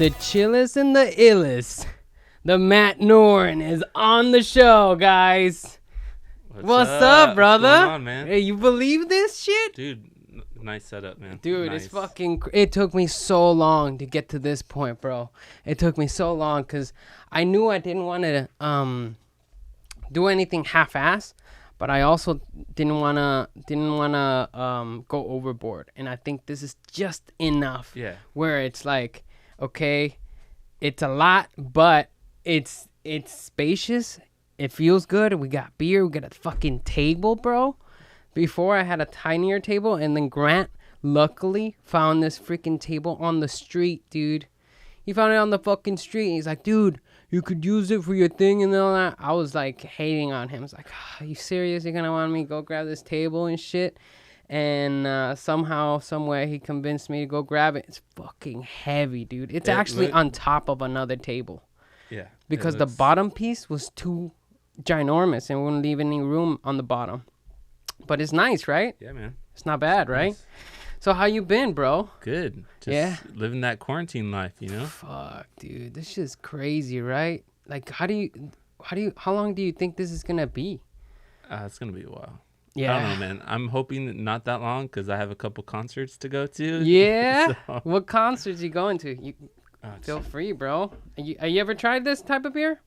The chillest and the illest. The Matt Noren is on the show, guys. What's up, brother? What's going on, man? Hey, you believe this shit? Dude, nice setup, man. Dude, nice. it's fucking... It took me so long to get to this point, bro. It took me so long because I knew I didn't want to do anything half-ass, but I also didn't wanna go overboard. And I think this is just enough. Yeah. Where it's like, okay, it's a lot, but it's spacious. It feels good. We got beer. We got a fucking table, bro. Before I had a tinier table, and then Grant luckily found this freaking table on the street, dude. He found it on the fucking street. And he's like, dude, you could use it for your thing and all that. I was like hating on him. I was like, are you serious? You're gonna want me to go grab this table and shit? And somehow, somewhere, he convinced me to go grab it. It's fucking heavy, dude. It's actually on top of another table. Yeah. Because the bottom piece was too ginormous and wouldn't leave any room on the bottom. But it's nice, right? Yeah, man. It's not bad, right? Nice. So how you been, bro? Good. Just living that quarantine life, you know? Fuck, dude. This shit's crazy, right? Like, how long do you think this is gonna be? It's going to be a while. Yeah. I don't know, man. I'm hoping not that long because I have a couple concerts to go to. Yeah? So- What concerts you going to? You feel free, bro. Are you ever tried this type of beer?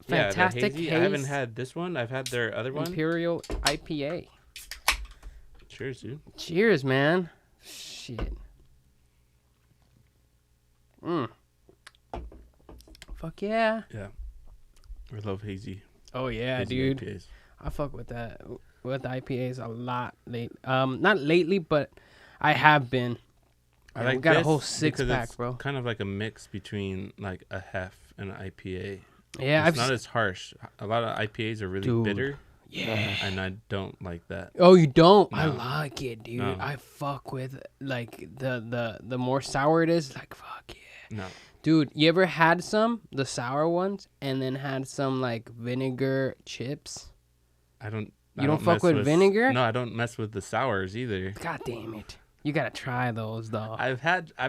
Yeah, the Fantastic hazy. Haze I haven't had this one. I've had their other one. Imperial IPA. Cheers, dude. Cheers, man. Shit. Fuck yeah. Yeah. I love hazy. Oh yeah, hazy dude. IPAs. I fuck with that with IPAs a lot not lately, but I have been. I We like got a this whole six because pack, it's bro. kind of like a mix between like a hef and an IPA. Yeah, It's not as harsh. A lot of IPAs are really Dude. bitter. Yeah. And I don't like that. Oh, you don't? No. I like it, dude. No. I fuck with like the more sour it is. Like fuck yeah. No. Dude, you ever had the sour ones, and then had some like vinegar chips? I don't. You don't fuck mess with vinegar? No, I don't mess with the sours either. God damn it! You gotta try those though. I've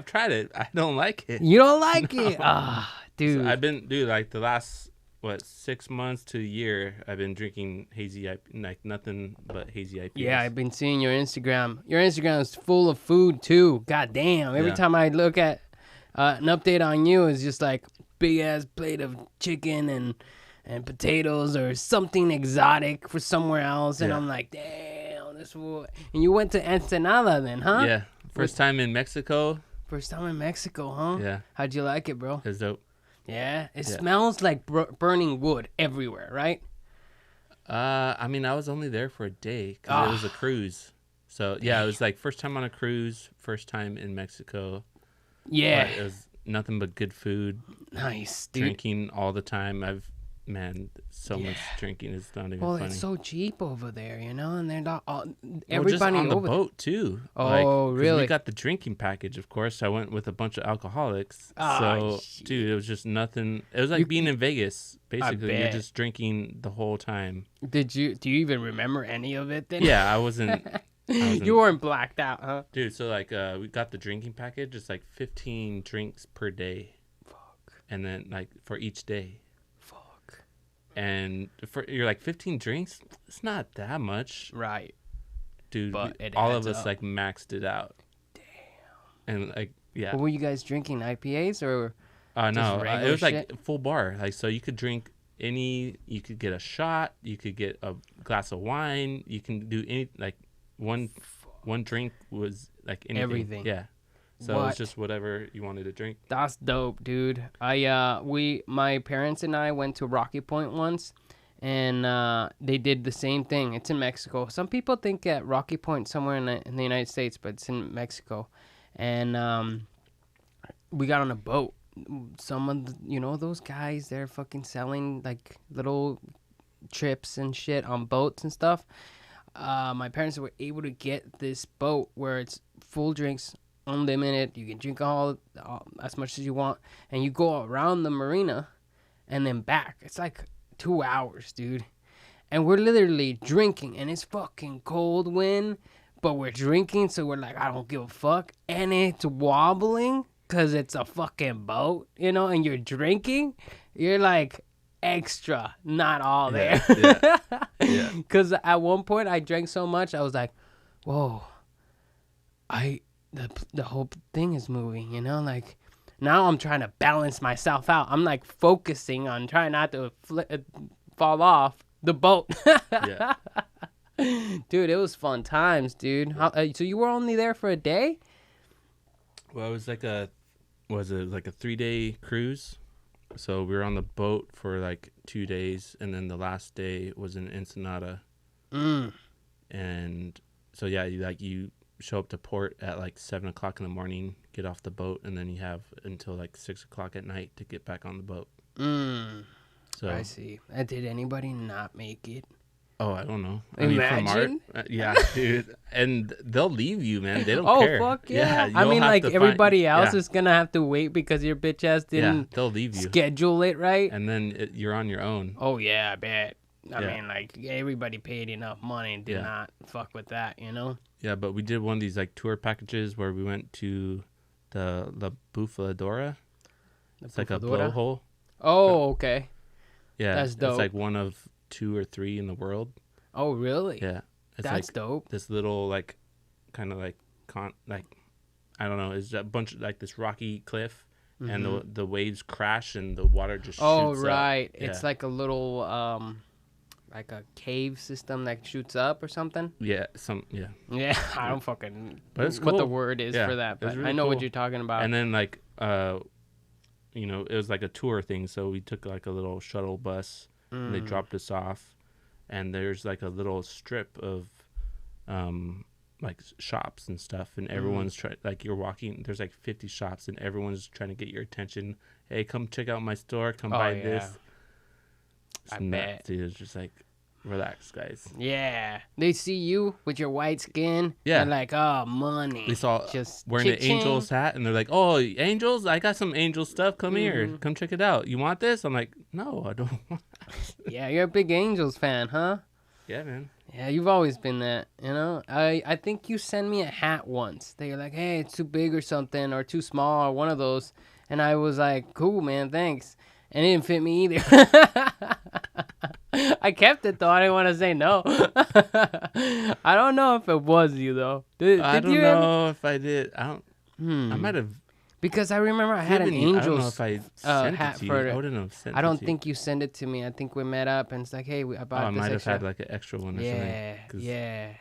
tried it. I don't like it. You don't like it? No. Ah, dude. So I've been, like the last 6 months to a year, I've been drinking hazy like nothing but hazy IPAs. Yeah, I've been seeing your Instagram. Your Instagram is full of food too. God damn! Every Yeah. time I look at an update on you, it's just like big ass plate of chicken and potatoes or something exotic for somewhere else, and Yeah. I'm like, damn, this will. And you went to Ensenada then, huh? Yeah. First time in Mexico. First time in Mexico, huh? Yeah. How'd you like it, bro? It's dope. Yeah. It Yeah. smells like burning wood everywhere, right? I mean, I was only there for a day because it was a cruise. So yeah, it was like first time on a cruise, first time in Mexico. Yeah. But it was nothing but good food, Nice, dude. drinking all the time. So much drinking is not even Well, funny. it's so cheap over there, you know, and they're not all, Well, everybody just on the over boat too. Oh, 'cause really? We got the drinking package, of course. I went with a bunch of alcoholics. Ah, so, shit. dude, it was just nothing. It was like being in Vegas. Basically, you're bet. just drinking the whole time. Do you even remember any of it then? Yeah, I wasn't. You weren't blacked out, huh? Dude, so like we got the drinking package. It's like 15 drinks per day. Fuck. And then like for each day. Fuck. And you're like 15 drinks? It's not that much. Right. Dude, But it all adds of us up. like maxed it out. Damn. And like, yeah. What were you guys drinking? IPAs or? No, regular it was like shit? full bar. Like, so you could drink you could get a shot, you could get a glass of wine, you can do any, like one drink was like anything. Everything. Yeah. So it What? was just whatever you wanted to drink. That's dope, dude. My parents and I went to Rocky Point once, and they did the same thing. It's in Mexico. Some people think at Rocky Point somewhere in the United States, but it's in Mexico. And we got on a boat. Some of those guys, they're fucking selling like little trips and shit on boats and stuff. My parents were able to get this boat where it's full drinks, unlimited. You can drink all as much as you want, and you go around the marina and then back. It's like 2 hours, dude. And we're literally drinking, and it's fucking cold wind, but we're drinking, so we're like, I don't give a fuck. And it's wobbling. because it's a fucking boat, you know, and you're drinking, you're like extra, not all there. Yeah. Because at one point I drank so much, I was like, whoa, the whole thing is moving, you know, like now I'm trying to balance myself out. I'm like focusing on trying not to fall off the boat. Yeah. Dude, it was fun times, dude. So you were only there for a day? Well, it was like a 3-day cruise. So we were on the boat for like 2 days, and then the last day was in Ensenada. And so yeah, you show up to port at like 7:00 in the morning, get off the boat, and then you have until like 6:00 at night to get back on the boat. So I see. Did anybody not make it? Oh, I don't know. Imagine? Yeah, dude. And they'll leave you, man. They don't care. Oh, fuck yeah. You'll I mean, have like, to everybody else yeah. is going to have to wait because your bitch ass didn't they'll leave you. schedule it right. And then you're on your own. Oh, yeah, I bet. I Yeah. mean, like, everybody paid enough money and did not fuck with that, you know? Yeah, but we did one of these, like, tour packages where we went to the La Bufadora. It's like a blowhole. Oh, okay. Yeah. That's dope. It's like one of 2 or 3 in the world. Oh, really? Yeah. It's That's like dope. this little, like, kind of like, I don't know. It's a bunch of, like, this rocky cliff. And the waves crash and the water just shoots Oh, right. up. It's like a little, like a cave system that shoots up or something. Yeah, Yeah, I don't fucking but it's what the cool. word is for that, but really I know cool. what you're talking about. And then like it was like a tour thing, so we took like a little shuttle bus and they dropped us off, and there's like a little strip of like shops and stuff, and everyone's trying, like, you're walking, there's like 50 shops and everyone's trying to get your attention. Hey, come check out my store, come buy this. I bet. Dude, it's just like, relax, guys. Yeah, they see you with your white skin. Yeah. They're like, oh, money. They saw just wearing an cha-ching. Angels hat, and they're like, "Oh, Angels! I got some Angel stuff. Come here, come check it out. You want this?" I'm like, "No, I don't want." Yeah, you're a big Angels fan, huh? Yeah, man. Yeah, you've always been that, you know? I think you sent me a hat once. They were like, hey, it's too big or something, or too small, or one of those. And I was like, cool, man, thanks. And it didn't fit me either. I kept it, though. I didn't want to say no. I don't know if it was you, though. I don't know if I did. I don't. I might have. Because I remember I had an Angels I don't know if I sent hat it to you. for I wouldn't have sent I don't it to you. think you sent it to me. I think we met up and it's like, hey, I bought I this might extra. have had like an extra one or something. Yeah.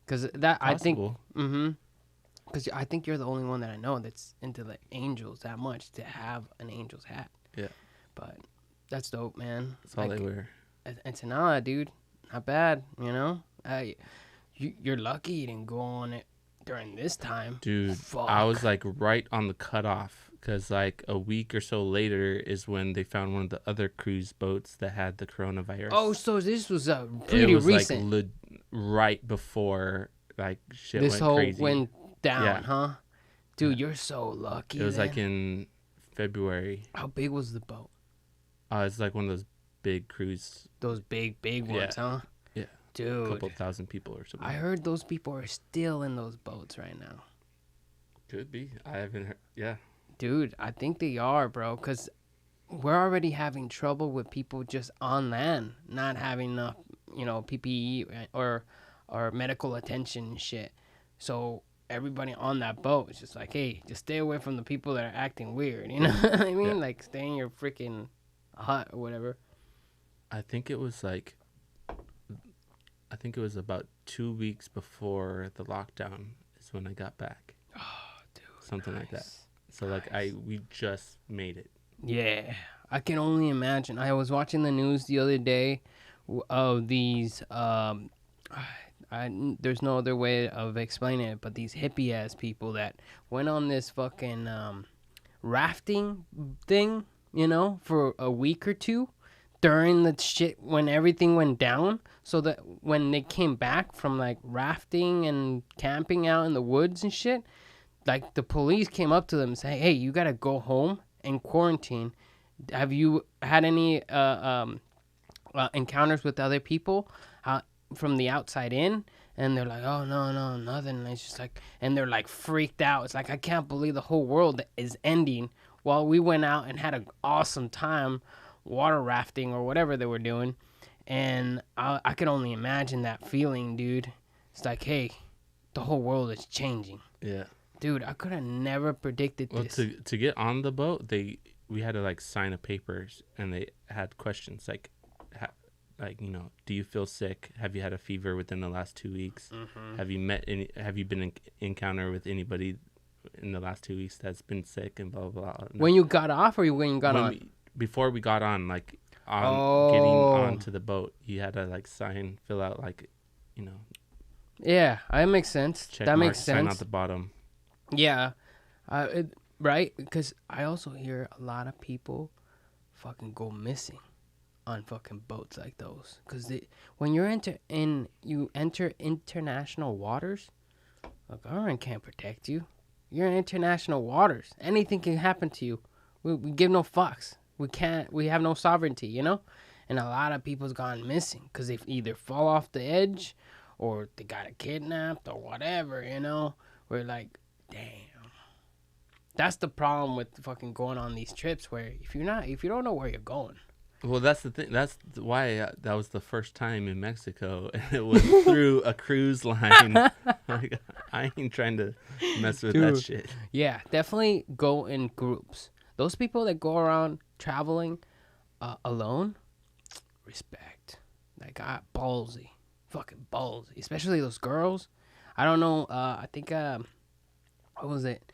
Because that, I think, Possible. because I think you're the only one that I know that's into the Angels that much to have an Angels hat. Yeah. But that's dope, man. That's all they wear. Ensenada, dude. Not bad, you know? You're lucky you didn't go on it during this time. Dude, Fuck. I was like right on the cutoff, because like a week or so later is when they found one of the other cruise boats that had the coronavirus. Oh, so this was pretty it was recent. Like right before like shit this went whole crazy. went down, Yeah. huh? Dude, you're so lucky. It was then. like in February. How big was the boat? It's like one of those big cruise. Those big ones, huh? Yeah. Dude. A couple thousand people or something. I heard those people are still in those boats right now. Could be. I haven't heard. Yeah. Dude, I think they are, bro, because we're already having trouble with people just on land, not having enough, PPE or medical attention and shit. So everybody on that boat is just like, hey, just stay away from the people that are acting weird, you know what I mean? Yeah. Like, stay in your freaking hut or whatever. I think it was about 2 weeks before the lockdown is when I got back. Oh, dude. Something like that. So Nice. we just made it. Yeah, I can only imagine. I was watching the news the other day of these. There's no other way of explaining it, but these hippie ass people that went on this fucking rafting thing, for a week or two during the shit when everything went down. So that when they came back from like rafting and camping out in the woods and shit, like the police came up to them and said, hey, you gotta go home and quarantine. Have you had any encounters with other people from the outside in? And they're like, oh, no, nothing. And it's just like, and they're like freaked out. It's like, I can't believe the whole world is ending while we went out and had an awesome time water rafting or whatever they were doing. And I could only imagine that feeling, dude. It's like, hey, the whole world is changing. Yeah. Dude, I could have never predicted this. To get on the boat, we had to like sign a papers, and they had questions like, do you feel sick? Have you had a fever within the last 2 weeks? Mm-hmm. Have you been in encounter with anybody in the last 2 weeks that's been sick and blah blah blah? When you got off, or when you got on? Before we got on, like getting onto the boat, you had to like fill out like, Yeah, that makes sense. That makes sense. Sign out the bottom. Yeah, right? Because I also hear a lot of people fucking go missing on fucking boats like those. Because when you enter international waters, the government can't protect you. You're in international waters. Anything can happen to you. We give no fucks. We have no sovereignty, And a lot of people's gone missing because they either fall off the edge or they got kidnapped or whatever, We're like, damn. That's the problem with fucking going on these trips where if you don't know where you're going. Well, that's the thing. That's why that was the first time in Mexico, and it was through a cruise line. Like, I ain't trying to mess with that shit. Yeah, definitely go in groups. Those people that go around traveling alone, respect. Like, ballsy. Fucking ballsy. Especially those girls. I don't know. I think, what was it?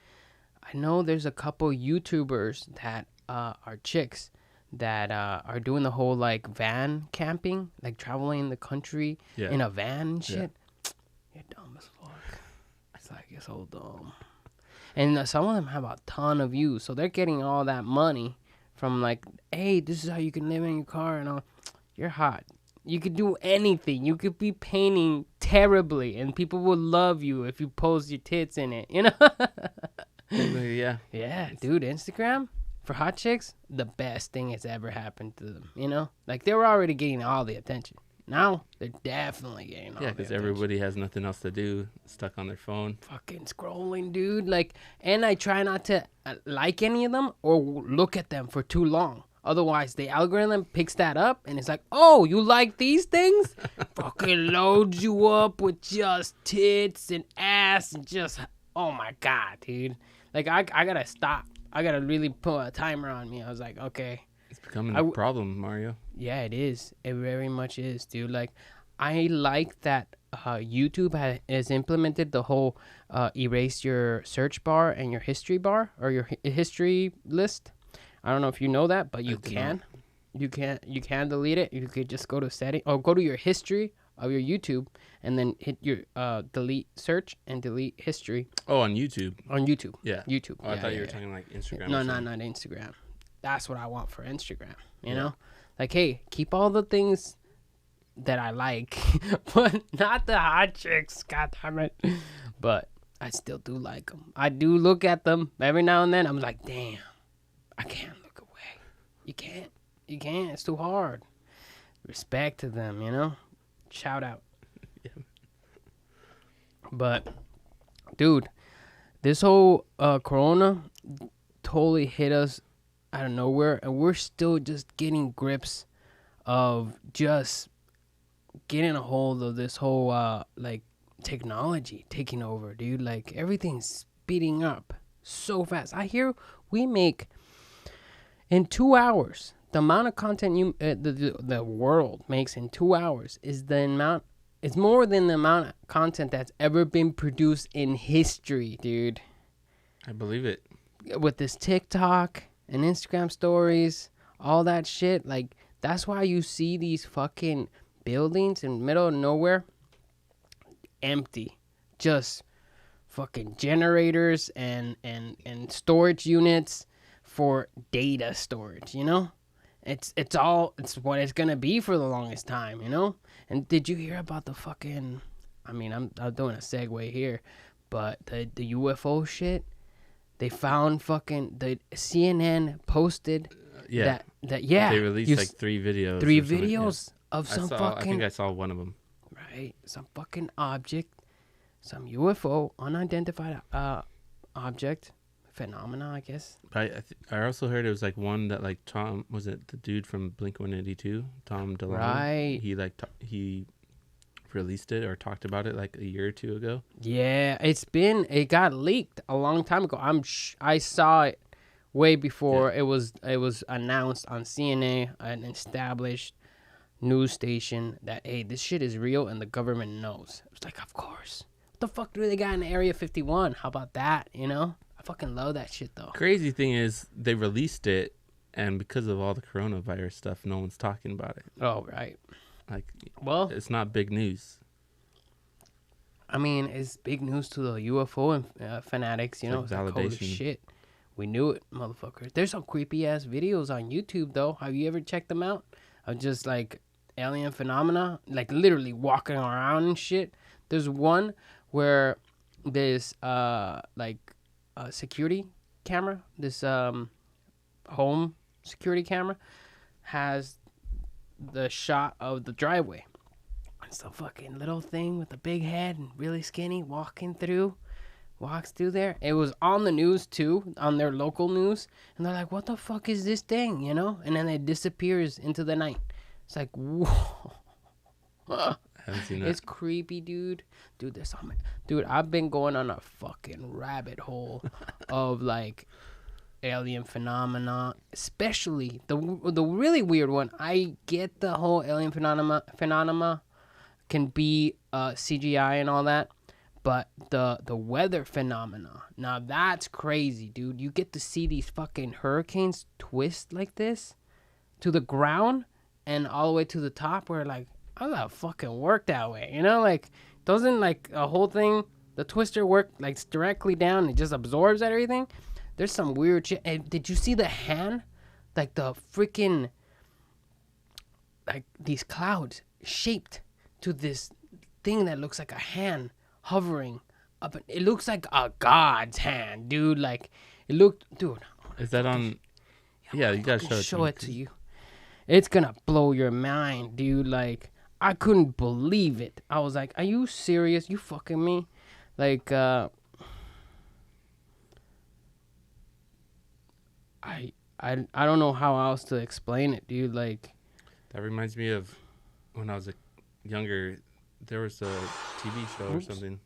I know there's a couple YouTubers that are chicks that are doing the whole like van camping, like traveling the country in a van and shit. Yeah. You're dumb as fuck. It's like, you're so dumb. And some of them have a ton of views, so they're getting all that money from like, hey, this is how you can live in your car and all. You're hot. You could do anything. You could be painting terribly, and people will love you if you pose your tits in it. Yeah. Yeah, dude. Instagram for hot chicks, the best thing that's ever happened to them. Like, they were already getting all the attention. Now they're definitely getting all the attention. Yeah, because everybody has nothing else to do, stuck on their phone. Fucking scrolling, dude. Like, and I try not to like any of them or look at them for too long. Otherwise, the algorithm picks that up and it's like, oh, you like these things? Fucking loads you up with just tits and ass and just, oh my God, dude. Like, I gotta stop. I gotta really put a timer on me. I was like, okay. It's becoming a problem, Mario. Yeah, it is. It very much is, dude. Like, I like that YouTube has implemented the whole erase your search bar and your history bar or your history list. I don't know if you know that, but you can. You can delete it. You could just go to setting or go to your history of your YouTube and then hit your delete search and delete history. Oh, on YouTube. On YouTube. Yeah. YouTube. Oh, I thought you were talking like Instagram. No, not Instagram. That's what I want for Instagram. You know, like, hey, keep all the things that I like, but not the hot chicks. God damn it. But I still do like them. I do look at them every now and then. I'm like, damn, I can't look away. You can't. It's too hard. Respect to them, Shout out. Yeah. But, dude, this whole corona totally hit us out of nowhere, and we're still just getting grips of just getting a hold of this whole like technology taking over, dude. Like, everything's speeding up so fast. I hear we make in 2 hours the amount of content the world makes in 2 hours is more than the amount of content that's ever been produced in history, dude. I believe it. With this TikTok and Instagram stories, all that shit, like, that's why you see these fucking buildings in the middle of nowhere empty. Just fucking generators and storage units for data storage, It's what it's gonna be for the longest time, And did you hear about the fucking? I mean, I'm doing a segue here, but the UFO shit. They found the CNN posted that they released like 3 videos. 3 videos of some fucking. I think I saw one of them. Right. right? Some fucking object, some UFO, unidentified object, phenomena, I guess. I also heard it was like one that like Tom, was it the dude from Blink-182, Tom DeLonge? Right. He like he released it or talked about it like a year or two ago. Yeah, it got leaked a long time ago. I saw it way before it was announced on CNA, an established news station, that hey, this shit is real and the government knows. It's like, of course. What the fuck do they got in Area 51? How about that? You know, I fucking love that shit though. Crazy thing is they released it, and because of all the coronavirus stuff, no one's talking about it. Oh right. Like, well, it's not big news. I mean, it's big news to the UFO and fanatics. You know, like it's like, holy shit, we knew it, motherfuckers. There's some creepy ass videos on YouTube though. Have you ever checked them out? Of just like alien phenomena, like literally walking around and shit. There's one where this like a security camera, this home security camera, has the shot of the driveway. It's a fucking little thing with a big head and really skinny walks through there. It was on the news too, on their local news, and they're like, what the fuck is this thing, you know? And then it disappears into the night. It's like, whoa. I haven't seen that. It's creepy, dude. Dude, I've been going on a fucking rabbit hole of like alien phenomena, especially the really weird one. I get the whole alien phenomena can be CGI and all that, but the weather phenomena, now that's crazy, dude. You get to see these fucking hurricanes twist like this to the ground and all the way to the top, where like, how does that fucking work that way? You know, like, doesn't like a whole thing, the twister work like directly down, it just absorbs everything? There's some weird shit. And did you see the hand? Like the freaking, like these clouds shaped to this thing that looks like a hand hovering up. It looks like a god's hand, dude. Like, it looked, dude. Is that on? Yeah, you gotta show it to you. It's gonna blow your mind, dude. Like, I couldn't believe it. I was like, are you serious? You fucking me? Like, I don't know how else to explain it, dude. Like, that reminds me of when I was younger. There was a TV show or something.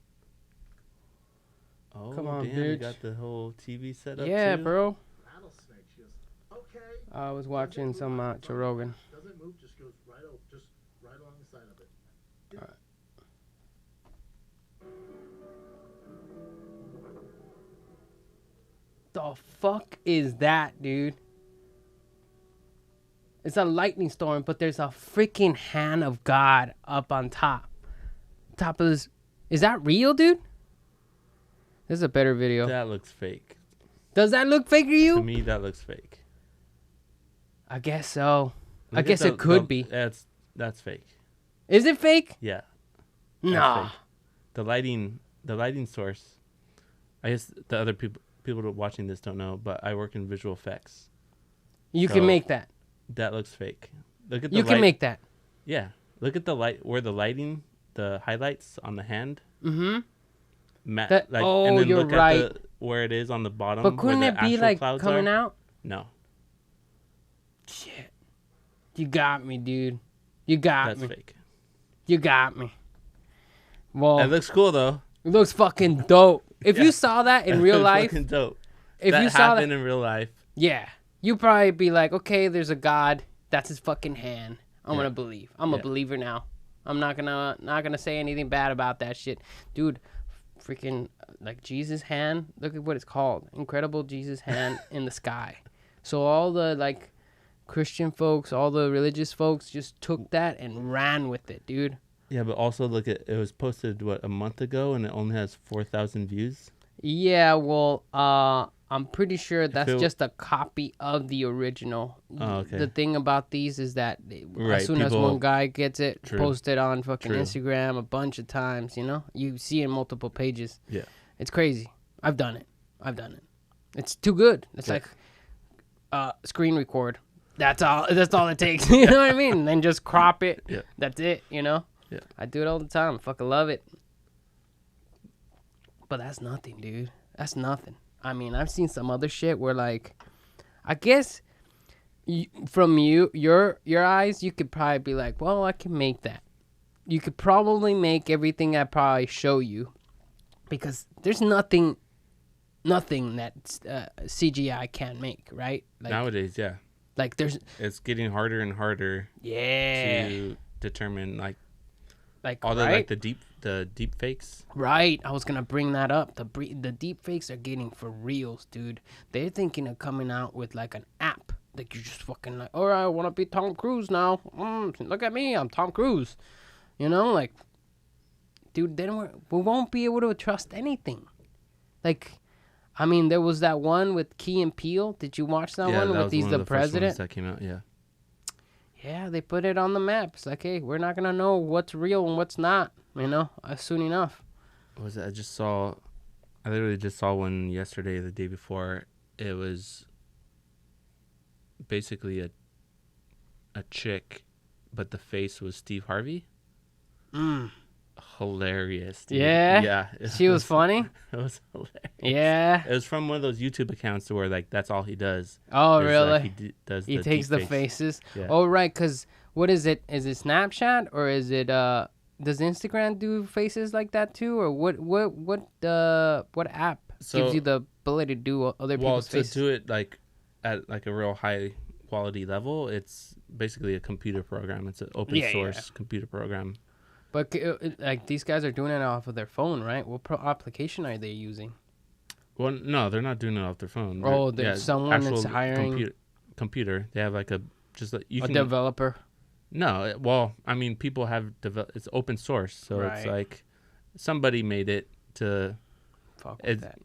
Oh, come on, damn, bitch. you got the whole TV set up yeah, too? bro. Rattlesnake just okay. I was watching some Joe Rogan. Doesn't move, just goes right over, just right along the side of it. All right. The fuck is that, dude? It's a lightning storm, but there's a freaking hand of God up on top. Top of this. Is that real, dude? This is a better video. That looks fake. Does that look fake to you? To me, that looks fake. I guess so. I Look guess at it could be. That's fake. Is it fake? Yeah. Nah. Fake. The lighting source. I guess the other people watching this don't know, but I work in visual effects. You can make that. That looks fake. Look at the You can make that. Yeah. Look at the light, where the lighting, the highlights on the hand. Mm-hmm. And then you're look right. at where it is on the bottom. But couldn't where it the be actual like clouds coming are. out? No. Shit. You got me, dude. You got That's me. fake. You got me. Well, It looks cool though. it looks fucking dope. If you saw that in real life, fucking dope. if that you saw happened that, in real life. yeah, you probably be like, okay, there's a God. That's his fucking hand. I'm gonna believe. I'm a believer now. I'm not gonna say anything bad about that shit, dude. Freaking like Jesus hand. Look at what it's called. Incredible Jesus hand in the sky. So all the like Christian folks, all the religious folks just took that and ran with it, dude. Yeah, but also look at it was posted a month ago and it only has 4,000 views. Yeah, well, I'm pretty sure that's just a copy of the original. Oh, okay. The thing about these is that as soon as one guy gets it posted on fucking Instagram a bunch of times, you know, you see in multiple pages. Yeah. It's crazy. I've done it. It's too good. It's like screen record. That's all it takes. You know what I mean? And then just crop it. Yeah. That's it, you know? Yeah. I do it all the time. Fucking love it. But that's nothing, dude. That's nothing. I mean, I've seen some other shit where, like, I guess from your eyes, you could probably be like, well, I can make that. You could probably make everything I probably show you, because there's nothing that CGI can't make, right? Like, Nowadays, yeah. Like there's, it's getting harder and harder yeah, to determine like all the deep fakes. Right. I was gonna bring that up. The deep fakes are getting for reals, dude. They're thinking of coming out with like an app. Like you just fucking like, all right, I want to be Tom Cruise now. Look at me, I'm Tom Cruise. You know, like, dude, then we won't be able to trust anything. Like, I mean, there was that one with Key and Peele. Did you watch that one with the president? That came out, yeah. Yeah, they put it on the map. It's like, hey, we're not gonna know what's real and what's not. You know, soon enough. What was it? I literally just saw one yesterday, the day before. It was basically a chick, but the face was Steve Harvey. Hilarious, dude. Yeah? She was funny? It was hilarious. Yeah. It was from one of those YouTube accounts where, like, that's all he does. Oh, is, really? Like, he takes the faces? Yeah. Oh, right, because what is it? Is it Snapchat or is it, does Instagram do faces like that too? Or what app gives you the ability to do other people's faces? Well, to do it, like, at, like, a real high quality level, it's basically a computer program. It's an open source computer program. But like these guys are doing it off of their phone, right? What application are they using? Well, no, they're not doing it off their phone. There's someone that's hiring computer. They have like a developer. No, well, I mean, people have it's open source, so it's like somebody made it to. Fuck with that.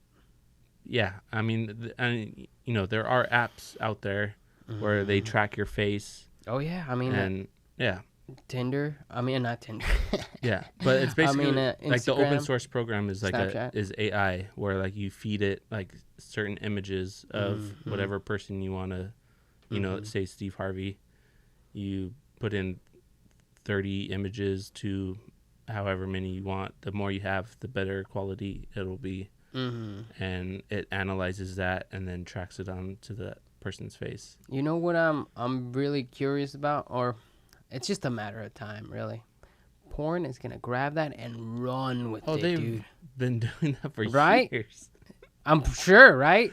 Yeah, I mean, you know, there are apps out there where they track your face. Oh yeah, I mean, and yeah. Tinder. I mean, not Tinder. Yeah, but it's basically like the open source program is like Snapchat. is AI, where like you feed it like certain images of whatever person you want to, you know, say Steve Harvey. You put in 30 images to however many you want. The more you have, the better quality it'll be. And it analyzes that and then tracks it on to the person's face. You know what I'm really curious about, or it's just a matter of time, really. Porn is gonna grab that and run with it, they've dude. Been doing that for years. I'm sure, right?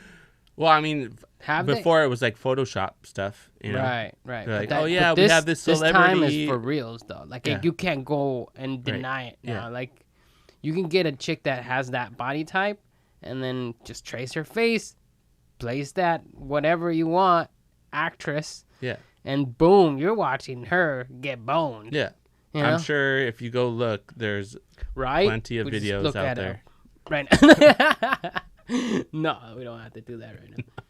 Well, I mean, before it was like Photoshop stuff, you know? Right. Like, we have this celebrity. This time is for reals, though. Like, you can't go and deny it now. Yeah. Like, you can get a chick that has that body type and then just trace her face, place that whatever you want, actress. Yeah. And boom, you're watching her get boned. Yeah. You know? I'm sure if you go look, there's plenty of videos out there. Right. No, we don't have to do that right now.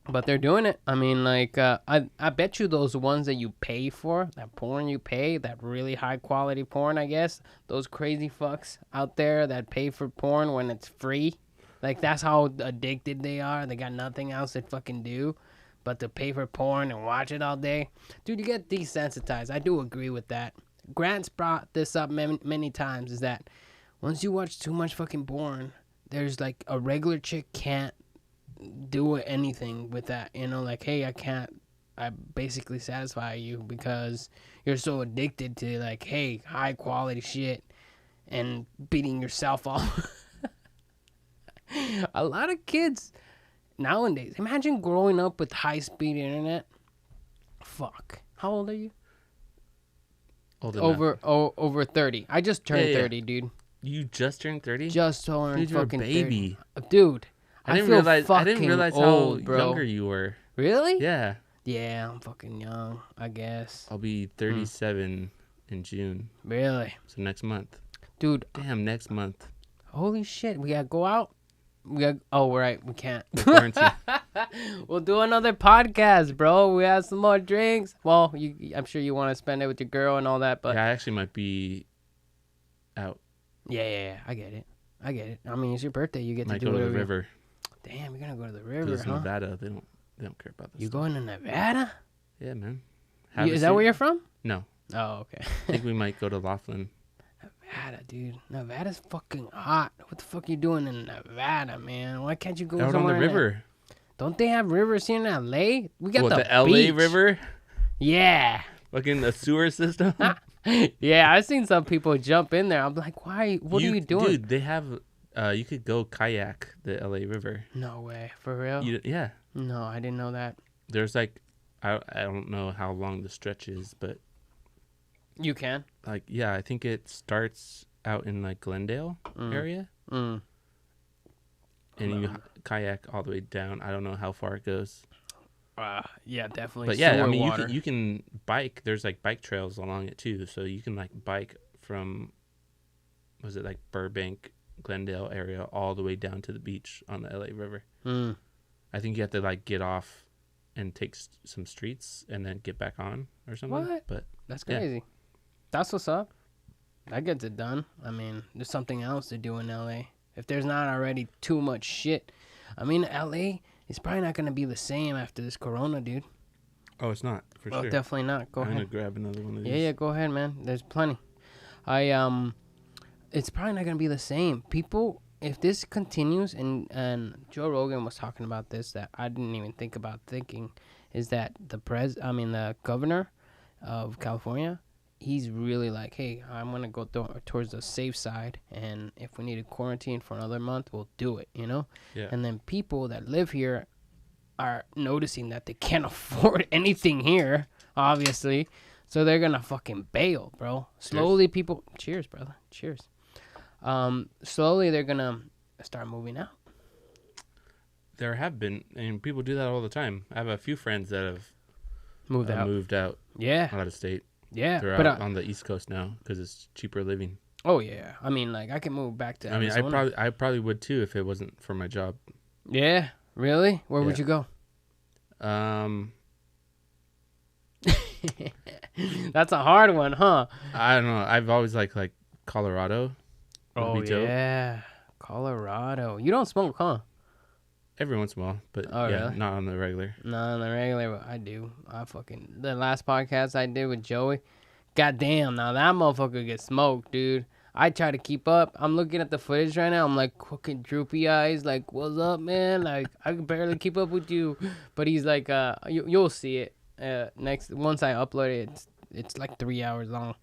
But they're doing it. I mean, like, I bet you those ones that you pay for, that porn you pay, that really high quality porn, I guess, those crazy fucks out there that pay for porn when it's free. Like, that's how addicted they are. They got nothing else to fucking do but to pay for porn and watch it all day. Dude, you get desensitized. I do agree with that. Grant's brought this up many times, is that once you watch too much fucking porn, there's like a regular chick can't do anything with that. You know, like, hey, I basically satisfy you because you're so addicted to, like, hey, high quality shit and beating yourself off. A lot of kids nowadays, imagine growing up with high-speed internet. Fuck. How old are you? Over 30. I just turned 30, dude. You just turned 30? Just turned dude, you're fucking a baby. 30. Dude, I didn't realize old, how bro. younger you were. Really? Yeah. Yeah, I'm fucking young, I guess. I'll be 37 in June. Really? So next month. Dude. Damn, next month. Holy shit, we gotta go out? Right, we can't. We'll do another podcast, bro. We have some more drinks. Well, I'm sure you want to spend it with your girl and all that, but yeah, I actually might be out. Yeah, I get it. I mean, it's your birthday. You get might to do go whatever. To the river. Damn, you're gonna go to the river, huh? Nevada, they don't care about this. You going to Nevada? Yeah, man. Is that where you're from? No, Oh, okay. I think we might go to Laughlin. Nevada, dude. Nevada's fucking hot. What the fuck you doing in Nevada, man? Why can't you go Out on somewhere the river. Don't they have rivers here in LA? We got What, the the LA beach. River? Yeah. Fucking a sewer system? Yeah, I've seen some people jump in there. I'm like, why? What are you doing? Dude, they have, you could go kayak the LA River. No way. For real? Yeah. No, I didn't know that. There's like, I don't know how long the stretch is, but You can? like, yeah, I think it starts out in like Glendale area. Mm. And you kayak all the way down. I don't know how far it goes. Yeah, definitely. But yeah, I Sewer mean, water. you can bike. There's like bike trails along it too, so you can like bike from, was it like Burbank, Glendale area, all the way down to the beach on the LA River. Mm. I think you have to like get off and take some streets and then get back on or something. What? But That's yeah. crazy. That's what's up. That gets it done. I mean, there's something else to do in LA. If there's not already too much shit. I mean, LA is probably not going to be the same after this corona, dude. Oh, it's not for Well, sure. definitely not. Go I'm ahead. gonna grab another one of these. Yeah, go ahead, man. There's plenty. It's probably not gonna be the same. People, if this continues, and Joe Rogan was talking about this that I didn't even think about thinking, is that the governor of California, he's really like, hey, I'm gonna go towards the safe side, and if we need to quarantine for another month, we'll do it, you know. Yeah. And then people that live here are noticing that they can't afford anything here, obviously. So they're gonna fucking bail, bro. Slowly, people. Cheers, brother. Cheers. Slowly, they're gonna start moving out. There have been, and people do that all the time. I have a few friends that have Moved out. Yeah, out of state. yeah. They're But out on the East Coast now because it's cheaper living. oh yeah, I mean, like I can move back to I mean, Arizona. I probably would too if it wasn't for my job. Yeah, really? Where would Yeah. you go? That's a hard one, huh? I don't know. I've always liked like Colorado. would Oh be dope. yeah, Colorado. You don't smoke, huh? Every once in a while, but Oh, yeah, really? not on the regular. No, on the regular, but I do. The last podcast I did with Joey, goddamn, now that motherfucker gets smoked, dude. I try to keep up. I'm looking at the footage right now. I'm like fucking droopy eyes, like, what's up, man? Like, I can barely keep up with you. But he's like, you'll see it once I upload it. It's like 3 hours long.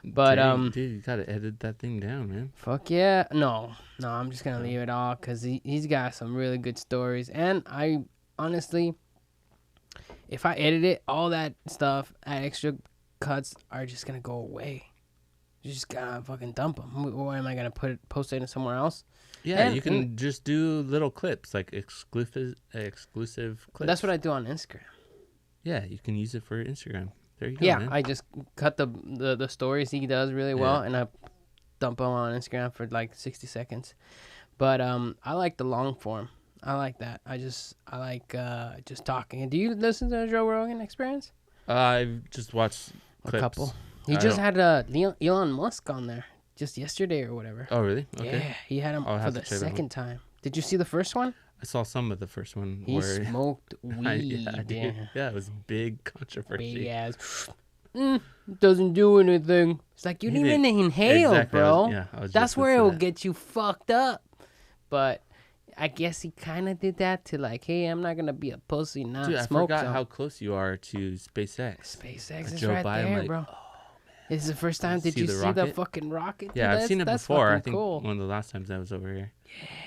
But Dang, dude, you gotta edit that thing down, man. fuck yeah. No, I'm just gonna leave it all because he's got some really good stories. And I honestly, if I edit it, all that stuff, extra cuts are just gonna go away. You just gotta fucking dump them. Why am I gonna post it somewhere else? Yeah, And- you can just do little clips, like exclusive clips. That's what I do on Instagram. Yeah, you can use it for Instagram. There you go, Yeah, man. I just cut the stories he does really well, and I dump them on Instagram for like 60 seconds. But I like the long form. I like that. I like just talking. Do you listen to the Joe Rogan Experience? I've just watched clips. A couple. He I just don't- had Elon Musk on there just yesterday or whatever. Oh, really? Okay. Yeah, he had him I'll for have the to check that one. second time. Did you see the first one? I saw some of the first one He where smoked weed. I did. Yeah. Yeah, it was big controversy. Big ass. Doesn't do anything. It's like you He didn't even inhale, Exactly, bro. I was That's just where it gonna will say that. get you fucked up. But I guess he kind of did that to like, hey, I'm not gonna be a pussy, not Dude, I smoke. forgot some. how close you are to SpaceX. SpaceX is Joe right Biden, there, like, bro. This is the first time. Did see you the see the rocket? fucking rocket? Yeah, Dude, I've seen it that's before. I fucking think cool. one of the last times I was over here.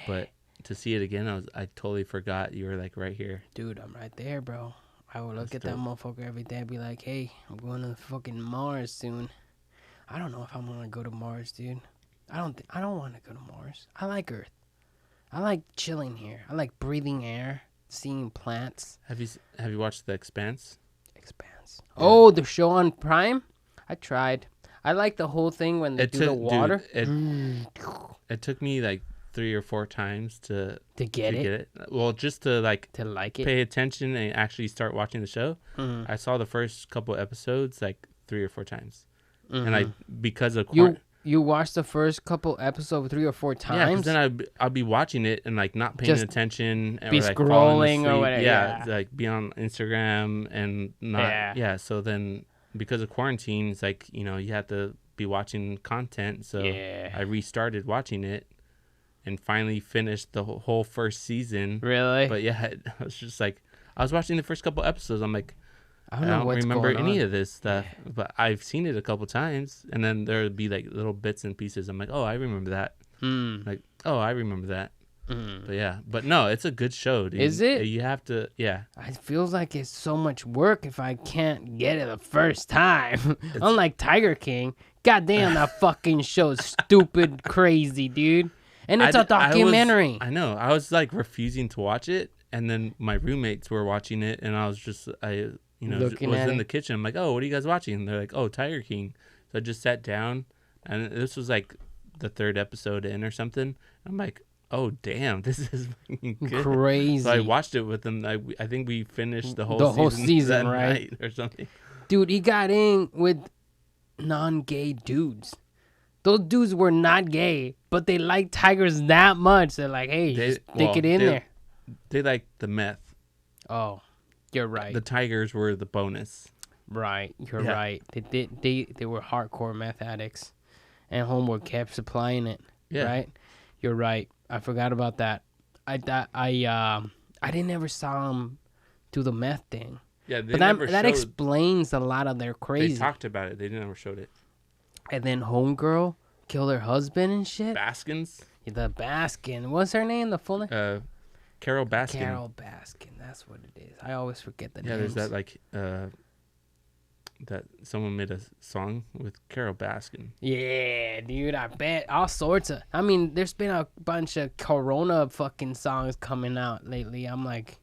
But to see it again, I totally forgot you were like right here. Dude, I'm right there, bro. I would look That's at that dope. motherfucker every day and be like, hey, I'm going to fucking Mars soon. I don't know if I'm gonna go to Mars, dude. I don't want to go to Mars. I like Earth. I like chilling here. I like breathing air, seeing plants. Have you watched The Expanse? Expanse. Oh, the show on Prime? I tried. I like the whole thing when they do the water. Dude, it took me like 3 or 4 times to get it. Well, just to like To like it. pay attention and actually start watching the show. Mhm. I saw the first couple episodes like 3 or 4 times, and Mhm. because of You watched the first couple episodes 3 or 4 yeah, times. because then I'll be watching it and like not paying Just attention, be or, like, falling scrolling or asleep. whatever, Yeah, yeah. like be on Instagram and not. Yeah. Yeah, so then because of quarantine, it's like, you know, you have to be watching content. So Yeah. I restarted watching it and finally finished the whole first season. Really? But yeah, I was just like, I was watching the first couple episodes. I'm like, I I don't know don't what's remember going any on. of this stuff, Yeah. but I've seen it a couple times. And then there would be like little bits and pieces. I'm like, oh, I remember that. Mm. Like, oh, I remember that. Mm. But yeah, but no, it's a good show, dude. Is it? You have to, yeah. It feels like it's so much work if I can't get it the first time. Unlike Tiger King. Goddamn, that fucking show's stupid crazy, dude. And it's a documentary. I know. I was like refusing to watch it, and then my roommates were watching it, and I was just, Looking was at in it. the kitchen. I'm like, oh, what are you guys watching? And they're like, oh, Tiger King. So I just sat down, and this was like the third episode in or something. I'm like, oh, damn, this is fucking good. Crazy. So I watched it with them. I think we finished the whole season, that right? night or something. Dude, he got in with non-gay dudes. Those dudes were not gay, but they liked tigers that much. They're like, hey, just stick it in there. They like the meth. Oh, you're right. The tigers were the bonus. Right, you're Yeah. right. They were hardcore meth addicts, and Homework kept supplying it. Yeah. Right, you're right. I forgot about that. I didn't ever saw him do the meth thing. Yeah, they But never that showed. explains a lot of their They crazy. talked about it. They never showed it. And then Homegirl killed her husband and shit. Baskins. The Baskin. What's her name? The full name? Carol Baskin. Carol Baskin. That's what it is. I always forget the Yeah, names. there's that like that someone made a song with Carol Baskin. Yeah, dude, I bet all sorts of. I mean, there's been a bunch of Corona fucking songs coming out lately. I'm like,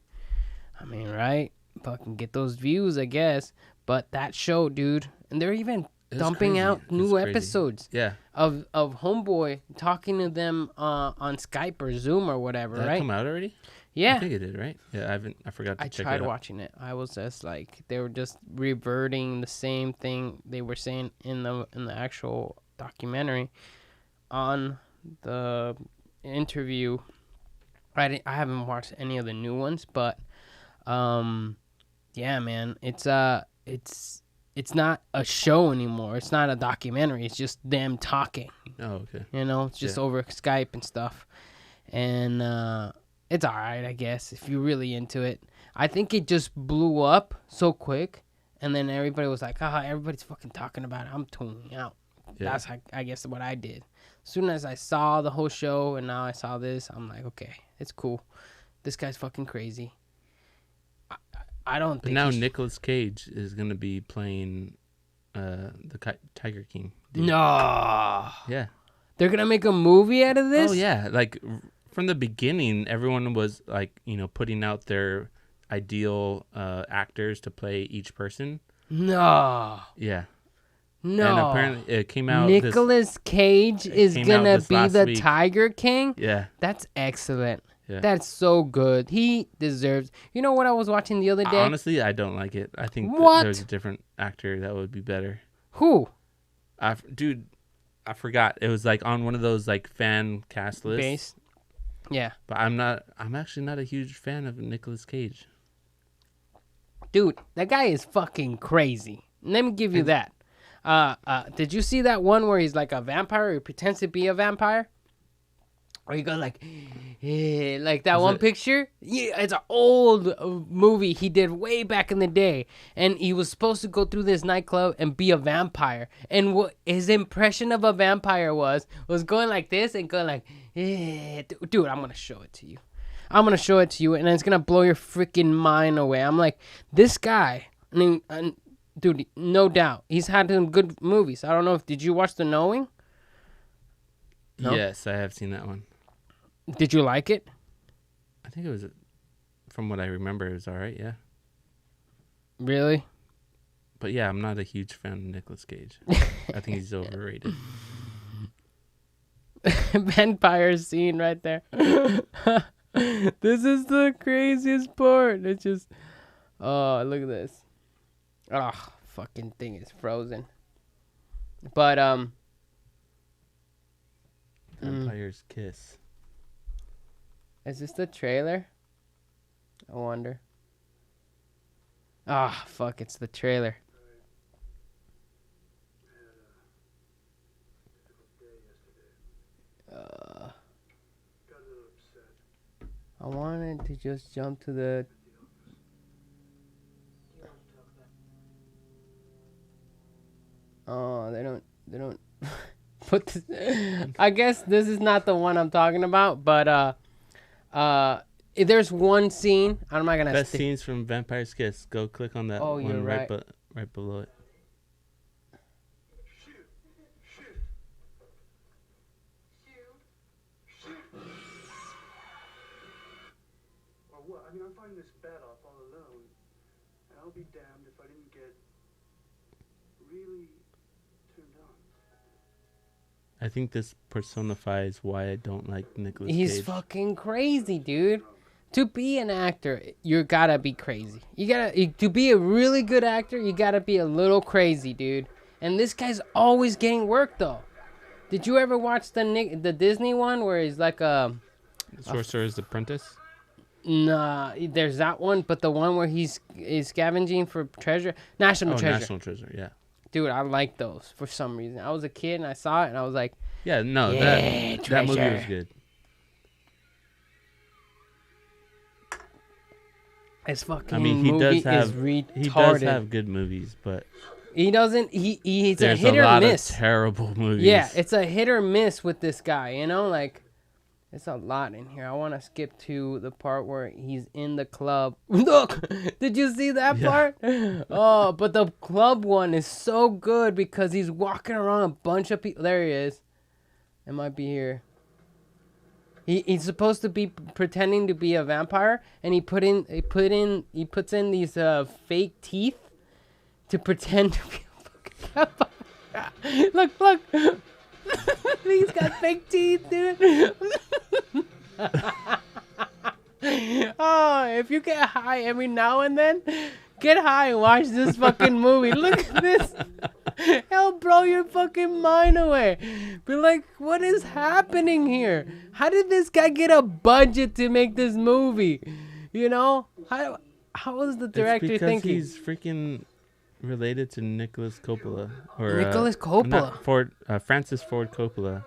I mean, right? Fucking get those views, I guess. But that show, dude, and they're even It's dumping crazy. out It's new crazy. episodes Yeah. of Homeboy talking to them on Skype or Zoom or whatever, Did that right? come out already? I Yeah. think it did, right? Yeah, I forgot to I check tried it out. watching it. I was just like, they were just reverting the same thing they were saying in the actual documentary on the interview. I haven't watched any of the new ones, but yeah, man, it's not a show anymore. It's not a documentary. It's just them talking. Oh, okay. You know, it's just over Skype and stuff. And it's all right, I guess, if you're really into it. I think it just blew up so quick, and then everybody was like, everybody's fucking talking about it. I'm tuning out. Yeah. That's, I guess, what I did. As soon as I saw the whole show, and now I saw this, I'm like, okay, it's cool. This guy's fucking crazy. I don't But think now he Nicolas Cage is gonna be playing Tiger King. dude. No. Yeah. They're going to make a movie out of this? Oh yeah, like from the beginning, everyone was like, putting out their ideal actors to play each person. No. Yeah. No. And apparently it came out. Nicolas Cage is came going out to this be last the week. Tiger King? Yeah. That's excellent. Yeah. That's so good. He deserves. You know what I was watching the other day? Honestly, I don't like it. I think What? there's a different actor that would be better. Who? Dude, I forgot. It was like on one of those like fan cast lists. Base. Yeah. But I'm actually not a huge fan of Nicolas Cage. Dude, that guy is fucking crazy. Let me give you that. Did you see that one where he's like a vampire or he pretends to be a vampire? Or he goes like, eh, like that one picture? Yeah, it's an old movie he did way back in the day. And he was supposed to go through this nightclub and be a vampire. And what his impression of a vampire was going like this and going like, eh. Dude, I'm going to show it to you. I'm going to show it to you and it's going to blow your freaking mind away. I'm like, this guy, I mean, dude, no doubt. He's had some good movies. I don't know did you watch The Knowing? No? Yes, I have seen that one. Did you like it? I think it was, from what I remember, it was all right, yeah. Really? But yeah, I'm not a huge fan of Nicolas Cage. I think he's overrated. Vampire scene right there. This is the craziest part. It's just, oh, look at this. Oh, fucking thing is frozen. But Vampire's Kiss. is this the trailer? I wonder. Ah, fuck, it's the trailer. I wanted to just jump to the. Oh, they don't put this. I guess this is not the one I'm talking about, but there's one scene. I'm not gonna. Best scenes from Vampire's Kiss. Go click on that Oh, you're one right. right below it. Or what? I mean, I'm fighting this battle off all alone, and I'll be damned if I didn't get really turned on. I think this personifies why I don't like Nicolas He's Cage. fucking crazy, dude. To be an actor, you gotta be crazy. To be a really good actor, you gotta be a little crazy, dude. And this guy's always getting work, though. Did you ever watch the Disney one where he's like Sorcerer's Apprentice? Nah, there's that one, but the one where he's scavenging for treasure, National Treasure. National Treasure, yeah. Dude, I like those for some reason. I was a kid and I saw it and I was like, Yeah, no, yeah, that movie treasure. was good. this fucking I mean, he movie does retarded. have good movies, but He doesn't. He's a there's hit a or lot miss. of terrible movies. Yeah, it's a hit or miss with this guy. You know, like it's a lot in here. I want to skip to the part where he's in the club. Look, did you see that part? Oh, but the club one is so good because he's walking around a bunch of people. There he is. It might be here. He's supposed to be pretending to be a vampire, and he puts in these fake teeth to pretend to be a fucking vampire. Look. He's got fake teeth, dude. Oh, if you get high every now and then, get high and watch this fucking movie. Look at this. It'll blow your fucking mind away. Be like, what is happening here? How did this guy get a budget to make this movie? You know? How was the director it's because thinking? he's freaking related to Nicholas Coppola. Or, Nicholas Coppola? Francis Ford Coppola.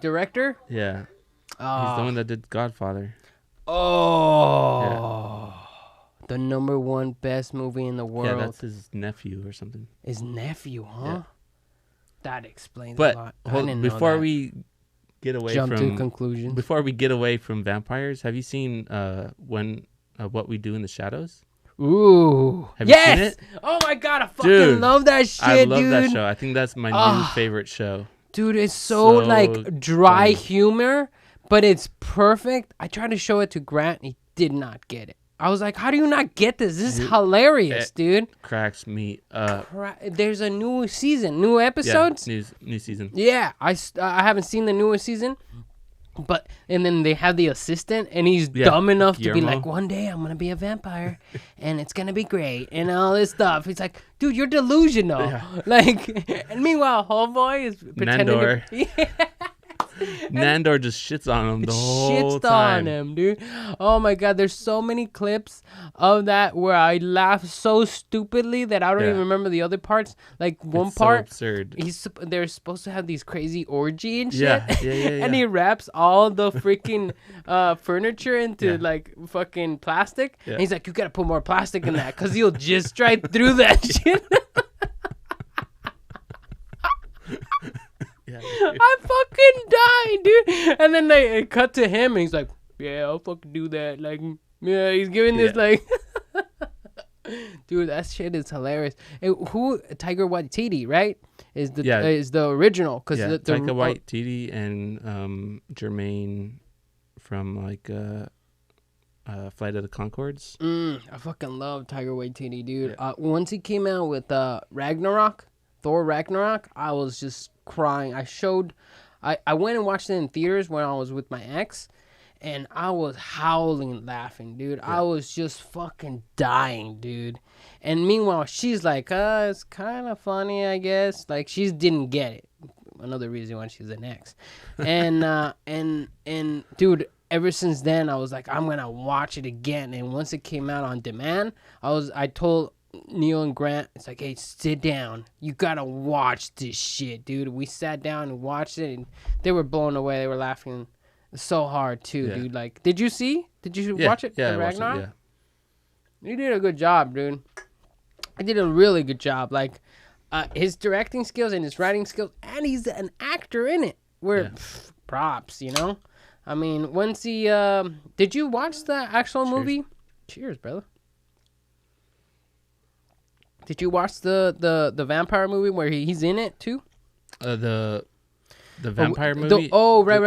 Director? Yeah. He's the one that did Godfather. Oh. The number one best movie in the world. Yeah, that's his nephew or something. His nephew, huh? Yeah. That explains But a lot. before we get away jump from to conclusions. before we get away from vampires, have you seen What We Do in the Shadows? Ooh. Have you yes! seen it? Oh my god, I fucking Dude, love that shit, I love dude. that show. I think that's my new favorite show. Dude, it's so like dry funny. humor, but it's perfect. I tried to show it to Grant, and he did not get it. I was like, how do you not get this? This is hilarious, dude. Cracks me up. There's a new season, new episodes. Yeah, new season. Yeah, I haven't seen the newest season, and then they have the assistant, and he's dumb enough to be Guillermo. like, one day I'm gonna be a vampire, and it's gonna be great, and all this stuff. He's like, dude, you're delusional. Yeah. Like, and meanwhile, Homeboy is pretending Nandor. to. Yeah. Nandor just shits on him the whole Shits time. on him, dude. Oh my god, there's so many clips of that where I laugh so stupidly that I don't even remember the other parts. Like one It's part, so absurd. they're supposed to have these crazy orgy and shit. Yeah. And he wraps all the freaking furniture into like fucking plastic. Yeah. And he's like, you gotta put more plastic in that because you'll just right through that shit. Yeah. I fucking died, dude. And then they cut to him, and he's like, "Yeah, I'll fucking do that." Like, yeah, he's giving this like, dude, that shit is hilarious. And Tiger Waititi, right? Is the original because Yeah, the Taika Waititi and Jermaine from like Flight of the Conchords. I fucking love Tiger Waititi, dude. Once he came out with Thor Ragnarok, I was just crying. I went and watched it in theaters when I was with my ex, and I was howling laughing, dude. I was just fucking dying, dude. And meanwhile, she's like, it's kind of funny, I guess. Like, she didn't get it. Another reason why she's an ex. And and dude, ever since then, I was like, I'm gonna watch it again. And once it came out on demand, I told Neil and Grant, it's like, hey, sit down. You gotta watch this shit, dude. We sat down and watched it, and they were blown away. They were laughing So hard too, Yeah. dude. Like, did you Yeah, watch it? Yeah, The I watched it, Ragnarok? yeah. You did a good job, dude. He did a really good job. Like, his directing skills and his writing skills, and he's an actor in it. Yeah. Props, you know. I mean, once he, did you watch the actual Cheers. movie? Cheers, brother. Did you watch the vampire movie where he's in it too? The vampire Right.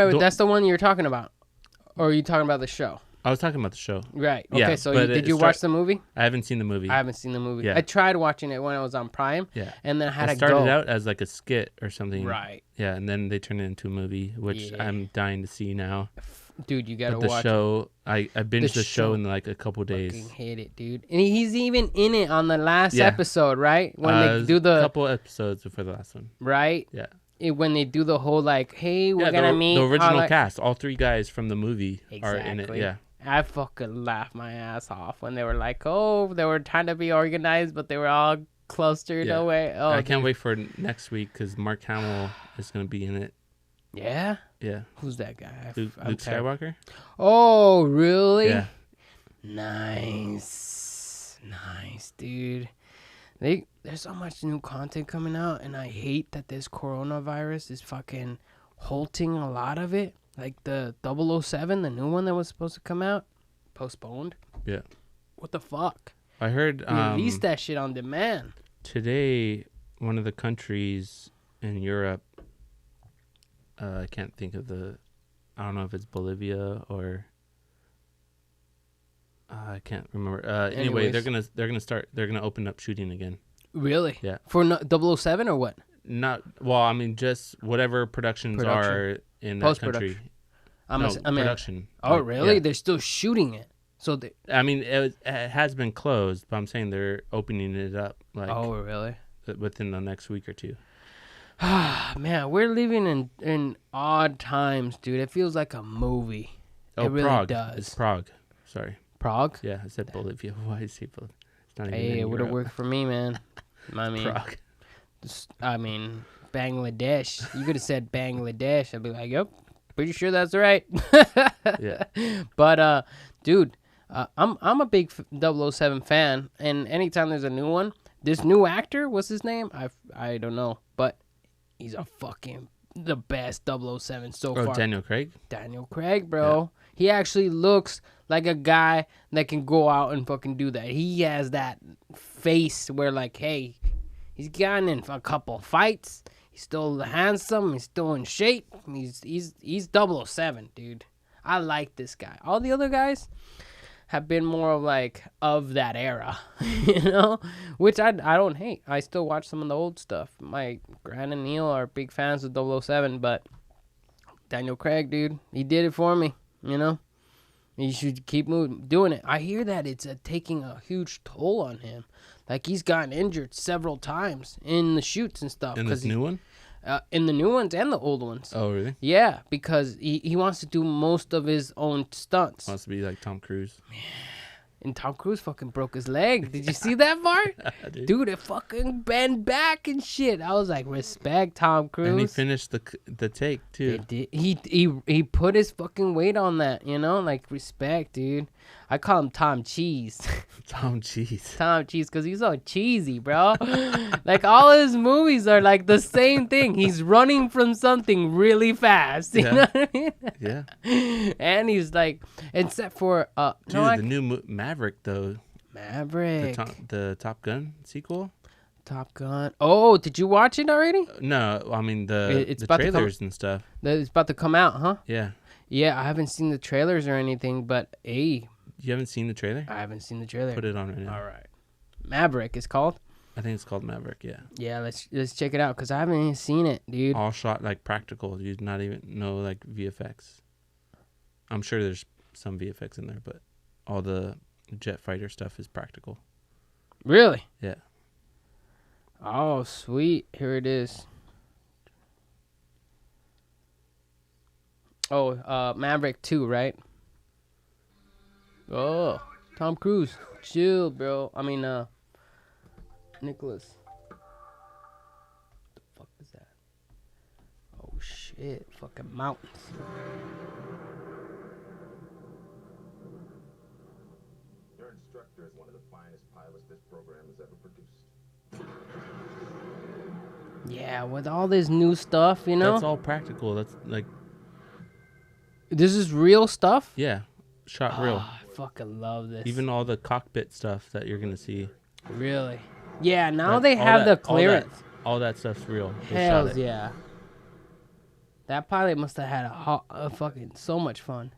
movie. That's the one you're talking about. Or are you talking about the show? I was talking about the show. Right. Yeah, Okay, so but did it you watch the movie? I haven't seen the movie. I haven't seen the movie. Yeah. I tried watching it when it was on Prime. Yeah. And then I had It to started go. out as like a skit or something. Right. Yeah, and then they turned it into a movie, which Yeah. I'm dying to see now. Dude, you gotta But the watch show, I binged the show show in like a couple it. days. Fucking hate it, dude. And he's even in it on the last Yeah. episode, right? When It they was do the a couple episodes before the last one. right. Yeah. When they do the whole like, hey, we're Yeah, gonna meet the original like, cast. All three guys from the movie are in it. Exactly. Yeah. I fucking laughed my ass off when they were like, oh, they were trying to be organized, but they were all clustered Yeah. away. Oh, I can't dude. wait for next week because Mark Hamill is going to be in it. Yeah? Yeah. Who's that guy? Luke I'm terrible. Skywalker? Oh, really? Yeah. Nice, dude. There's so much new content coming out, and I hate that this coronavirus is fucking halting a lot of it. Like the 007, the new one that was supposed to come out, postponed. Yeah. What the fuck? I heard Release that shit on demand. today one of the countries in Europe, I can't think of I don't know if it's Bolivia or I can't remember. Anyway, they're gonna open up shooting again. Really? Yeah. For 007 or what? Not well. I mean, just whatever productions are in that country. Production. Oh, Like, really? yeah. They're still shooting it. So they. I mean, it has been closed, but I'm saying they're opening it up like Oh, really? within the next week or two. Man, we're living in odd times, dude. It feels like a movie. Oh, it really Prague. does. It's Prague. Sorry. Prague? Yeah, I said Bolivia. Why is he Bolivia? It's not even Hey, in it would have Europe. worked for me, man. I mean, Prague. Bangladesh. You could have said Bangladesh. I'd be like, yep, pretty sure that's right. Yeah. But, dude, I'm a big 007 fan, and anytime there's a new one, this new actor, what's his name? I don't know, but he's a fucking the best 007 so far. Daniel Craig. Daniel Craig, bro. He actually looks like a guy that can go out and fucking do that. He has that face where, like, hey, he's gotten in a couple fights. He's still handsome. He's still in shape. He's 007, dude. I like this guy. All the other guys have been more of like of that era, you know, which I don't hate. I still watch some of the old stuff. My Gran and Neil are big fans of 007, but Daniel Craig, dude, he did it for me, you know. You should keep doing it. I hear that it's taking a huge toll on him. Like, he's gotten injured several times in the shoots and stuff. In this new one? In the new ones and the old ones. Oh, really? Yeah, because he wants to do most of his own stunts. Wants to be like Tom Cruise. And Tom Cruise fucking broke his leg. Did you see that part? Dude, it fucking bent back and shit. I was like, respect, Tom Cruise. And he finished the take, too. He put his fucking weight on that, you know? Like, respect, dude. I call him Tom Cheese. Tom Cheese. Tom Cheese, because he's so cheesy, bro. Like, all his movies are like the same thing. He's running from something really fast. You know what I mean? Yeah. And he's like, except for, Dude, the new Maverick, though. Maverick. The Top Gun sequel? Top Gun. Oh, did you watch it already? No, I mean the about to come- trailers and stuff. It's about to come out, huh? Yeah. Yeah, I haven't seen the trailers or anything, but hey, You haven't seen the trailer? I haven't seen the trailer. Put it on right now. All right. Maverick is called. I think it's called Maverick, yeah. Yeah, let's check it out because I haven't even seen it, dude. All shot like practical. You not even know like VFX. I'm sure there's some VFX in there, but all the jet fighter stuff is practical. Really? Yeah. Oh, sweet. Here it is. Oh, Maverick 2, right? Oh, Tom Cruise. Chill, bro. I mean, Nicholas. What the fuck is that? Oh, shit. Fucking mountains. instructor is one of the finest pilots this program has ever produced. Yeah, with all this new stuff, you know? That's all practical. That's like, This is real stuff? yeah, shot real. I fucking love this. Even all the cockpit stuff that you're gonna see. Really? Yeah, now That- they all have that- the clearance. All that stuff's real. They shot Hells it. yeah. That pilot must have had a fucking so much fun.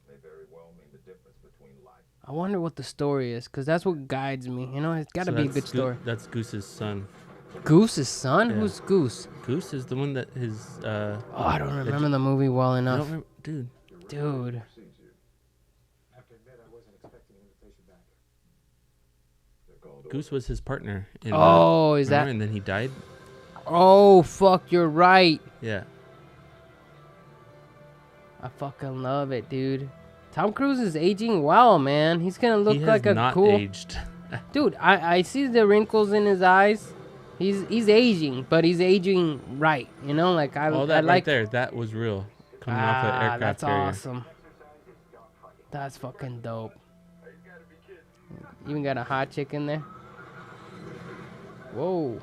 They very well mean the difference between life. I wonder what the story is, because that's what guides me. You know, it's got to So be a that's good story. That's Goose's son. Goose's son? Yeah. Who's Goose? Goose is the one that his. Oh, I don't remember the movie well I enough. don't remember, dude. Dude. I have to admit, I wasn't expecting an invitation back. They're called Goose was his partner. In, Oh, is remember? that? And then he died. Oh, fuck, you're right. Yeah. I fucking love it, dude. Tom Cruise is aging well, man. He's gonna look He has like a not cool aged. dude. I see the wrinkles in his eyes. He's aging, but he's aging right. You know, like I All I that like. right there, that was real. Coming off an aircraft That's carrier. awesome. That's fucking dope. Even got a hot chick in there. Whoa.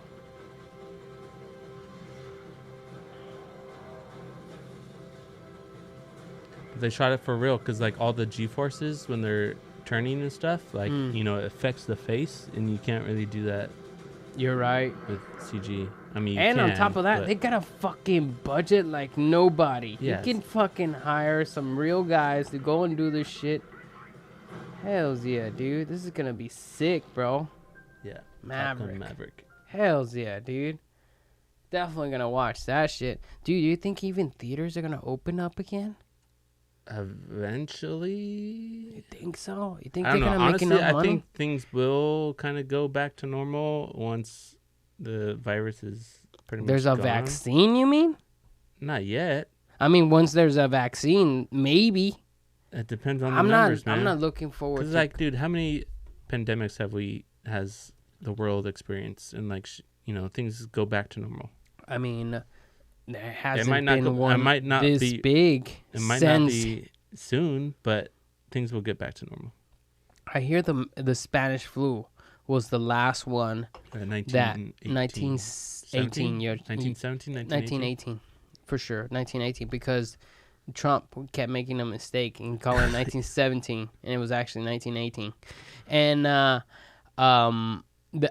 They shot it for real because like all the G-forces when they're turning and stuff, like you know, it affects the face, and you can't really do that You're right. with CG. I mean, you And on can, top of that, but they got a fucking budget like nobody. Yes. You can fucking hire some real guys to go and do this shit. Hells yeah, dude. This is gonna be sick, bro. yeah, Top Gun Maverick. Maverick. Hells yeah, dude. Definitely gonna watch that shit. Dude, you think even theaters are gonna open up again? Eventually, You think so? You think I they're don't know. gonna make Honestly, enough I money? think things will kind of go back to normal once the virus is pretty much There's a gone. vaccine, you mean? Not yet. I mean, once there's a vaccine, maybe. It depends on the I'm numbers, not. man. I'm not looking forward Because, to. like, dude, how many pandemics has the world experienced? And, like, you know, things go back to normal. I mean, there hasn't might not been go- it one might not this be- big It might since. not be soon, but things will get back to normal. I hear the Spanish flu was the last one that 1918 year 1917, 1918 for sure 1918 because Trump kept making a mistake and calling it 1917 and it was actually 1918 and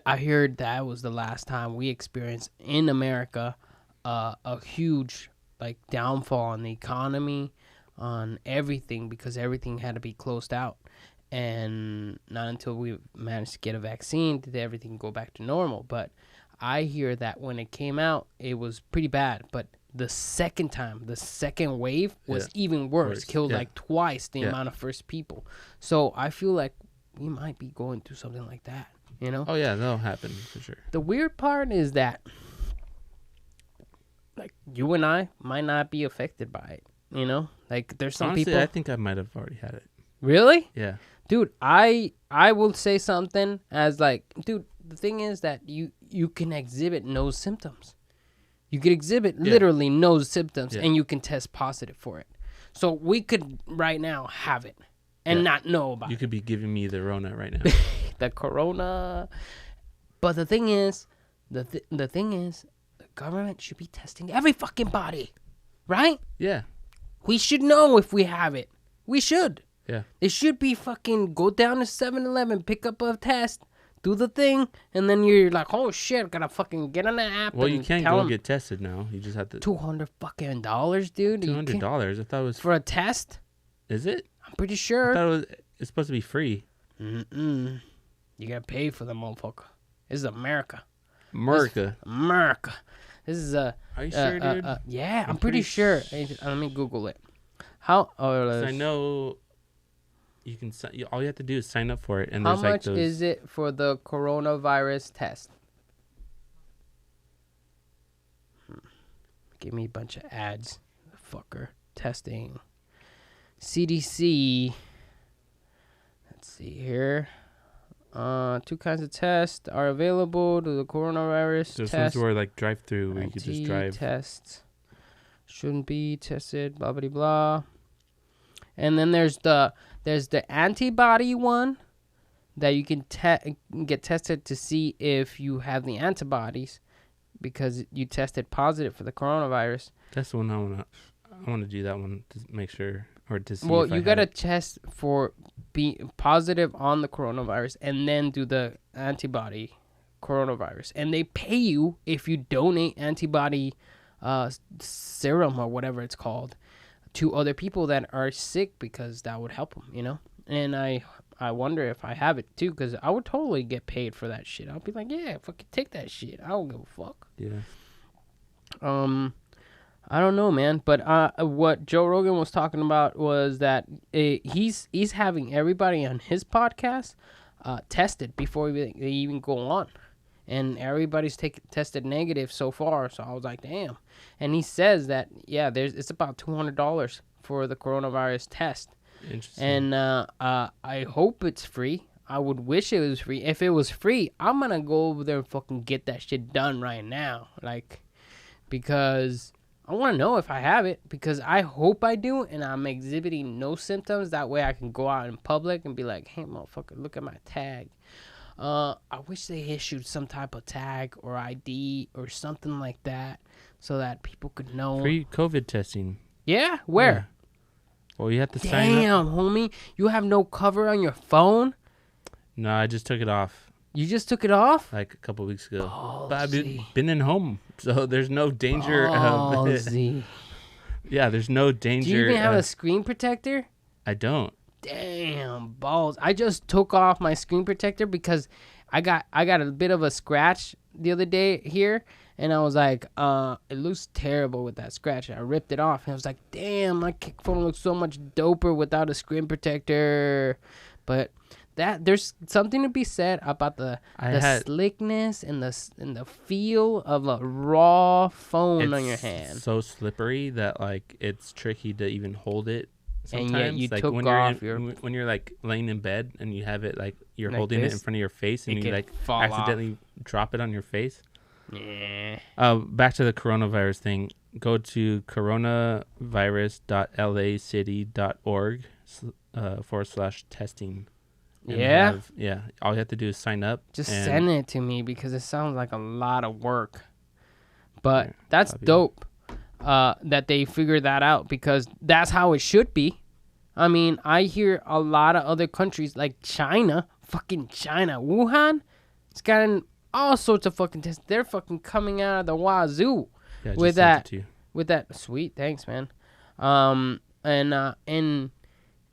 I heard that was the last time we experienced in America a huge like downfall on the economy, on everything, because everything had to be closed out. And not until we managed to get a vaccine did everything go back to normal. But I hear that when it came out, it was pretty bad. But the second time, the second wave was even worse. Worse, Killed yeah. like twice the Yeah. amount of first people. So I feel like we might be going through something like that, you know? Oh, yeah, that'll happen for sure. The weird part is that, like, you and I might not be affected by it, you know? Like, there's some Honestly, people... I think I might have already had it. Really? Yeah. Dude, I will say something as like, dude, the thing is that you can exhibit no symptoms. You can exhibit literally no symptoms, and you can test positive for it. So we could right now have it and not know about You it. could be giving me the Rona right now. The corona. But the thing is, the thing is, the government should be testing every fucking body, right? Yeah. We should know if we have it. We should. Yeah. It should be fucking go down to 7-Eleven, pick up a test, do the thing, and then you're like, oh shit, gotta fucking get on the app. Well, and you can't tell go 'em get tested now. You just have to. $200 fucking dollars, dude. You can't- $200. I thought it was. for a test. Is it? I'm pretty I sure. thought it's supposed to be free. You gotta pay for the motherfucker. This is America. America. America. This is Are you sure, dude? yeah, I'm I'm pretty pretty sure. Let me Google it. How? Oh, 'Cause I know you can. All you have to do is sign up for it, and how there's like much those. is it for the coronavirus test? Give me a bunch of ads, fucker. Testing. CDC. Let's see here. 2 kinds of tests are available to the coronavirus There's test. ones where like drive through where you could just IT drive. tests shouldn't be tested. Blah blah blah. And then there's the antibody one, that you can get tested to see if you have the antibodies because you tested positive for the coronavirus. That's the one I want to do that one to make sure, or to see Well, if I you have got to it. test for being positive on the coronavirus and then do the antibody coronavirus. And they pay you if you donate antibody serum or whatever it's called to other people that are sick because that would help them, you know? And I wonder if I have it too because I would totally get paid for that shit. I'll be like, yeah, fucking take that shit. I don't give a fuck. Yeah. I don't know, man. But what Joe Rogan was talking about was that he's having everybody on his podcast tested before they even go on, and everybody's tested negative so far. So I was like, damn. And he says that it's about $200 for the coronavirus test. Interesting. And I hope it's free. I would wish it was free. If it was free, I'm gonna go over there and fucking get that shit done right now, like, because I want to know if I have it, because I hope I do, and I'm exhibiting no symptoms. That way I can go out in public and be like, hey, motherfucker, look at my tag. I wish they issued some type of tag or ID or something like that so that people could know. Free COVID testing. Yeah? Where? Yeah. Well, you have to sign up. Damn, homie. You have no cover on your phone? No, I just took it off You just took it off? like a couple weeks ago. Ballsy. But I've been in home, so there's no danger of it. Ballsy. Yeah, there's no danger. Do you even have a screen protector? I don't. Damn, balls. I just took off my screen protector because I got a bit of a scratch the other day here, and I was like, it looks terrible with that scratch. I ripped it off, and I was like, damn, my kick phone looks so much doper without a screen protector. But there's something to be said about the slickness and the feel of a raw phone on your hand. So slippery that like it's tricky to even hold it. Sometimes, and yet you like took when off when you're like laying in bed and you have it like you're like holding this, it in front of your face and it you could like fall accidentally drop it on your face. Yeah. Back to the coronavirus thing. Go to coronavirus.lacity.org /testing. Yeah? All you have to do is sign up. Just and send it to me because it sounds like a lot of work. But Yeah, that's copy. dope that they figured that out because that's how it should be. I mean, I hear a lot of other countries like China, fucking China, Wuhan, it's gotten all sorts of fucking tests. They're fucking coming out of the wazoo Yeah, I with just sent that. it to you. With that, sweet, thanks, man. And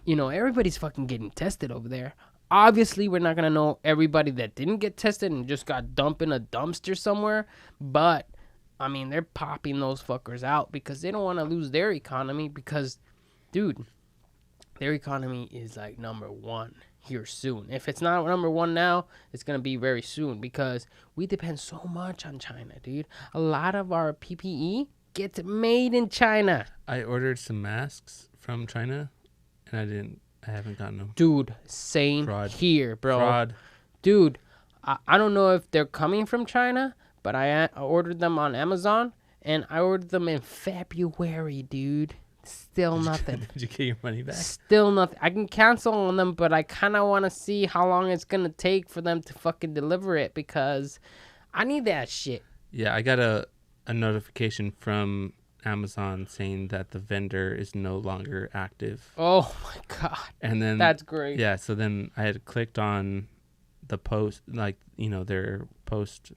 you know, everybody's fucking getting tested over there. Obviously, we're not gonna know everybody that didn't get tested and just got dumped in a dumpster somewhere. But I mean, they're popping those fuckers out because they don't want to lose their economy. Because, dude, their economy is like number one here soon. If it's not number one now, it's gonna be very soon because we depend so much on China, dude. A lot of our PPE gets made in China. I ordered some masks from China, and I haven't gotten them. Dude, same Fraud. here, bro. Fraud. Dude, I don't know if they're coming from China, but I ordered them on Amazon, and I ordered them in February, dude. Still nothing. Did you get your money back? Still nothing. I can cancel on them, but I kind of want to see how long it's going to take for them to fucking deliver it because I need that shit. Yeah, I got a notification from Amazon saying that the vendor is no longer active. Oh, my God. And then That's great. Yeah, so then I had clicked on the post, like, you know, their post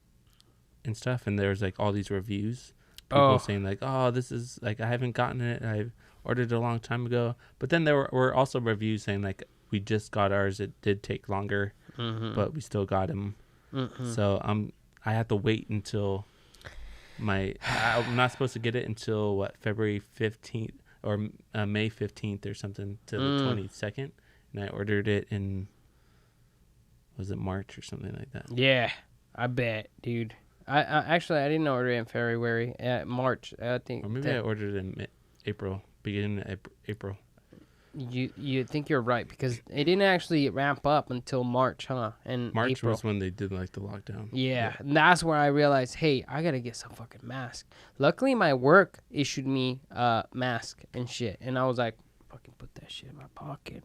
and stuff, and there's like all these reviews. People saying like, oh, this is like, I haven't gotten it. I ordered it a long time ago. But then there were also reviews saying like, we just got ours. It did take longer, but we still got them. So I have to wait until I'm not supposed to get it until what, February 15th or May 15th or something to the 22nd. And I ordered it in, was it March or something like that? Yeah, I bet, dude. I actually I didn't order it in February. March, I think. Or maybe I ordered it in April, beginning of April. You think you're right because it didn't actually ramp up until March, huh? And March April. was when they did like the lockdown. Yeah, and that's where I realized, hey, I gotta get some fucking mask. Luckily, my work issued me a mask and shit, and I was like, fucking put that shit in my pocket.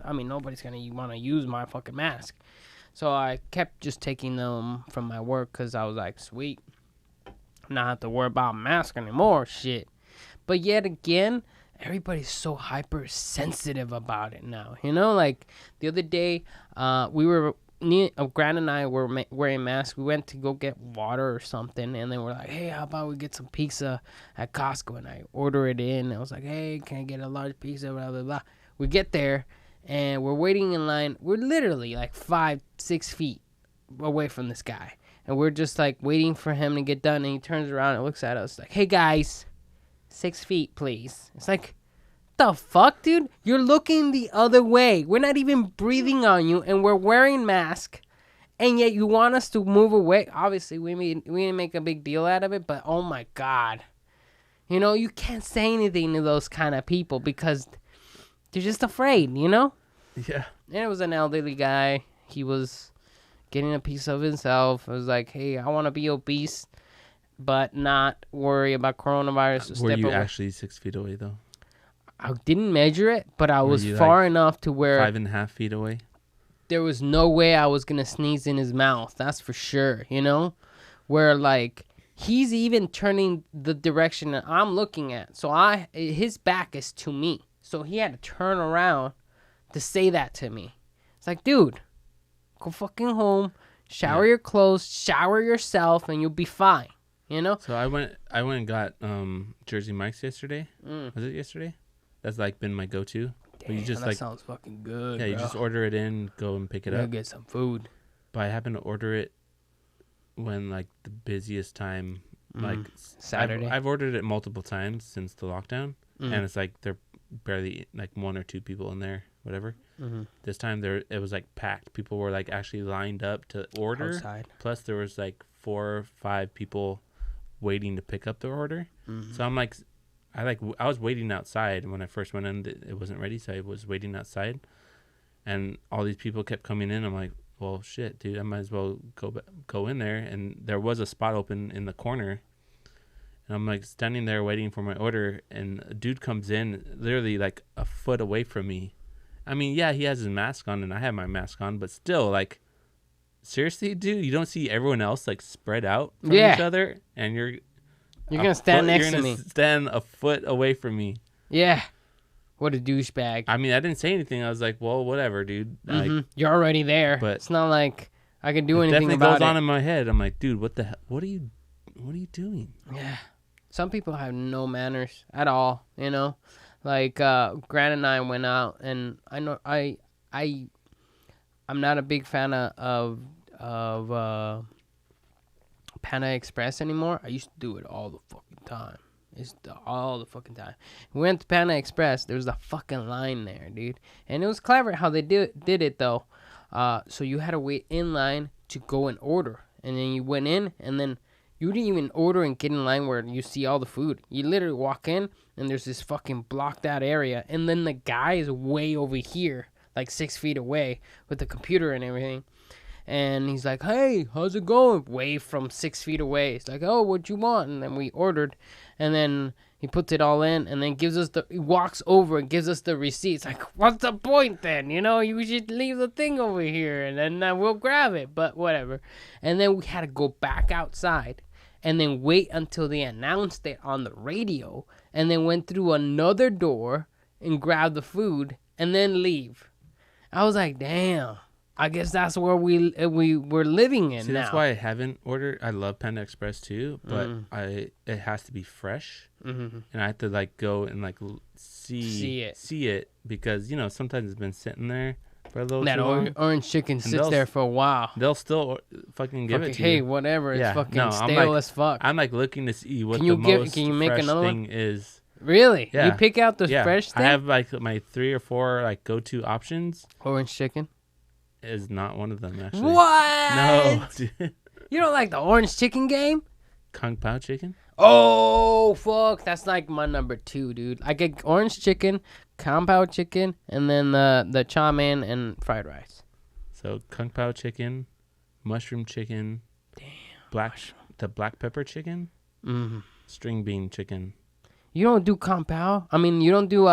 I mean, nobody's gonna want to use my fucking mask. So I kept just taking them from my work because I was like, sweet, not have to worry about a mask anymore. Shit. But yet again, everybody's so hypersensitive about it now. You know, like the other day, Grant and I were wearing masks. We went to go get water or something, and then we're like, hey, how about we get some pizza at Costco? And I order it in. I was like, hey, can I get a large pizza? Blah, blah, blah. We get there, and we're waiting in line. We're literally like 5-6 feet away from this guy. And we're just like waiting for him to get done. And he turns around and looks at us like, hey, guys, 6 feet, please. It's like, the fuck, dude? You're looking the other way. We're not even breathing on you, and we're wearing masks, and yet you want us to move away. Obviously, we didn't make a big deal out of it, but oh my God. You know, you can't say anything to those kind of people because they're just afraid, you know? Yeah. And it was an elderly guy. He was getting a piece of himself. It was like, hey, I want to be obese, but not worry about coronavirus. Were Step you away. actually 6 feet away, though? I didn't measure it, but I Were was you, far like, enough to where 5.5 feet away? there was no way I was going to sneeze in his mouth. That's for sure, you know? Where, like, he's even turning the direction that I'm looking at. So his back is to me. So he had to turn around to say that to me. It's like, dude, go fucking home, shower your clothes, shower yourself, and you'll be fine, you know? So I went and got Jersey Mike's yesterday. Was it yesterday? That's like been my go-to. But you just that like sounds fucking good. yeah, you bro. just order it in, go and pick it Gotta up. get some food. But I happen to order it when like the busiest time, like Saturday. I've ordered it multiple times since the lockdown, and it's like they're barely like 1 or 2 people in there, whatever. This time it was like packed. People were like actually lined up to order. Outside. Plus there was like 4 or 5 people waiting to pick up their order. So I'm like, I was waiting outside when I first went in. It wasn't ready, so I was waiting outside, and all these people kept coming in. I'm like, well, shit, dude, I might as well go in there. And there was a spot open in the corner, and I'm like standing there waiting for my order, and a dude comes in literally like a foot away from me. I mean, yeah, he has his mask on, and I have my mask on, but still, like, seriously, dude, you don't see everyone else like spread out from each other, and you're gonna stand next to You're me. gonna stand a foot away from me. Yeah. What a douchebag. I mean, I didn't say anything. I was like, well, whatever, dude. Like, You're already there. but it's not like I can do it anything definitely about goes on it. in my head. I'm like, dude, what the hell? What are you doing? Yeah. Some people have no manners at all, you know? Like, Grant and I went out, and I know I'm not a big fan of Panda Express anymore. I used to do it all the fucking time. All the fucking time. We went to Panda Express. There was a fucking line there, dude. And it was clever how they did it, though. So you had to wait in line to go and order. And then you went in, and then you didn't even order and get in line where you see all the food. You literally walk in, and there's this fucking blocked out area. And then the guy is way over here, like 6 feet away, with the computer and everything. And he's like, hey, how's it going? Way from 6 feet away. He's like, oh, what you want? And then we ordered. And then he puts it all in and then he walks over and gives us the receipt. It's like, what's the point then? You know, you should leave the thing over here and then we'll grab it. But whatever. And then we had to go back outside and then wait until they announced it on the radio and then went through another door and grabbed the food and then leave. I was like, damn. I guess that's where we were living in. See, now. that's why I haven't ordered. I love Panda Express too, but it has to be fresh, and I have to like go and like see it because sometimes it's been sitting there for a little that too long. orange chicken sits there for a while. They'll still fucking give it to hey, you. whatever. It's fucking no, stale as fuck. I'm like looking to see what Can you make fresh another thing one? is. Really? Yeah. You pick out the fresh thing? I have like my 3 or 4 like go-to options. Orange chicken? Is not one of them, actually. What? No. Dude. You don't like the orange chicken game? Kung Pao chicken? Oh, fuck. That's like my number 2, dude. I get orange chicken, Kung Pao chicken, and then the chow mein and fried rice. So Kung Pao chicken, mushroom chicken, Damn. the black pepper chicken, string bean chicken. You don't do kung pao. I mean, you don't do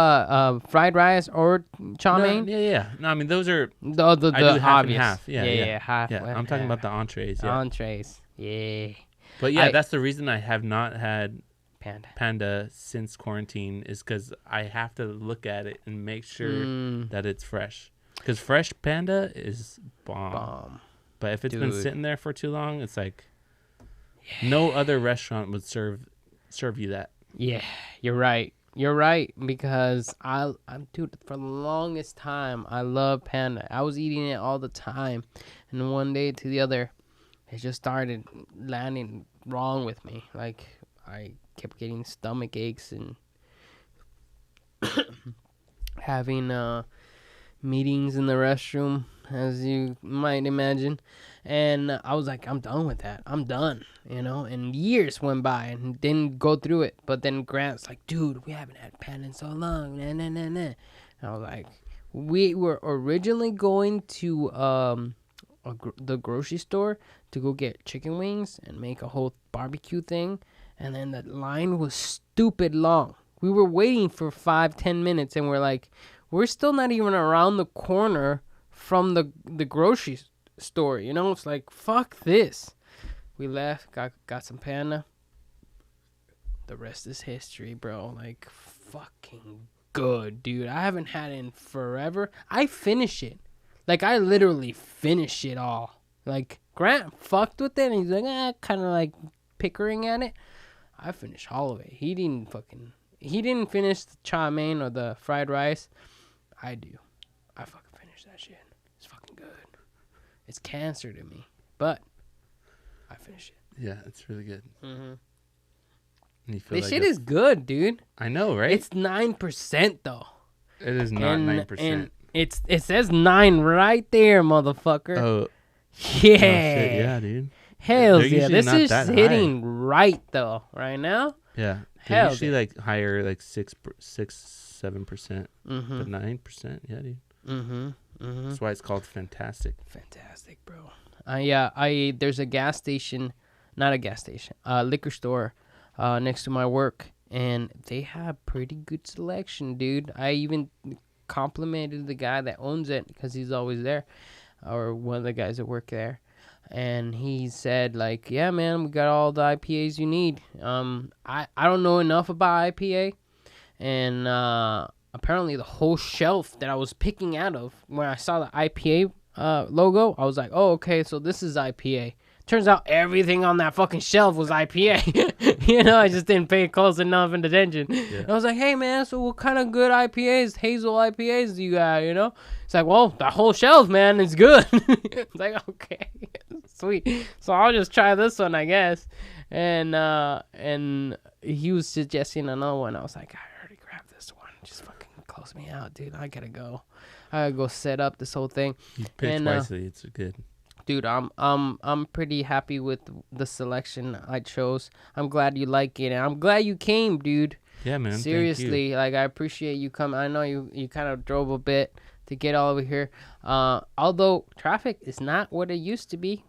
fried rice or chow No, mein. yeah. No, I mean those are. The I do half and obvious. half. Yeah. half. Yeah, I'm talking about the entrees. Yeah, entrees. Yeah, but yeah, I- that's the reason I have not had panda. panda since quarantine is because I have to look at it and make sure Mm, that it's fresh. Because fresh panda is bomb. bomb. But if it's been Dude. sitting there for too long, it's like no other restaurant would serve you that. Yeah, you're right. You're right because I'm dude. For the longest time, I love panda. I was eating it all the time, and one day to the other, it just started landing wrong with me. Like I kept getting stomach aches and having meetings in the restroom, as you might imagine. And I was like, I'm done with that. I'm done, And years went by and didn't go through it. But then Grant's like, dude, we haven't had panda in so long. Nah, nah, nah, nah. And I was like, we were originally going to the grocery store to go get chicken wings and make a whole barbecue thing. And then the line was stupid long. We were waiting for 5-10 minutes, and we're like, we're still not even around the corner from the grocery store. It's like, fuck this. We left, got some panda. The rest is history, bro. Like, fucking good, dude. I haven't had it in forever. I finish it. Like, I literally finish it all. Like, Grant fucked with it, and he's like, kind of like pickering at it. I finished all of it. He didn't finish the chow mein or the fried rice. I do. I fucking finish that shit. It's fucking good. It's cancer to me, but I finish it. Yeah, it's really good. Mm-hmm. And you feel This like shit is good, dude. I know, right? It's 9% though. It is not 9%. And it says 9 right there, motherfucker. Oh, yeah. oh, shit, yeah, dude. Hell They're yeah. usually This not is that hitting right though. Right now. Yeah, Hell they're usually yeah. like higher, like 6-7%, Mm-hmm. but 9%, yeah, dude. Mm-hmm. Mm-hmm. That's why it's called fantastic. Fantastic, bro. There's a gas station, not a gas station, liquor store, next to my work, and they have pretty good selection, dude. I even complimented the guy that owns it because he's always there, or one of the guys that work there, and he said like, yeah, man, we got all the IPAs you need. I don't know enough about IPA, and apparently the whole shelf that I was picking out of when I saw the IPA logo, I was like, oh, okay, so this is IPA. Turns out everything on that fucking shelf was IPA. I just didn't pay close enough attention. Yeah. And I was like, hey, man, so what kind of good IPAs, hazel IPAs do you got, It's like, well, the whole shelf, man, is good. It's like, okay, sweet. So I'll just try this one, I guess. And he was suggesting another one. I was like, I already grabbed this one. Just fucking close me out, dude. I gotta go set up this whole thing. You picked And, wisely. It's good. Dude, I'm pretty happy with the selection I chose. I'm glad you like it, and I'm glad you came, dude. Yeah, man. Seriously, like I appreciate you coming. I know you kind of drove a bit to get all over here. Although traffic is not what it used to be.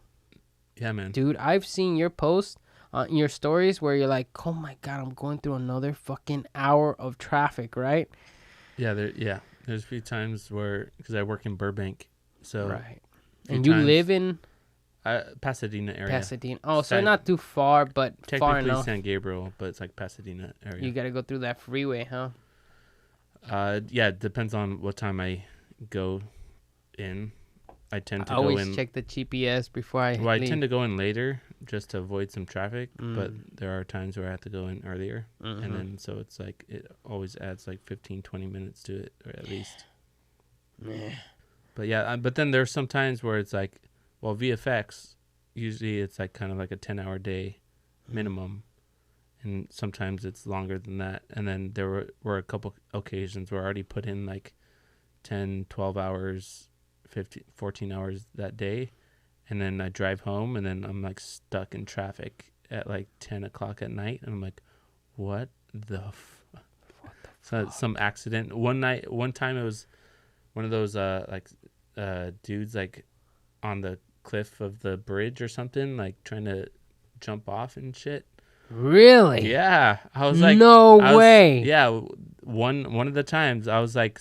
Yeah, man. Dude, I've seen your posts on your stories where you're like, "Oh my god, I'm going through another fucking hour of traffic," right? Yeah, there's a few times where, because I work in Burbank, so Right. And you live in Pasadena area. Pasadena. Oh, so San- not too far, but far Technically enough. San Gabriel, but it's like Pasadena area. You gotta go through that freeway, huh? Yeah, it depends on what time I go in. I tend to I go always in. check the GPS before I Well, I leave. tend to go in later just to avoid some traffic, but Mm. there are times where I have to go in earlier, Mhm. and then so it's like it always adds like 15-20 minutes to it, or at least. Meh. But yeah, but then there's some times where it's like, well, VFX, usually it's like kind of like a 10-hour day minimum, and sometimes it's longer than that. And then there were a couple occasions where I already put in like 10, 12 hours, 14 hours that day, and then I drive home, and then I'm like stuck in traffic at like 10 o'clock at night, and I'm like, what the so some accident. One time it was one of those dudes like on the cliff of the bridge or something, like trying to jump off and shit. Really? Yeah, I was like, No I was- way. Yeah, one of the times I was like,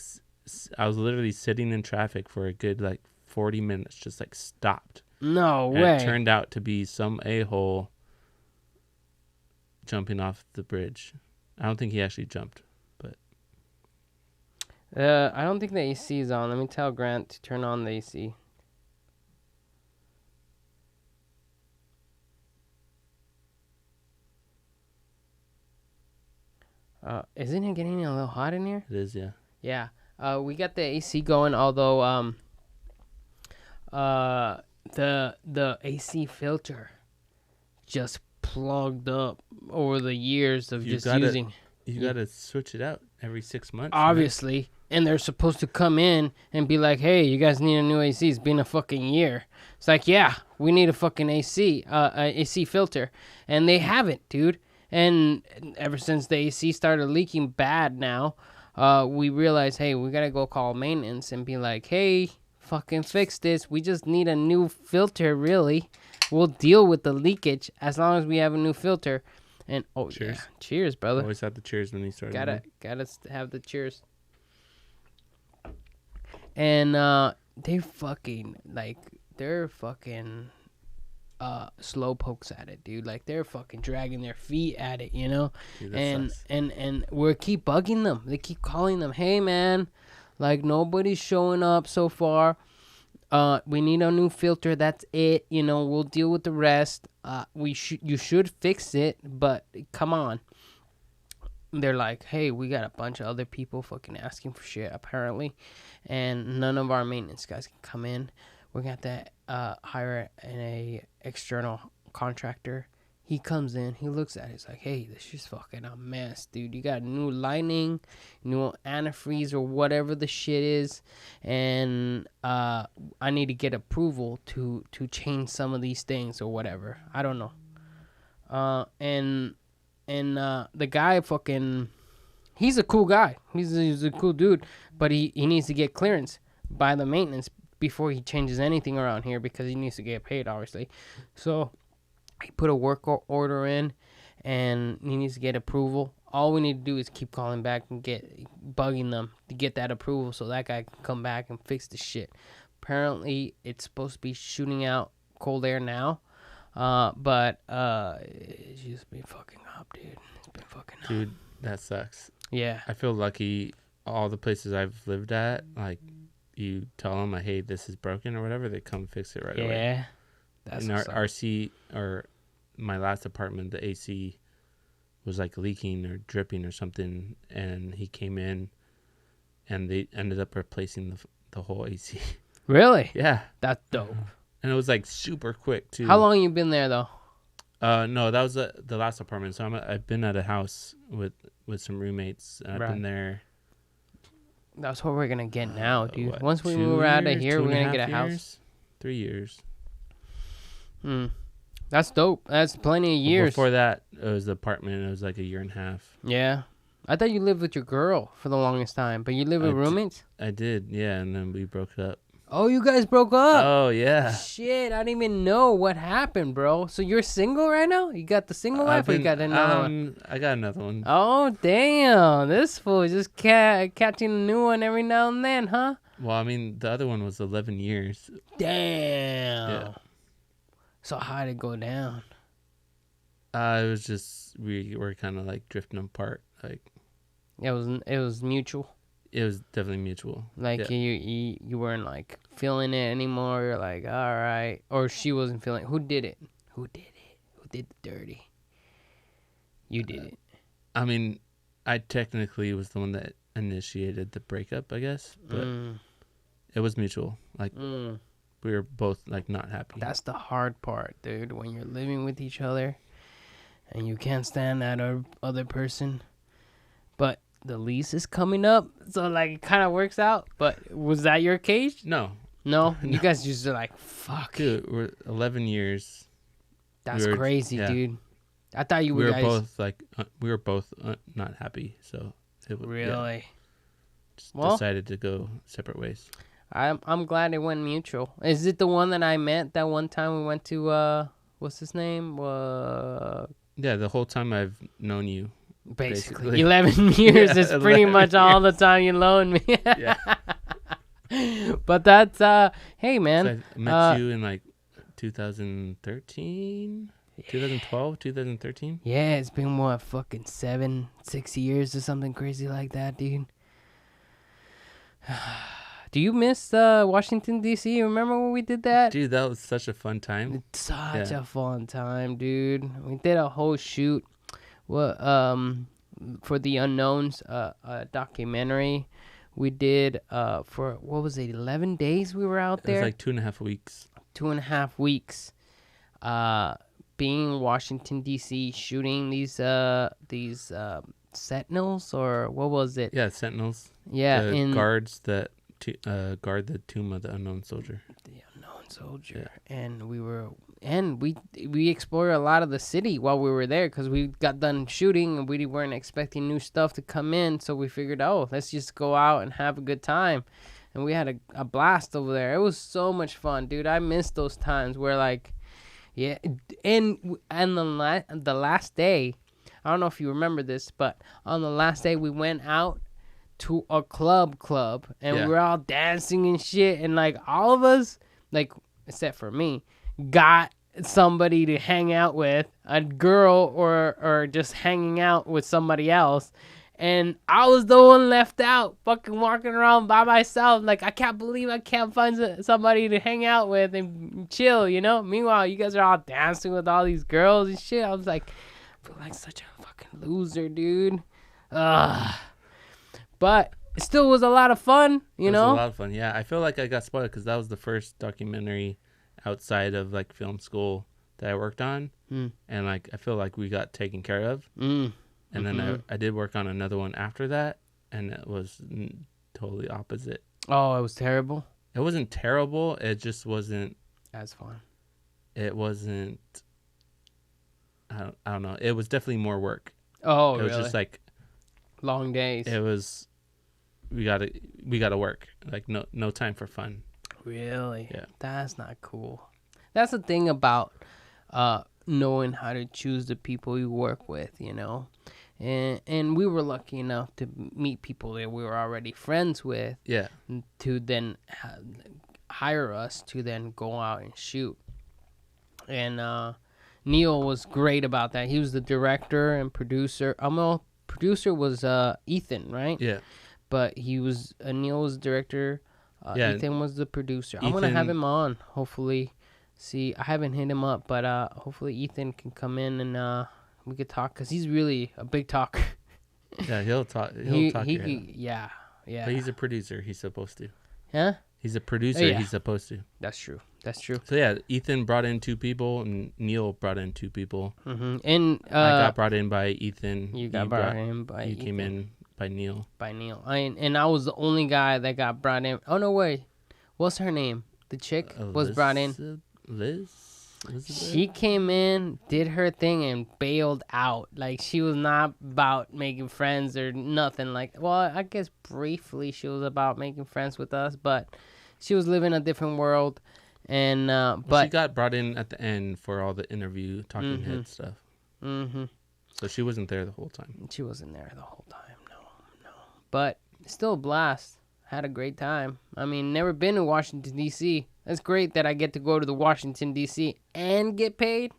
I was literally sitting in traffic for a good like 40 minutes, just like stopped. No And way. it turned out to be some a-hole jumping off the bridge. I don't think he actually jumped. I don't think the AC is on. Let me tell Grant to turn on the AC. Isn't it getting a little hot in here? It is, yeah. Yeah. We got the AC going, although the AC filter just plugged up over the years of You just gotta- using. You got to switch it out every 6 months. Obviously, and they're supposed to come in and be like, "Hey, you guys need a new AC. It's been a fucking year." It's like, yeah, we need a fucking AC, AC filter, and they haven't, dude. And ever since the AC started leaking bad, now, we realized, hey, we gotta go call maintenance and be like, "Hey, fucking fix this. We just need a new filter, really. We'll deal with the leakage as long as we have a new filter." And Cheers. yeah, cheers, brother. Always have the cheers when you start. Gotta have the cheers. And they're fucking slow pokes at it, dude. Like they're fucking dragging their feet at it, you know. Dude, that And sucks. and we're keep bugging them. They keep calling them, "Hey man, like nobody's showing up so far. We need a new filter. That's it. You know, we'll deal with the rest. You should fix it, but come on." They're like, "Hey, we got a bunch of other people fucking asking for shit apparently, and none of our maintenance guys can come in. We're gonna have to hire a external contractor." He comes in, he looks at it, he's like, "Hey, this is fucking a mess, dude. You got new lining, new antifreeze or whatever the shit is, and I need to get approval to change some of these things or whatever. I don't know." And the guy fucking, he's a cool guy. He's a cool dude, but he needs to get clearance by the maintenance before he changes anything around here because he needs to get paid, obviously. So he put a work order in, and he needs to get approval. All we need to do is keep calling back and bugging them to get that approval so that guy can come back and fix the shit. Apparently, it's supposed to be shooting out cold air now, but it's just been fucking up, dude. It's been fucking up. Dude, that sucks. Yeah. I feel lucky. All the places I've lived at, like, you tell them, "Hey, this is broken" or whatever, they come fix it right away. Yeah. That's In our what's up. RC or my last apartment, the AC was like leaking or dripping or something, and he came in, and they ended up replacing the whole AC. Really? Yeah, That's dope. and it was like super quick too. How long you been there though? No, that was the last apartment. So I've been at a house with some roommates. And I've Right. been there. That's what we're gonna get now, dude. What, Once we 2 move out of years, here, 2 we're and gonna get a half house. years? 3 years. That's dope. That's plenty of Well, years. before that, it was the apartment. It was like a year and a half. Yeah. I thought you lived with your girl for the longest time, but you live with I d- roommates? I did, yeah, and then we broke it up. Oh, you guys broke up. Oh yeah. Shit, I didn't even know what happened, bro. So you're single right now? You got the single life or you got another one? I got another one. Oh, damn. This fool is just catching a new one every now and then, huh? Well, I mean, the other one was 11 years. Damn. Yeah. So how'd it go down? It was just we were kind of like drifting apart. Like It was mutual. it was definitely mutual. Like Yeah. you weren't like feeling it anymore. You're like, all right, or she wasn't feeling it. Who did it? Who did it? Who did the dirty? You did it. I mean, I technically was the one that initiated the breakup, I guess, but it was mutual. Like we were both like not happy. That's the hard part, dude. When you're living with each other, and you can't stand that other person, but the lease is coming up, so like it kind of works out. But was that your case? No, No, you guys just are like, fuck. dude, we're 11 years. That's we were- crazy, yeah. dude. I thought you We were were guys both like we were both not happy, so it was really. just Well- decided to go separate ways. I'm glad it went mutual. Is it the one that I met that one time we went to what's his name? Yeah, the whole time I've known you. Basically. 11 years is pretty 11 much all the time you loan me. Yeah. But that's, hey, man. So I met you in like 2013, 2012, 2013. Yeah, it's been what, fucking 6 years or something crazy like that, dude. Do you miss Washington, D.C.? Remember when we did that? Dude, that was such a fun time. It's such a fun time, dude. We did a whole shoot for the Unknowns, a documentary. We did for, what was it, 11 days we were out there? It was like 2.5 weeks. 2.5 weeks. Being in Washington, D.C., shooting these sentinels, or what was it? Yeah, sentinels. Yeah, the guards that guard the tomb of the unknown soldier. The unknown soldier. Yeah. And we explored a lot of the city while we were there, because we got done shooting and we weren't expecting new stuff to come in, so we figured, let's just go out and have a good time. And we had a blast over there. It was so much fun, dude. I miss those times where, like, yeah, and the last day, I don't know if you remember this, but on the last day we went out to a club, and we were all dancing and shit, and like all of us, like except for me, got somebody to hang out with, a girl or just hanging out with somebody else. And I was the one left out, fucking walking around by myself. Like, I can't believe I can't find somebody to hang out with and chill, you know? Meanwhile, you guys are all dancing with all these girls and shit. I was like, I feel like such a fucking loser, dude. But it still was a lot of fun, you know? It was a lot of fun, yeah. I feel like I got spoiled because that was the first documentary outside of, like, film school that I worked on. And, like, I feel like we got taken care of. And then I did work on another one after that, and it was totally opposite. Oh, it was terrible? It wasn't terrible. It just wasn't as fun. It wasn't. I don't know. It was definitely more work. Oh, really? It was just like long days. It was. We gotta work. Like no time for fun. Really? Yeah. That's not cool. That's the thing about knowing how to choose the people you work with, you know. And we were lucky enough to meet people that we were already friends with. Yeah. To then hire us to then go out and shoot. And Neil was great about that. He was the director and producer. Producer was Ethan, right? Yeah. But Neil was the director. Ethan was the producer. I'm gonna have him on. Hopefully, I haven't hit him up, but hopefully Ethan can come in and we could talk, because he's really a big talker. Yeah, he'll talk. Yeah. But he's a producer. He's supposed to. Yeah. He's a producer. Oh, yeah. He's supposed to. That's true. So yeah, Ethan brought in 2 people, and Neil brought in 2 people. Mm-hmm. And I got brought in by Ethan. You got brought in by. You came in by Neil. And I was the only guy that got brought in. Oh no way, what's her name? The chick was brought in. Liz. She came in, did her thing, and bailed out. Like, she was not about making friends or nothing. Like, well, I guess briefly she was about making friends with us, but she was living a different world. And but she got brought in at the end for all the interview talking head stuff. Mm-hmm. So she wasn't there the whole time. She wasn't there the whole time. No. But still a blast. Had a great time. I mean, never been to Washington, D.C. That's great that I get to go to the Washington, D.C. and get paid.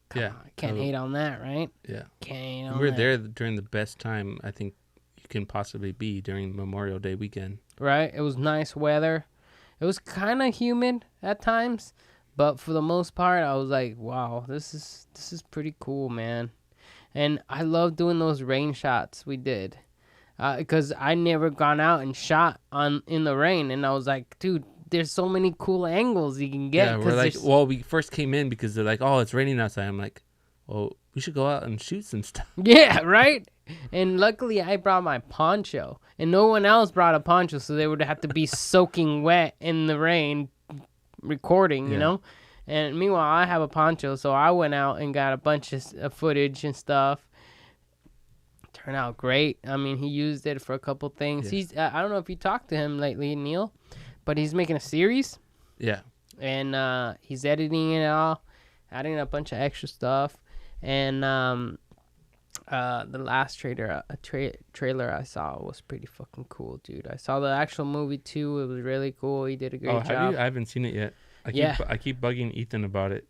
Come on, can't hate on that, right? Yeah. Can't hate on that. We were there during the best time I think you can possibly be, during Memorial Day weekend. Right. It was nice weather. It was kind of humid at times, but for the most part, I was like, wow, this is pretty cool, man. And I love doing those rain shots we did. Because I never gone out and shot in the rain, and I was like, dude, there's so many cool angles you can get. Yeah, we're like, well, we first came in because they're like, oh, it's raining outside. I'm like, well, we should go out and shoot some stuff. Yeah, right? And luckily I brought my poncho, and no one else brought a poncho, so they would have to be soaking wet in the rain recording, you know? And meanwhile, I have a poncho, so I went out and got a bunch of footage and stuff. Turned out great. I mean, he used it for a couple things. Yeah. I don't know if you talked to him lately, Neil, but he's making a series. Yeah. And he's editing it all, adding a bunch of extra stuff. And the last trailer I saw was pretty fucking cool, dude. I saw the actual movie too. It was really cool. He did a great Have job. you? I haven't seen it yet. Yeah. I keep bugging Ethan about it.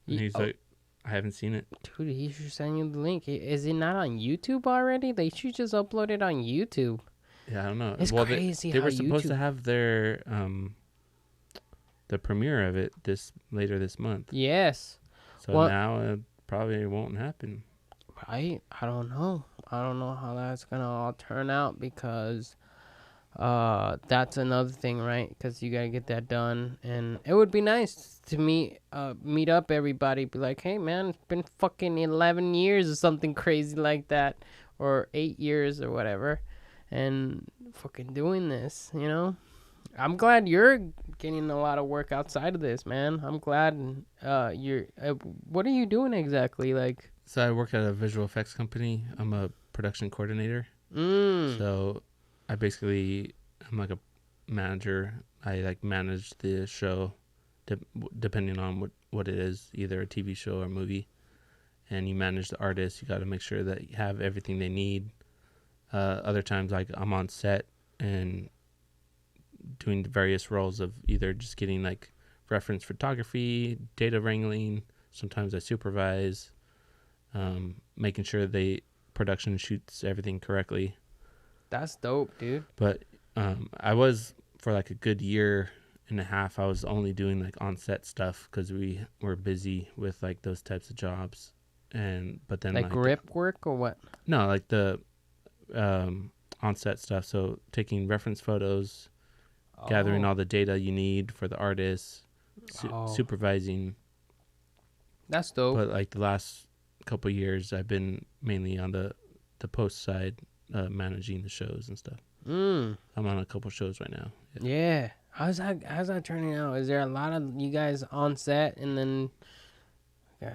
And he's Oh. like, I haven't seen it. Dude, he should send you the link. Is it not on YouTube already? They should just upload it on YouTube. Yeah, I don't know. It's crazy They how were supposed YouTube- to have their the premiere of it later this month. Yes. So Well- now it probably won't happen. Right? I don't know. I don't know how that's gonna all turn out because that's another thing, right? Because you gotta get that done, and it would be nice to meet up everybody. Be like, hey man, it's been fucking 11 years or something crazy like that, or 8 years or whatever, and fucking doing this. You know, I'm glad you're getting a lot of work outside of this, man. I'm glad you're. What are you doing exactly, like? So I work at a visual effects company. I'm a production coordinator. Mm. So I'm like a manager. I like manage the show, depending on what it is, either a TV show or a movie. And you manage the artists. You got to make sure that you have everything they need. Other times, like I'm on set and doing the various roles of either just getting like reference photography, data wrangling. Sometimes I supervise, making sure production shoots everything correctly. That's dope, dude. But I was, for like a good year and a half, I was only doing like on-set stuff because we were busy with like those types of jobs. But then Like grip work or what? no, like the on-set stuff. So taking reference photos, gathering all the data you need for the artists, supervising. That's dope. But like the last couple of years, I've been mainly on the post side, managing the shows and stuff. I'm on a couple shows right now. Yeah. How's that turning out? Is there a lot of you guys on set and then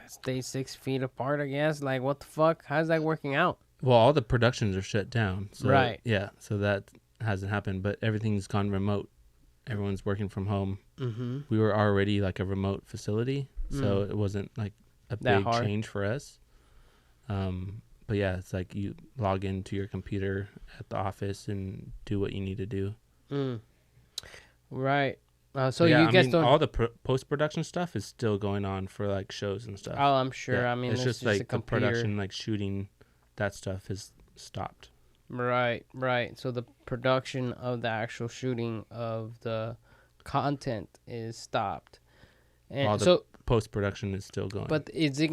stay 6 feet apart, I guess? Like, what the fuck? How's that working out? Well, all the productions are shut down. So, right. Yeah. So that hasn't happened, but everything's gone remote. Everyone's working from home. Mm-hmm. We were already like a remote facility, so it wasn't like a big change for us. But yeah, it's like you log into your computer at the office and do what you need to do. Right. So yeah, you guys don't. All the post-production stuff is still going on for like shows and stuff. Oh, I'm sure. Yeah. I mean, it's just like the computer. production, like shooting, that stuff is stopped. Right. So the production of the actual shooting of the content is stopped. And All the post-production is still going. But is it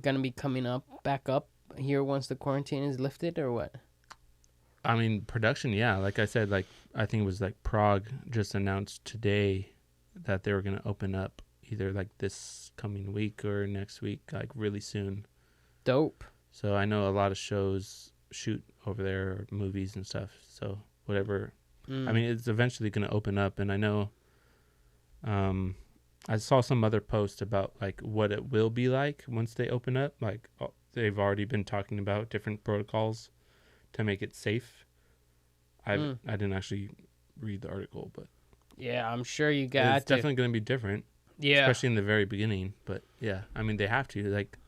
gonna be coming back up here once the quarantine is lifted, or what? I mean, production, yeah. Like I said, like I think it was like Prague just announced today that they were gonna open up either like this coming week or next week, like really soon. Dope. So I know a lot of shows shoot over there, or movies and stuff. So whatever. I mean, it's eventually gonna open up, and I know. I saw some other post about like what it will be like once they open up. Like they've already been talking about different protocols to make it safe. I didn't actually read the article, but yeah, I'm sure you got. It's definitely going to be different. Yeah, especially in the very beginning. But yeah, I mean they have to. Like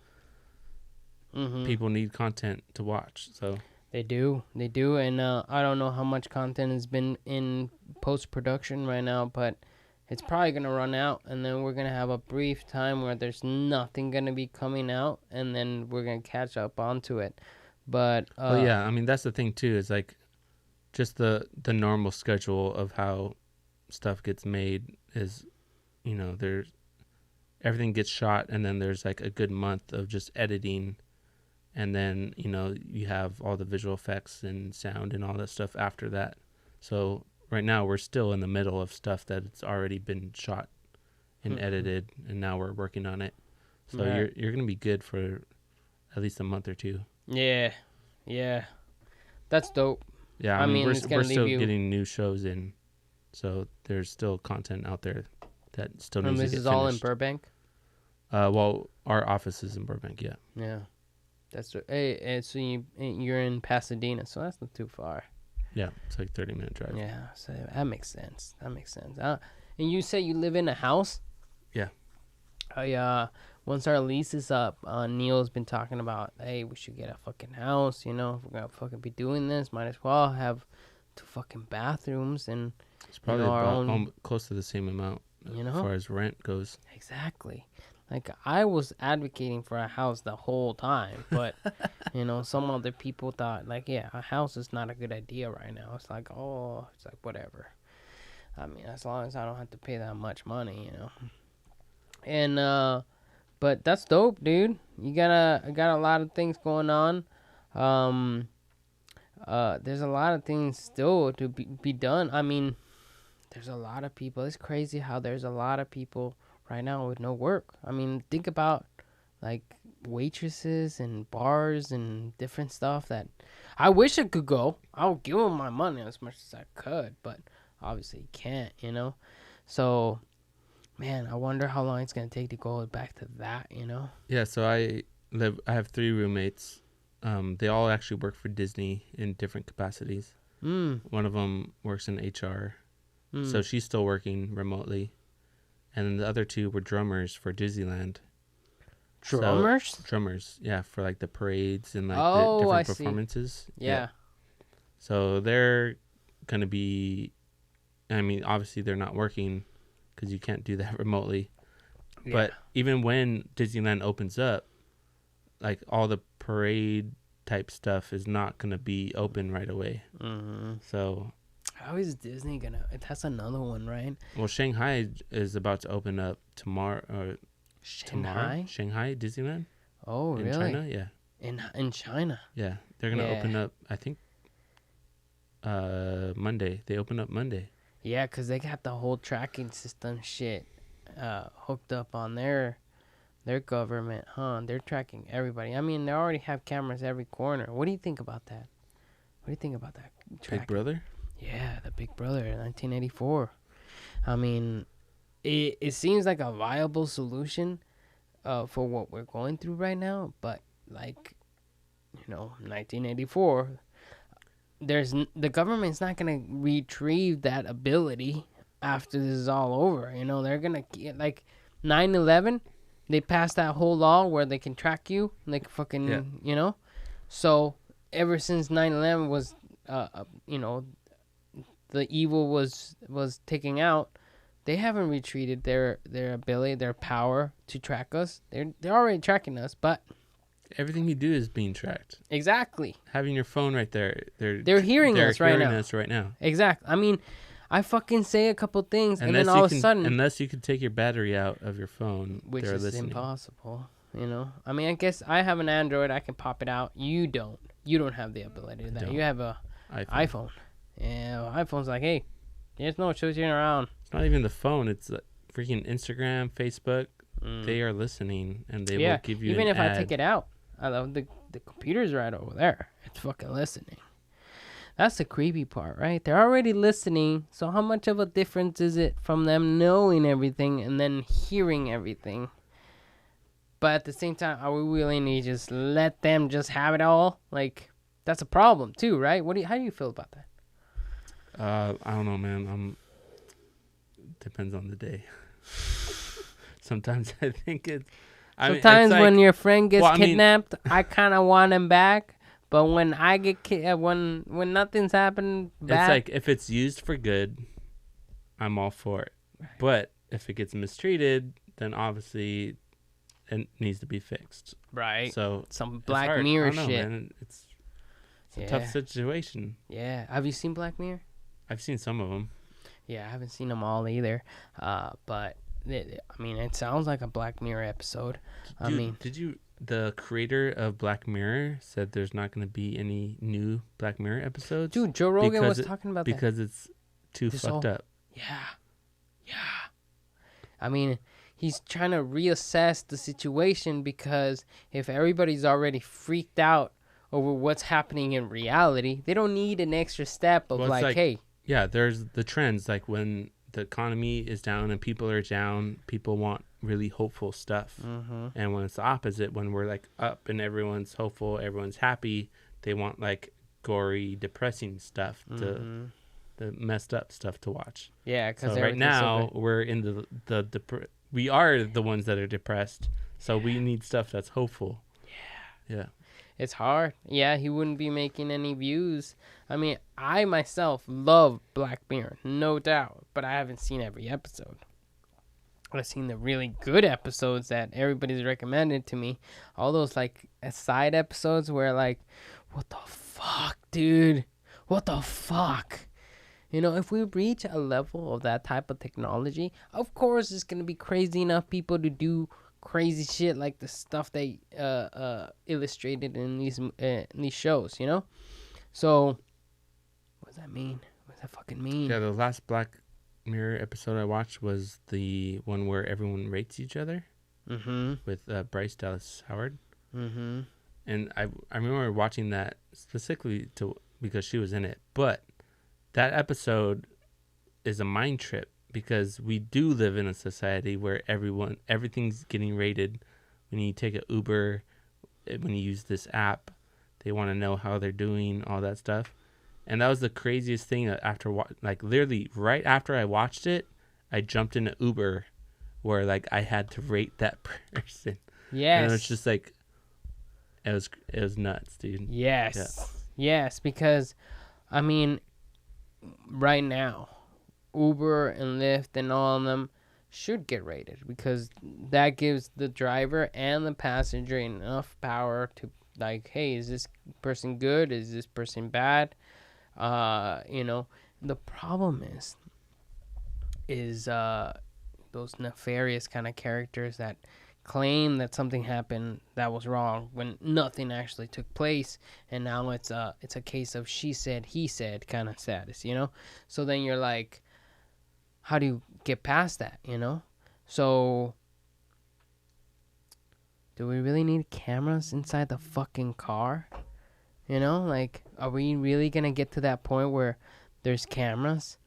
people need content to watch, so they do, and I don't know how much content has been in post production right now, but. It's probably going to run out, and then we're going to have a brief time where there's nothing going to be coming out, and then we're going to catch up onto it. But well, yeah, I mean, that's the thing, too, is like just the normal schedule of how stuff gets made is, you know, everything gets shot, and then there's like a good month of just editing, and then, you know, you have all the visual effects and sound and all that stuff after that. So right now, we're still in the middle of stuff that's already been shot and edited, and now we're working on it. So you're gonna be good for at least a month or two. Yeah, that's dope. Yeah, I mean we're still getting new shows in, so there's still content out there that still needs to get finished. And this is all in Burbank. Well, our office is in Burbank. Yeah. Yeah, that's hey. So you're in Pasadena, so that's not too far. Yeah, it's like 30-minute drive. Yeah, so that makes sense. And you say you live in a house? Yeah. once our lease is up, Neil's been talking about, hey, we should get a fucking house. You know, if we're gonna fucking be doing this, might as well have 2 fucking bathrooms and It's probably our about own. close to the same amount You as know, far as rent goes. exactly. Like I was advocating for a house the whole time, but some other people thought like, yeah, a house is not a good idea right now. It's like, oh, it's like whatever. I mean, as long as I don't have to pay that much money. And but that's dope, dude. You got a lot of things going on. There's a lot of things still to be done. I mean, there's a lot of people. It's crazy how there's a lot of people right now with no work. I mean, think about like waitresses and bars and different stuff that I wish I could go. I would give them my money as much as I could, but obviously you can't, So, man, I wonder how long it's going to take to go back to that, Yeah, so I have 3 roommates. They all actually work for Disney in different capacities. One of them works in HR. So she's still working remotely. And then the other 2 were drummers for Disneyland. Drummers? So, drummers, yeah, for like the parades and like Oh, the I different see. performances. Yeah. So they're going to be, I mean, obviously they're not working because you can't do that remotely. Yeah. But even when Disneyland opens up, like all the parade type stuff is not going to be open right away. Mm-hmm. So, How is Disney going to... That's another one, right? well, Shanghai is about to open up tomorrow. Shanghai? Shanghai Disneyland Oh, in really? China, yeah. In China? Yeah, they're going to Yeah. open up, I think, Monday. They open up Monday. Yeah, because they got the whole tracking system shit hooked up on their government, huh? They're tracking everybody. I mean, they already have cameras every corner. What do you think about that? What do you think about that tracking? Big Brother? Yeah, the Big Brother, 1984. I mean, it seems like a viable solution for what we're going through right now, but like, 1984, the government's not gonna retrieve that ability after this is all over. They're gonna get like 9/11. They passed that whole law where they can track you, like fucking, So ever since 9/11 was, the evil was taken out, they haven't retreated their ability, their power to track us. They're already tracking us, but Everything you do is being tracked. exactly. Having your phone right there, They're hearing us right now. us right now. Exactly. I mean, I fucking say a couple things, and Unless then all you of a sudden, unless you can take your battery out of your phone, which they're is listening. impossible. I mean, I guess I have an Android. I can pop it out. You don't. You don't have the ability to that. Don't. You have a iPhone. Yeah, iPhone's like, hey, there's no children around. It's not even the phone. It's freaking Instagram, Facebook. They are listening, and they will give you even an if ad. I take it out, I love the computer's right over there. It's fucking listening. That's the creepy part, right? They're already listening. So how much of a difference is it from them knowing everything and then hearing everything? But at the same time, are we willing to just let them just have it all? Like, that's a problem too, right? How do you feel about that? I don't know, man. Depends on the day. Sometimes I think it's. Sometimes when your friend gets Well, I mean- kidnapped, I kind of want him back. But when I get when nothing's happened bad, It's like if it's used for good, I'm all for it. But if it gets mistreated, then obviously it needs to be fixed. right? So Some it's Black hard. Mirror I don't know, shit. man. It's a Yeah. tough situation. Yeah. Have you seen Black Mirror? I've seen some of them. Yeah, I haven't seen them all either. But I mean, it sounds like a Black Mirror episode. I Dude, mean, did you? The creator of Black Mirror said there's not going to be any new Black Mirror episodes. dude, Joe Rogan was because talking about that. because it's too This fucked whole- up. Yeah. I mean, he's trying to reassess the situation because if everybody's already freaked out over what's happening in reality, they don't need an extra step of Well, it's like- hey, Yeah, there's the trends. Like when the economy is down and people are down, people want really hopeful stuff. And when it's the opposite, when we're like up and everyone's hopeful, everyone's happy, they want like gory, depressing stuff, the messed up stuff to watch. yeah, because So right now we're in we are the ones that are depressed. So we need stuff that's hopeful. Yeah. It's hard. Yeah, he wouldn't be making any views. I mean, I myself love Black Mirror, no doubt, but I haven't seen every episode. I've seen the really good episodes that everybody's recommended to me. All those like side episodes where like, what the fuck, dude? What the fuck? You know, if we reach a level of that type of technology, of course it's gonna be crazy enough people to do crazy shit like the stuff they illustrated in these shows. You know, so what does that mean? What does that fucking mean? Yeah, the last Black Mirror episode I watched was the one where everyone rates each other with Bryce Dallas Howard. And I remember watching that specifically because she was in it. But that episode is a mind trip because we do live in a society where everything's getting rated. When you take an Uber, when you use this app, they want to know how they're doing, all that stuff. And that was the craziest thing after, like, literally right after I watched it, I jumped in an Uber where, like, I had to rate that person. Yes. And it was just like, it was nuts, dude. Yes. Yeah. Yes, because, I mean, right now, Uber and Lyft and all of them should get rated because that gives the driver and the passenger enough power to, like, hey, is this person good? Is this person bad? You know, the problem is those nefarious kind of characters that claim that something happened that was wrong when nothing actually took place, and now it's a case of she said he said kind of status, you know. So then you're like, how do you get past that, you know? So do we really need cameras inside the fucking car? You know, like, are we really gonna get to that point where there's cameras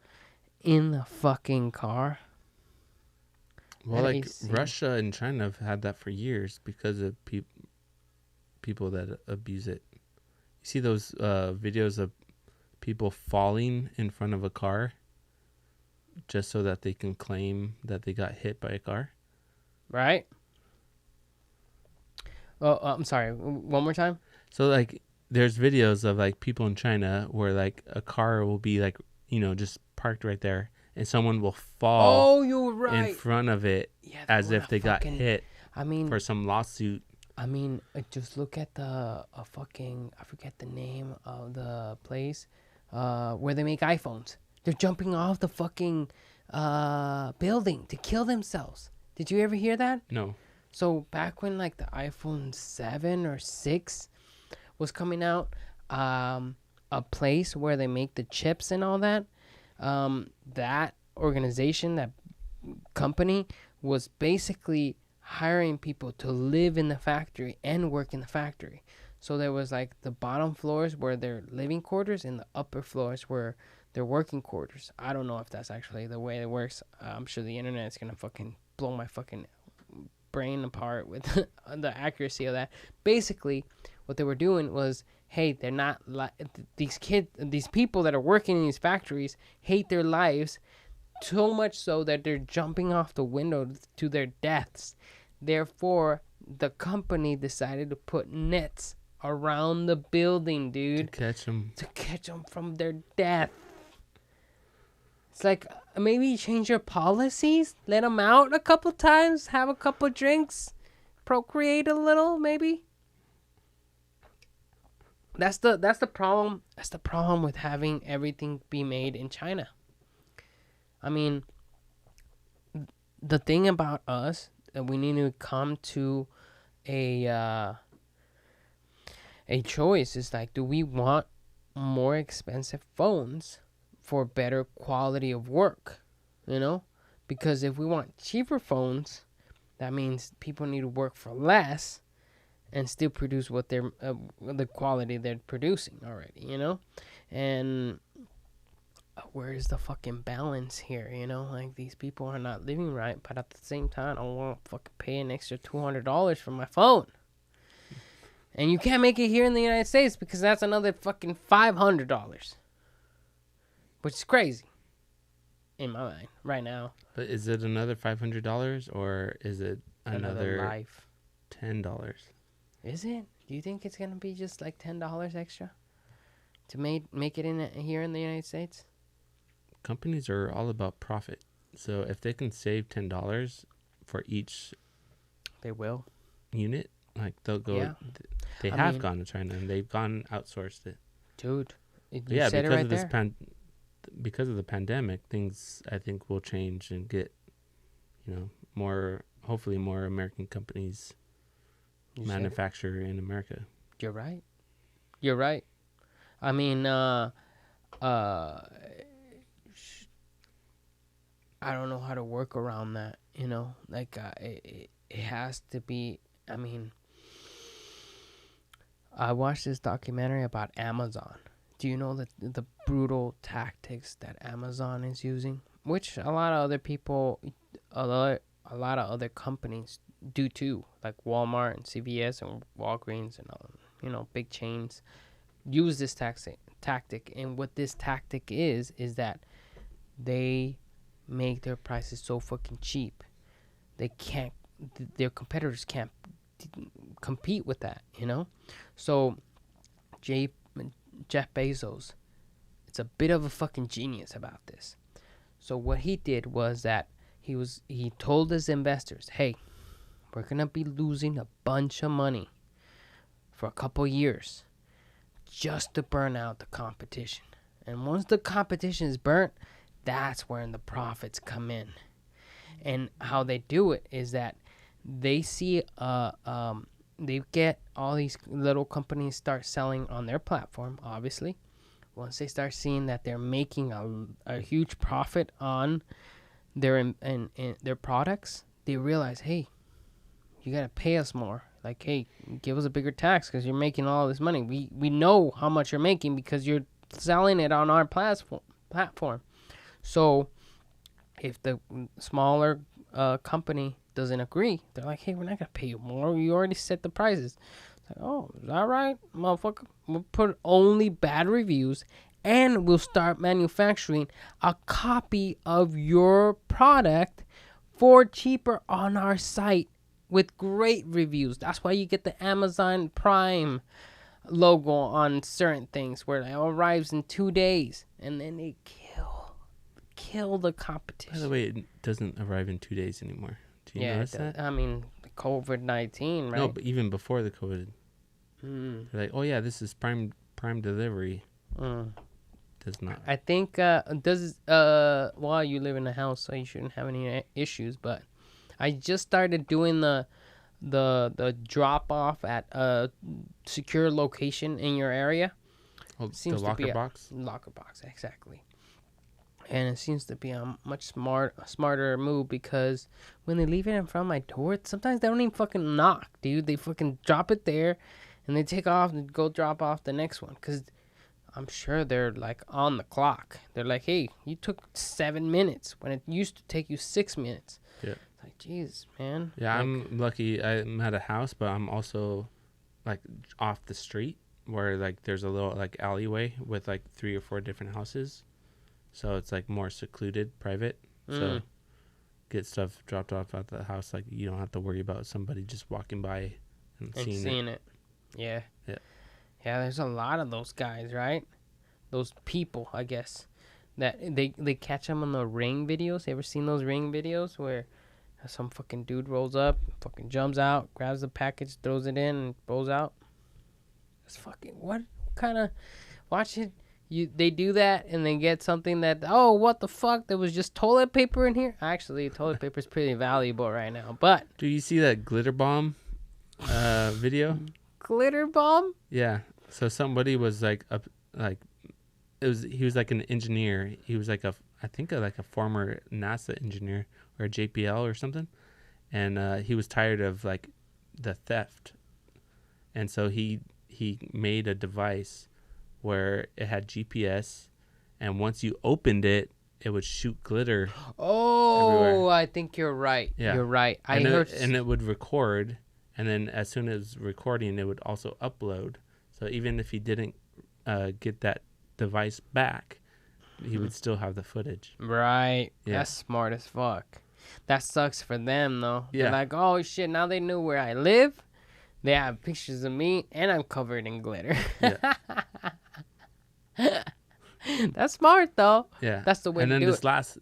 in the fucking car? Well, like, Russia and China have had that for years because of people that abuse it. You see those videos of people falling in front of a car just so that they can claim that they got hit by a car? Right? Oh, I'm sorry. One more time? So, like, there's videos of, like, people in China where, like, a car will be, like, you know, just parked right there, and someone will fall you're right. in front of it as if they got hit for some lawsuit. I mean, just look at the fucking, I forget the name of the place where they make iPhones. They're jumping off the fucking building to kill themselves. Did you ever hear that? No. So back when, like, the iPhone 7 or 6 was coming out, a place where they make the chips and all that, that organization, that company, was basically hiring people to live in the factory and work in the factory. So there was, like, the bottom floors were their living quarters and the upper floors were their working quarters. I don't know if that's actually the way it works. I'm sure the internet is gonna fucking blow my fucking brain apart with the accuracy of that. Basically, what they were doing was, hey, they're not these people that are working in these factories hate their lives so much so that they're jumping off the window to their deaths. Therefore, the company decided to put nets around the building, dude, To catch them from their death. It's like, maybe change your policies, let them out a couple times, have a couple drinks, procreate a little, maybe. That's the problem. That's the problem with having everything be made in China. I mean, the thing about us that we need to come to a choice is, like, do we want more expensive phones for better quality of work, you know? Because if we want cheaper phones, that means people need to work for less and still produce what they're the quality they're producing already, you know? And where is the fucking balance here, you know? Like, these people are not living right, but at the same time, I don't want to fucking pay an extra $200 for my phone. And you can't make it here in the United States because that's another fucking $500. Which is crazy in my mind right now. But is it another $500 or is it another life? $10. Is it? Do you think it's gonna be just like $10 extra to make it in here in the United States? Companies are all about profit. So if they can save $10 for each They will. unit, like they'll go. Yeah. They I have mean- gone to China and they've gone outsourced it. Dude, you Yeah, said it because right of this there. because of the pandemic, things I think will change and get, hopefully more American companies You said it. manufacture in America. You're right. You're right. I mean, I don't know how to work around that. Like it has to be. I mean, I watched this documentary about Amazon. Do you know the brutal tactics that Amazon is using, which a lot of other people, a lot of other companies do too, like Walmart and CVS and Walgreens and all, big chains use this tactic. And what this tactic is that they make their prices so fucking cheap. Their competitors can't compete with that, So Jeff Bezos, it's a bit of a fucking genius about this. So what he did was that he told his investors, hey, we're gonna be losing a bunch of money for a couple years just to burn out the competition. And once the competition is burnt, that's when the profits come in. And how they do it is that they see they get all these little companies start selling on their platform, obviously. Once they start seeing that they're making a huge profit on their their products, they realize, hey, you gotta pay us more. Like, hey, give us a bigger tax because you're making all this money. We know how much you're making because you're selling it on our platform. So if the smaller company doesn't agree, they're like, hey, we're not gonna pay you more. You already set the prices. It's like, oh, is that right, motherfucker? We'll put only bad reviews and we'll start manufacturing a copy of your product for cheaper on our site with great reviews. That's why you get the Amazon Prime logo on certain things where it arrives in 2 days, and then they kill the competition. By the way, it doesn't arrive in 2 days anymore. Do you notice that? I mean, COVID-19, right? No, but even before the COVID, they're like, oh yeah, this is prime delivery. Does not. I think well, you live in a house, so you shouldn't have any issues. But I just started doing the drop off at a secure location in your area. Oh, Seems the to be locker a box? Locker box, exactly. And it seems to be a much smarter move because when they leave it in front of my door, sometimes they don't even fucking knock, dude. They fucking drop it there, and they take off and go drop off the next one. Because I'm sure they're like on the clock. They're like, hey, you took 7 minutes when it used to take you 6 minutes. Yeah. It's like, Jesus, man. Yeah, like, I'm lucky. I'm at a house, but I'm also like off the street where like there's a little like alleyway with like 3 or 4 different houses. So it's like more secluded, private. So get stuff dropped off at the house. Like you don't have to worry about somebody just walking by and seeing it. Yeah. Yeah. Yeah, there's a lot of those guys, right? Those people, I guess, that they catch them on the Ring videos. You ever seen those Ring videos where some fucking dude rolls up, fucking jumps out, grabs the package, throws it in, and rolls out? It's fucking, what kind of, watch it. They do that and they get something that, oh, what the fuck? There was just toilet paper in here? Actually, toilet paper is pretty valuable right now, but. Do you see that glitter bomb video? Glitter bomb? Yeah. So somebody was like he was like an engineer. He was like I think like a former NASA engineer or a JPL or something. And he was tired of like the theft. And so he made a device where it had GPS, and once you opened it, it would shoot glitter. Oh, everywhere. I think you're right. Yeah. You're right. And it would record, and then as soon as recording, it would also upload. So even if he didn't get that device back, he would still have the footage. Right. Yeah. That's smart as fuck. That sucks for them, though. Yeah. They're like, oh, shit, now they knew where I live. They have pictures of me, and I'm covered in glitter. Yeah. That's smart, though. Yeah. That's the way and to then do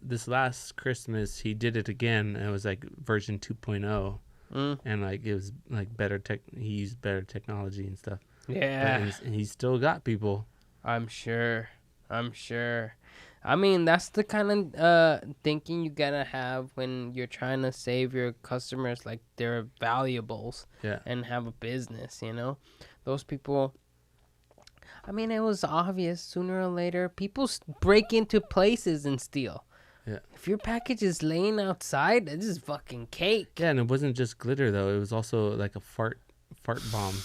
this last Christmas he did it again, and it was like version 2.0, and like it was like better tech. He used better technology and stuff. Yeah. And he still got people. I'm sure. I mean, that's the kind of thinking you gotta have when you're trying to save your customers like their valuables Yeah. and have a business, you know? Those people, I mean, it was obvious sooner or later people break into places and steal. Yeah. If your package is laying outside, this is fucking cake. Yeah, and it wasn't just glitter though. It was also like a fart bomb.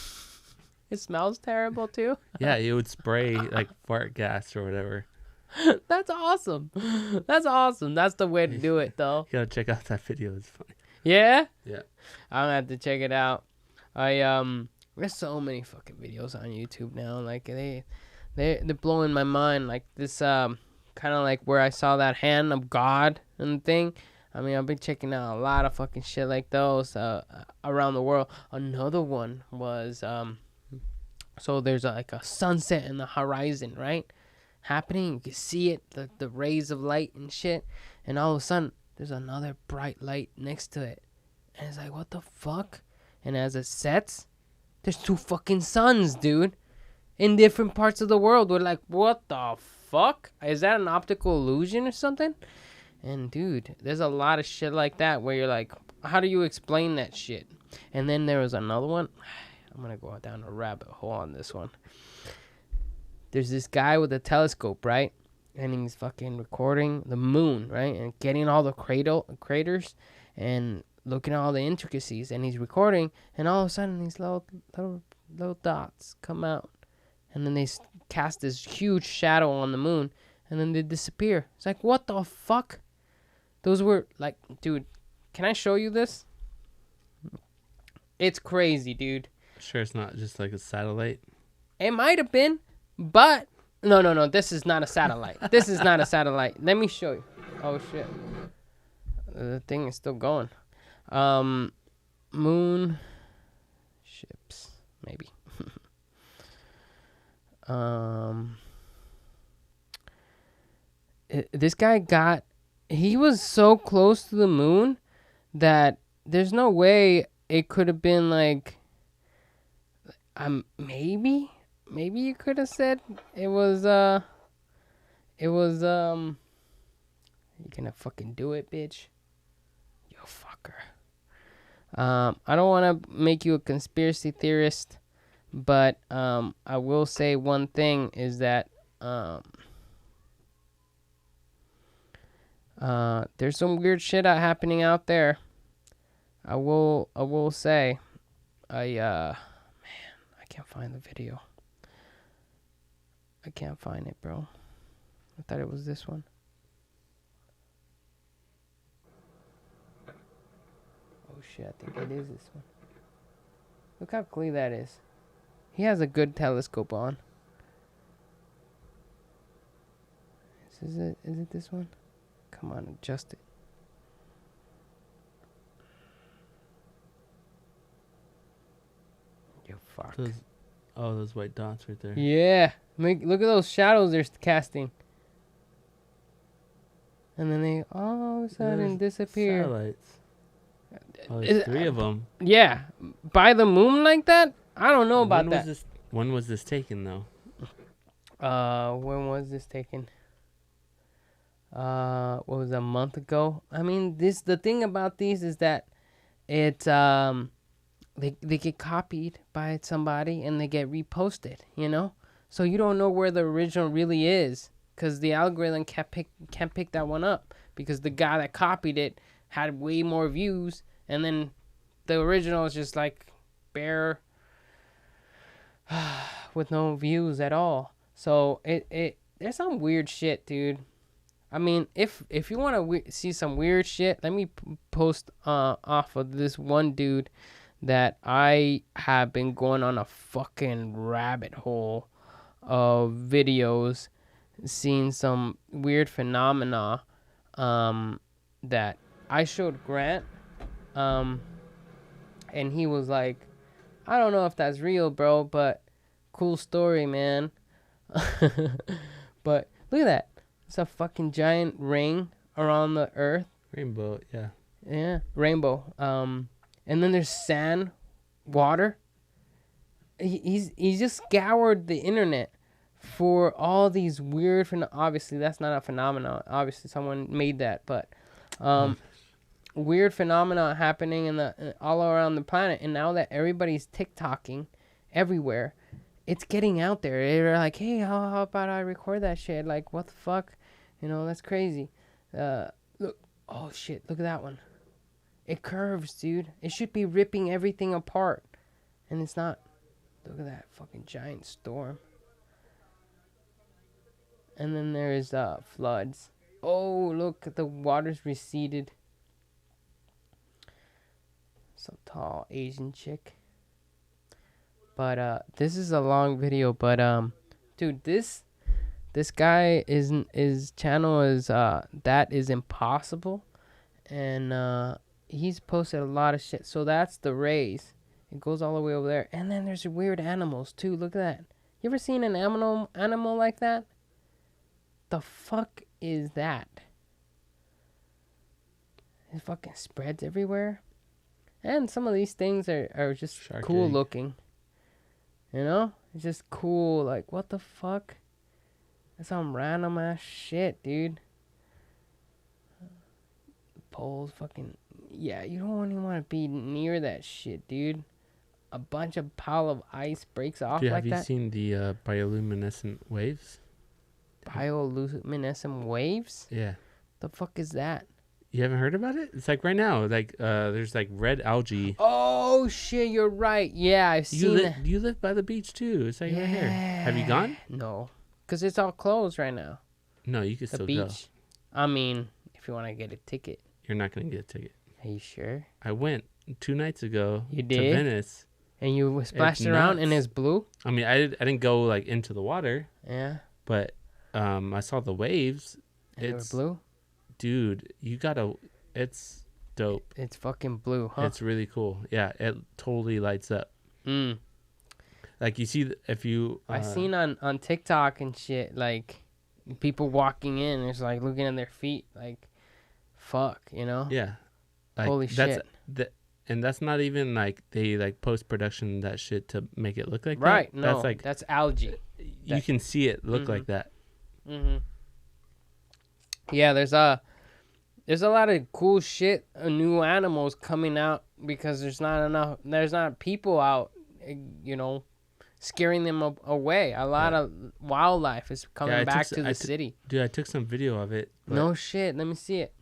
It smells terrible too. Yeah, it would spray like fart gas or whatever. That's awesome. That's awesome. That's the way to do it, though. You gotta check out that video. It's funny. Yeah? Yeah. I'm gonna have to check it out. There's so many fucking videos on YouTube now. Like they're blowing my mind. Like this kind of like where I saw that hand of God and thing. I mean, I've been checking out a lot of fucking shit like those around the world. Another one was so there's like a sunset in the horizon, right? Happening, you can see it, the rays of light and shit, and all of a sudden there's another bright light next to it, and it's like, what the fuck? And as it sets, there's 2 fucking suns, dude, in different parts of the world. We're like, what the fuck? Is that an optical illusion or something? And dude, there's a lot of shit like that where you're like, how do you explain that shit? And then there was another one. I'm gonna go down a rabbit hole on this one. There's this guy with a telescope, right? And he's fucking recording the moon, right? And getting all the craters and looking at all the intricacies. And he's recording, and all of a sudden these little dots come out. And then they cast this huge shadow on the moon, and then they disappear. It's like, what the fuck? Those were like, dude, can I show you this? It's crazy, dude. Sure, it's not just like a satellite. It might have been. But no, this is not a satellite. This is not a satellite. Let me show you. Oh shit. The thing is still going. Moon ships, maybe. This guy he was so close to the moon that there's no way it could have been like maybe you could have said it was you gonna fucking do it, bitch, you fucker. I don't want to make you a conspiracy theorist, but I will say one thing is that there's some weird shit happening out there. I will say man, I can't find the video. I can't find it, bro. I thought it was this one. Oh shit, I think it is this one. Look how clear that is. He has a good telescope on. Is it this one? Come on, adjust it. You fuck. Those white dots right there. Yeah. Look at those shadows they're casting. And then they all of a sudden disappear. Satellites. Oh, there's 3 of them. Yeah. By the moon like that? I don't know about that. When was this taken, though? When was this taken? What was it, a month ago? I mean, the thing about these is that it's they get copied by somebody and they get reposted, you know? So you don't know where the original really is because the algorithm can't pick that one up because the guy that copied it had way more views, and then the original is just like bare with no views at all. So it there's some weird shit, dude. I mean, if you want to see some weird shit, let me post off of this one dude that I have been going on a fucking rabbit hole of videos, seeing some weird phenomena that I showed Grant, and he was like, I don't know if that's real, bro, but cool story, man. But look at that. It's a fucking giant ring around the earth. Rainbow, yeah. Yeah, rainbow. And then there's sand, water. He's just scoured the internet for all these weird obviously that's not a phenomenon. Obviously someone made that, but weird phenomena happening in the all around the planet. And now that everybody's TikToking everywhere, it's getting out there. They're like, hey, how about I record that shit? Like, what the fuck? You know, that's crazy. Look, oh shit, look at that one. It curves, dude. It should be ripping everything apart, and it's not. Look at that fucking giant storm. And then there's floods. Oh, look, the water's receded. Some tall Asian chick. But this is a long video, but dude, this guy his channel is That Is Impossible, and he's posted a lot of shit. So that's the rays. It goes all the way over there, and then there's weird animals too. Look at that. You ever seen an animal like that? The fuck is that? It fucking spreads everywhere, and some of these things are just Shark cool egg. looking. You know, it's just cool. Like, what the fuck? That's some random ass shit, dude. Poles, fucking, yeah. You don't even want to be near that shit, dude. A bunch of pile of ice breaks off Dude, like have you that. seen the bioluminescent waves? Bioluminescent waves? Yeah. The fuck is that? You haven't heard about it? It's like right now, like there's like red algae. Oh shit, you're right. Yeah, I've seen that. You live by the beach too. It's like right here. Have you gone? No, because it's all closed right now. No, you can The still beach. go. I mean, if you want to get a ticket. You're not gonna get a ticket. Are you sure? I went 2 nights ago You to did? Venice. And you splashed It's around and nuts. it's blue? I mean, I didn't go like into the water, Yeah. but I saw the waves. And they were It's blue? dude, it's dope. It's fucking blue, huh? It's really cool. Yeah, it totally lights up. Mm. Like you see, if you I seen on TikTok and shit, like, people walking in, it's like looking at their feet, like, fuck, you know? yeah, like, Holy shit. And that's not even like they like post production that shit to make it look like Right, that. no, That's like that's algae. you can see it look Mhm. like that. Mm-hmm. Yeah, there's a lot of cool shit, new animals coming out because there's not people out, you know, scaring them away. A lot of wildlife is coming back to the city. Dude, I took some video of it. But No shit, let me see it.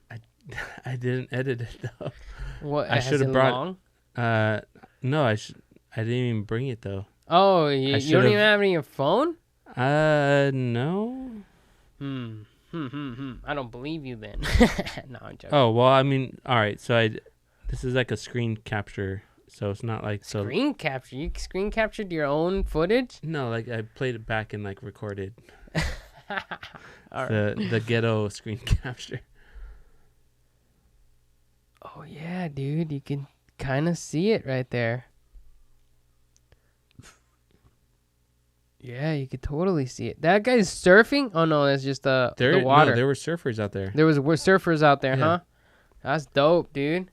I didn't edit it though. What, I has should have it brought. long? No, I didn't even bring it though. Oh, you don't should've- even have it in your phone? No. I don't believe you then. No, I'm joking. Oh well, I mean, all right. So this is like a screen capture, so it's not like so. Screen capture? You screen captured your own footage? No, like I played it back and like recorded All right. the ghetto screen capture. Oh yeah, dude, you can kind of see it right there. Yeah, you could totally see it. That guy's surfing? Oh no, that's just the water. No, there were surfers out there. There were surfers out there, Yeah. huh? That's dope, dude.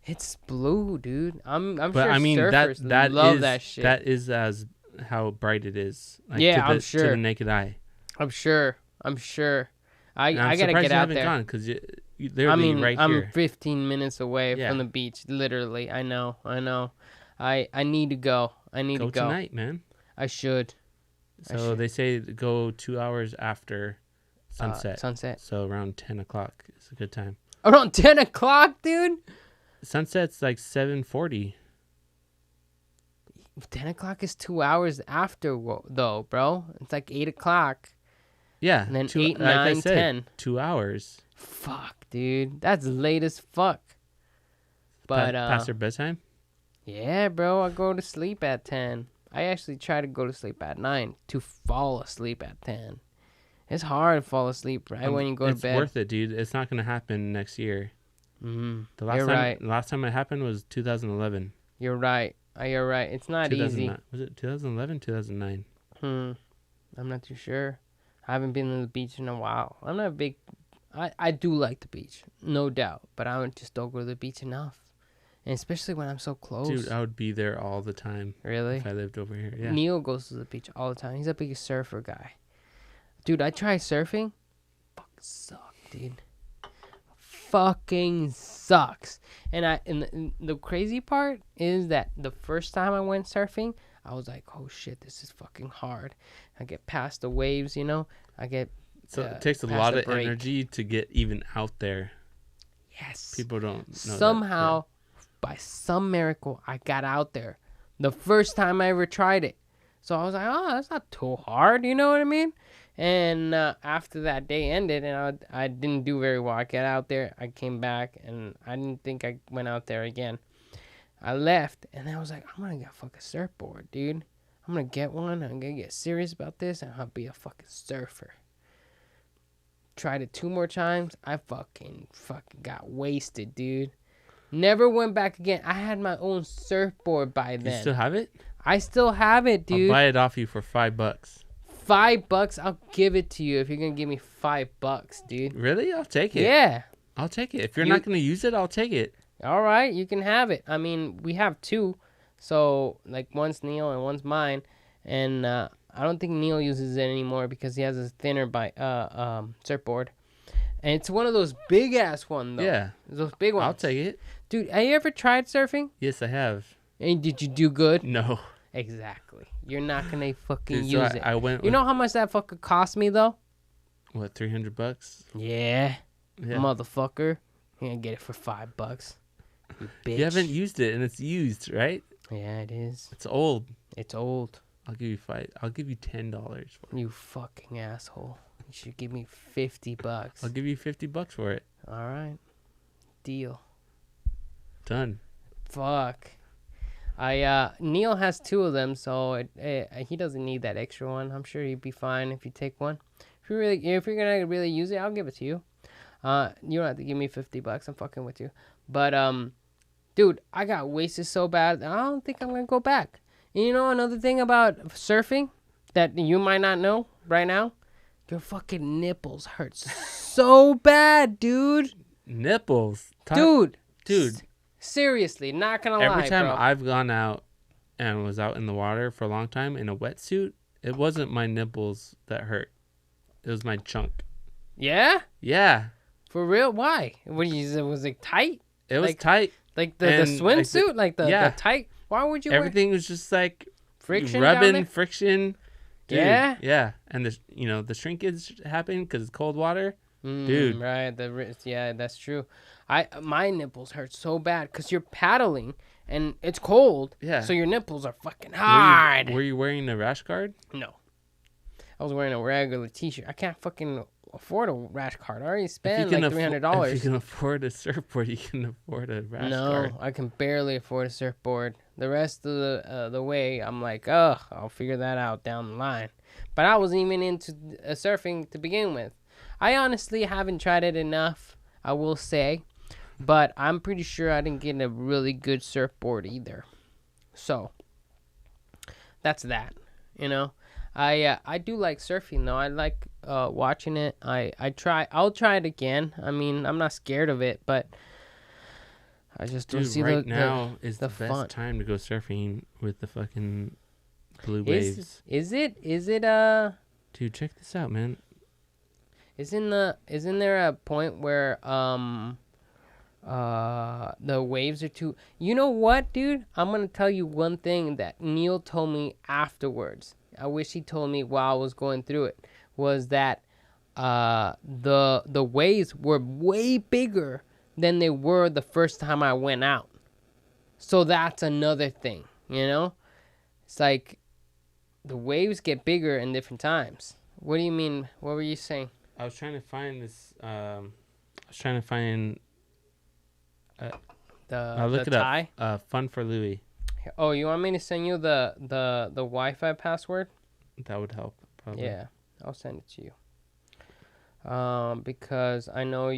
It's blue, dude. I'm But sure I mean surfers that love is that shit. that is as how bright it is. Like, Yeah, to I'm the sure. naked eye. I'm sure. I And I'm gotta surprised get you out haven't there. gone because you're I literally mean, right I'm here. 15 minutes away Yeah. from the beach, literally. I know. I need to go. I need Go to go. tonight, man. I should. So they say to go 2 hours after sunset. Sunset. So around 10 o'clock is a good time. Around 10 o'clock, dude? Sunset's like 7:40. 10 o'clock is 2 hours after, though, bro. It's like 8 o'clock. Yeah. And then 8, like I 9, said, 10. 2 hours. Fuck, dude. That's late as fuck. But, Past their bedtime? yeah, bro. I go to sleep at 10. I actually try to go to sleep at 9 to fall asleep at 10. It's hard to fall asleep right when you go to bed. It's worth it, dude. It's not going to happen next year. Mm-hmm. The last You're time right. the last time it happened was 2011. You're right. You're right. It's not easy. 2009. Was it 2011, 2009? I'm not too sure. I haven't been to the beach in a while. I'm not a big. I do like the beach, no doubt, but I just don't go to the beach enough, and especially when I'm so close. Dude, I would be there all the time. Really? If I lived over here, yeah. Neil goes to the beach all the time. He's a big surfer guy. Dude, I tried surfing. Fucking suck, dude. Fucking sucks. And the crazy part is that the first time I went surfing, I was like, oh shit, this is fucking hard. I get past the waves, you know. So it takes a lot of energy to get even out there. Yes. People don't know Somehow, by some miracle, I got out there. The first time I ever tried it. So I was like, oh, that's not too hard. You know what I mean? And after that day ended and I didn't do very well. I got out there. I came back and I didn't think I went out there again. I left and I was like, I'm going to get a fucking surfboard, dude. I'm going to get one. I'm going to get serious about this and I'll be a fucking surfer. Tried it 2 more times. I fucking got wasted, dude. Never went back again. I had my own surfboard by then. You still have it? I still have it, dude. I'll buy it off you for $5. $5? I'll give it to you if you're gonna give me $5, dude. Really? I'll take it. Yeah. I'll take it. If you're not gonna use it, I'll take it. All right, you can have it. I mean, we have 2, so like one's Neil and one's mine, and I don't think Neil uses it anymore because he has a thinner surfboard, and it's one of those big ass ones though. Yeah. Those big ones. I'll take it. Dude, have you ever tried surfing? Yes, I have. And did you do good? No. Exactly. You're not gonna fucking Dude, use so it. I went. You know how much that fucking cost me though? What, $300? Yeah. Yeah. Motherfucker. You're gonna get it for $5. You bitch. You haven't used it, and it's used, right? Yeah, it is. It's old. It's old. I'll give you I'll give you $10 for it. You fucking asshole. You should give me $50. I'll give you $50 for it. All right. Deal. Done. Fuck. Neil has 2 of them, so he doesn't need that extra one. I'm sure he'd be fine if you take one. If you're gonna really use it, I'll give it to you. You don't have to give me $50. I'm fucking with you. But dude, I got wasted so bad. I don't think I'm gonna go back. And you know another thing about surfing that you might not know right now? Your fucking nipples hurt so bad, dude. Nipples. Dude. Dude. Seriously, not gonna lie, Every time bro. I've gone out and was out in the water for a long time in a wetsuit, it wasn't my nipples that hurt. It was my chunk. Yeah? Yeah. For real? Why? Was it tight? It was tight. Like the swimsuit? The tight? Why would you Everything was just like friction rubbing, down there? friction. Dude, Yeah? Yeah. And the shrinkage happened because it's cold water. Dude. Right. Yeah, that's true. My nipples hurt so bad because you're paddling and it's cold. Yeah. So your nipples are fucking hard. Were you wearing a rash guard? No. I was wearing a regular t-shirt. I can't fucking afford a rash guard. I already spent like $300. If you can afford a surfboard, you can afford a rash guard. No, I can barely afford a surfboard. The rest of the way, I'm like, I'll figure that out down the line. But I wasn't even into surfing to begin with. I honestly haven't tried it enough, I will say. But I'm pretty sure I didn't get a really good surfboard either. So, that's that, you know. I do like surfing though. I like watching it. I'll try it again. I mean, I'm not scared of it, but I just don't see right now is the best fun. time to go surfing with the fucking blue waves. Is it Dude, check this out, man. isn't there a point where the waves are too... You know what, dude? I'm gonna tell you one thing that Neil told me afterwards. I wish he told me while I was going through it. Was that the waves were way bigger than they were the first time I went out. So that's another thing, you know? It's like the waves get bigger in different times. What do you mean? What were you saying? I was trying to find this. I was trying to find. The look it tie? up. Fun for Louis. Oh, you want me to send you the Wi-Fi password? That would help. Probably. Yeah, I'll send it to you. Because I know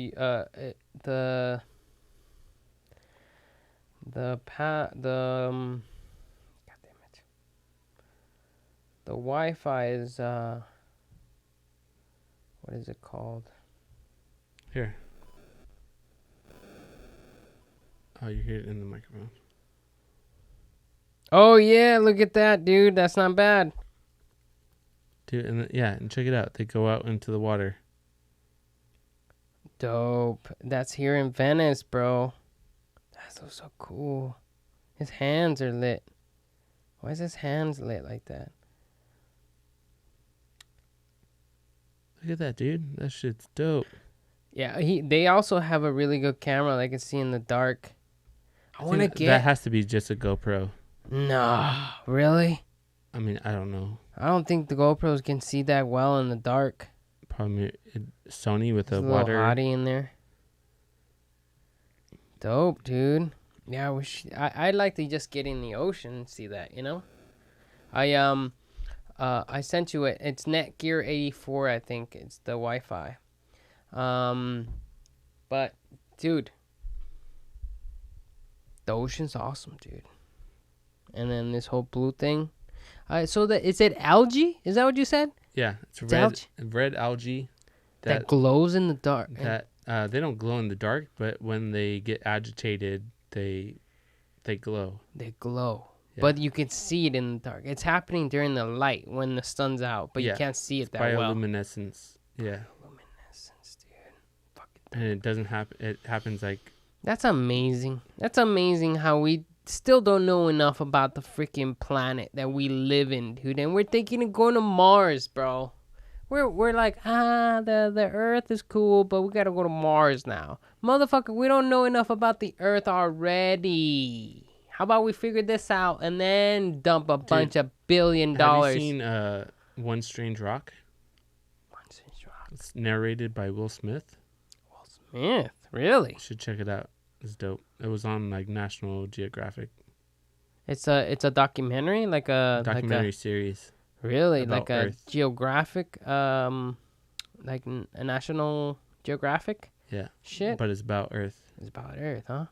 The Wi-Fi is what is it called? Here. Oh, you hear it in the microphone. Oh yeah, look at that, dude. That's not bad. Dude, and check it out. They go out into the water. Dope. That's here in Venice, bro. That's so cool. His hands are lit. Why is his hands lit like that? Look at that, dude. That shit's dope. Yeah, they also have a really good camera that I can see in the dark. I want to That get... has to be just a GoPro. No, really? I mean, I don't know. I don't think the GoPros can see that well in the dark. Probably Sony with There's the a little water. hottie in there. Dope, dude. Yeah, I'd like to just get in the ocean and see that, you know? I sent you it. It's Netgear 84, I think. It's the Wi-Fi. But dude, the ocean's awesome, dude. And then this whole blue thing. So is it algae? Is that what you said? Yeah, it's algae? red algae That glows in the dark. That they don't glow in the dark, but when they get agitated, they glow. They glow. Yeah. But you can see it in the dark. It's happening during the light when the sun's out, but you can't see it that well. Bioluminescence. Yeah. Bioluminescence, dude. Fucking And it doesn't happen. It happens like. That's amazing. That's amazing how we still don't know enough about the freaking planet that we live in, dude. And we're thinking of going to Mars, bro. We're like, the Earth is cool, but we gotta go to Mars now. Motherfucker, we don't know enough about the Earth already. How about we figure this out and then dump a bunch of $1 billion? Have you seen One Strange Rock? One Strange Rock. It's narrated by Will Smith. Will Smith, really? You should check it out. It's dope. It was on like National Geographic. It's a documentary, like a documentary series. Really, about like a Earth. Geographic, like a National Geographic. Yeah. Shit. But it's about Earth. It's about Earth, huh?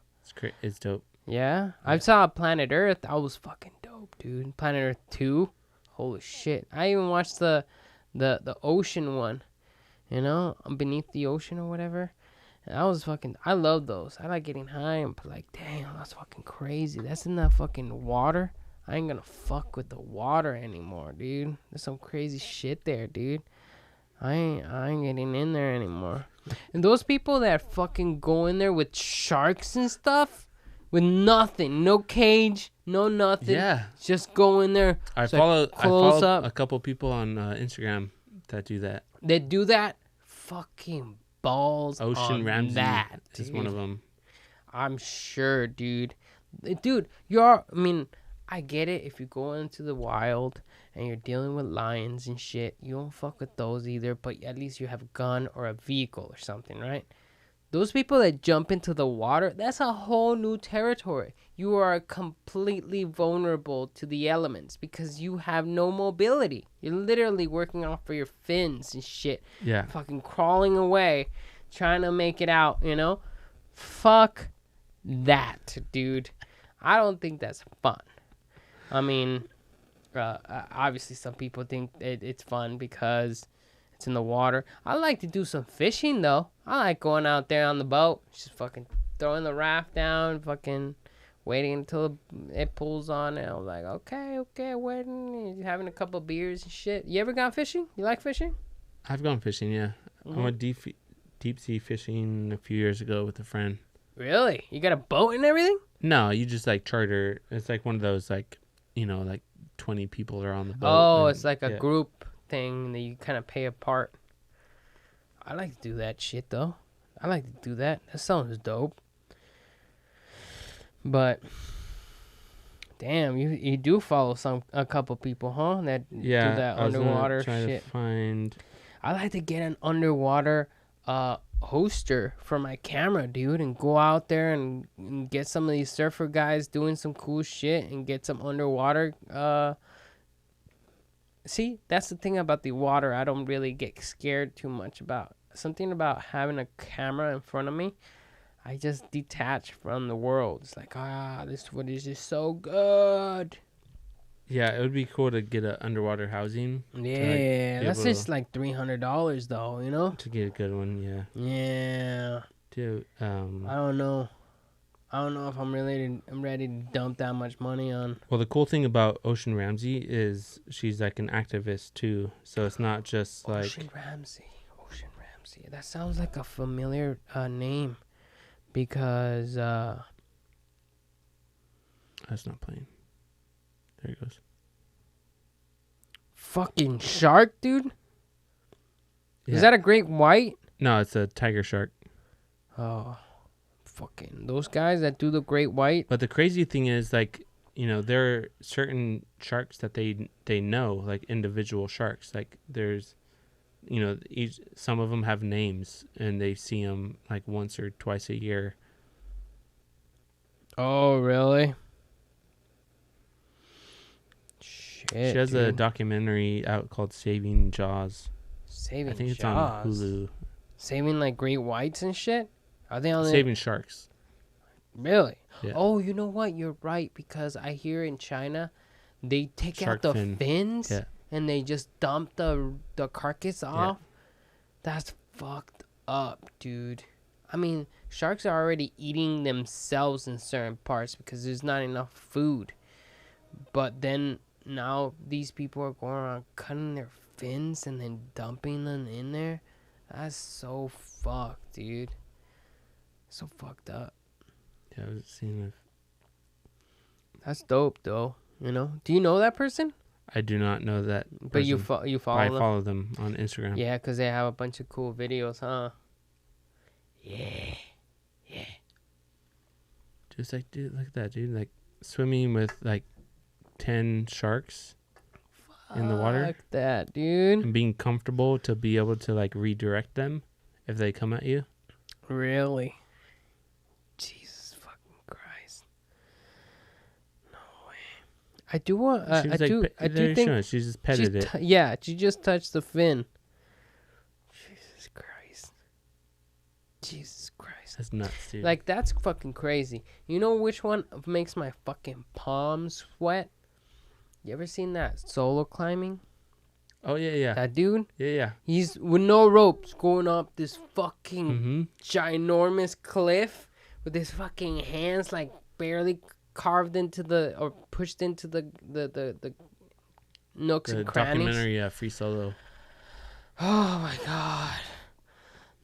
It's dope. Yeah, I saw Planet Earth. That was fucking dope, dude. Planet Earth 2. Holy shit. I even watched the ocean one. You know, beneath the ocean or whatever. And I was fucking. I love those. I like getting high and like, damn, that's fucking crazy. That's in that fucking water. I ain't gonna fuck with the water anymore, dude. There's some crazy shit there, dude. I ain't getting in there anymore. And those people that fucking go in there with sharks and stuff. With nothing, no cage, no nothing. Yeah. Just go in there. I follow a couple people on Instagram that do that. They do that. Fucking balls. Ocean on Ramsey that is dude. one of them. I'm sure, dude. Dude, I get it. If you go into the wild and you're dealing with lions and shit, you don't fuck with those either. But at least you have a gun or a vehicle or something, right? Those people that jump into the water, that's a whole new territory. You are completely vulnerable to the elements because you have no mobility. You're literally working off for your fins and shit. Yeah. Fucking crawling away, trying to make it out, you know? Fuck that, dude. I don't think that's fun. I mean, obviously some people think it's fun because it's in the water. I like to do some fishing, though. I like going out there on the boat, just fucking throwing the raft down, fucking waiting until it pulls on, and I'm like, okay, waiting, having a couple beers and shit. You ever gone fishing? You like fishing? I've gone fishing, yeah. Mm-hmm. I went deep sea fishing a few years ago with a friend. Really? You got a boat and everything? No, you just like charter. It's like one of those like, like 20 people are on the boat. Oh, and, it's like a group thing that you kind of pay apart. I like to do that shit, though. I like to do that. That sounds dope. But damn, you do follow a couple people, huh? That do that underwater shit. I like to get an underwater hoster for my camera, dude, and go out there and get some of these surfer guys doing some cool shit and get some underwater. See, that's the thing about the water. I don't really get scared too much about. Something about having a camera in front of me. I just detach from the world. It's like, this footage is so good. Yeah, it would be cool to get an underwater housing. Yeah, be that's able just like $300 though, you know? to get a good one. Yeah. Yeah. To I don't know. I don't know if I'm ready to dump that much money on. Well, the cool thing about Ocean Ramsey is she's like an activist too. So it's not just like Ocean Ramsey. Ocean Ramsey. That sounds like a familiar name because that's not playing. There it goes. fucking shark, dude. Yeah. Is that a great white? No, it's a tiger shark. Oh, fucking those guys that do the great white. But the crazy thing is, like, you know, there are certain sharks that they know, like individual sharks. Like there's, you know, some of them have names, and they see them like once or twice a year. Oh, really? Shit, She has a dude. documentary out called Saving Jaws. Saving I think it's Jaws. on Hulu. Saving like great whites and shit? Are they on Saving Sharks. Really? Yeah. Oh, you know what? You're right, because I hear in China they take Shark out the fin. fins Yeah. and they just dump the carcass off. That's fucked up, dude. I mean, sharks are already eating themselves in certain parts because there's not enough food. But then now these people are going around cutting their fins and then dumping them in there. That's so fucked, dude. So fucked up. Yeah, I was seeing if That's dope, though. You know? Do you know that person? I do not know that. But you person. you follow I them? follow them on Instagram. Yeah, because they have a bunch of cool videos, huh? Yeah. Just like, dude, look at that, dude. Like swimming with like 10 sharks in the water Fuck that, dude. and being comfortable to be able to like redirect them if they come at you. Really? Jesus fucking Christ. No way. I do want. She I was like, do. I do think. she just petted it. Yeah, she just touched the fin. Jesus Christ. Jesus Christ. That's nuts, dude. Like, that's fucking crazy. You know which one makes my fucking palms sweat? You ever seen that solo climbing? oh yeah. That dude? Yeah. He's with no ropes going up this fucking Mm-hmm. ginormous cliff with his fucking hands like barely carved into the or pushed into the nooks The and crannies. documentary Free Solo. Oh my god.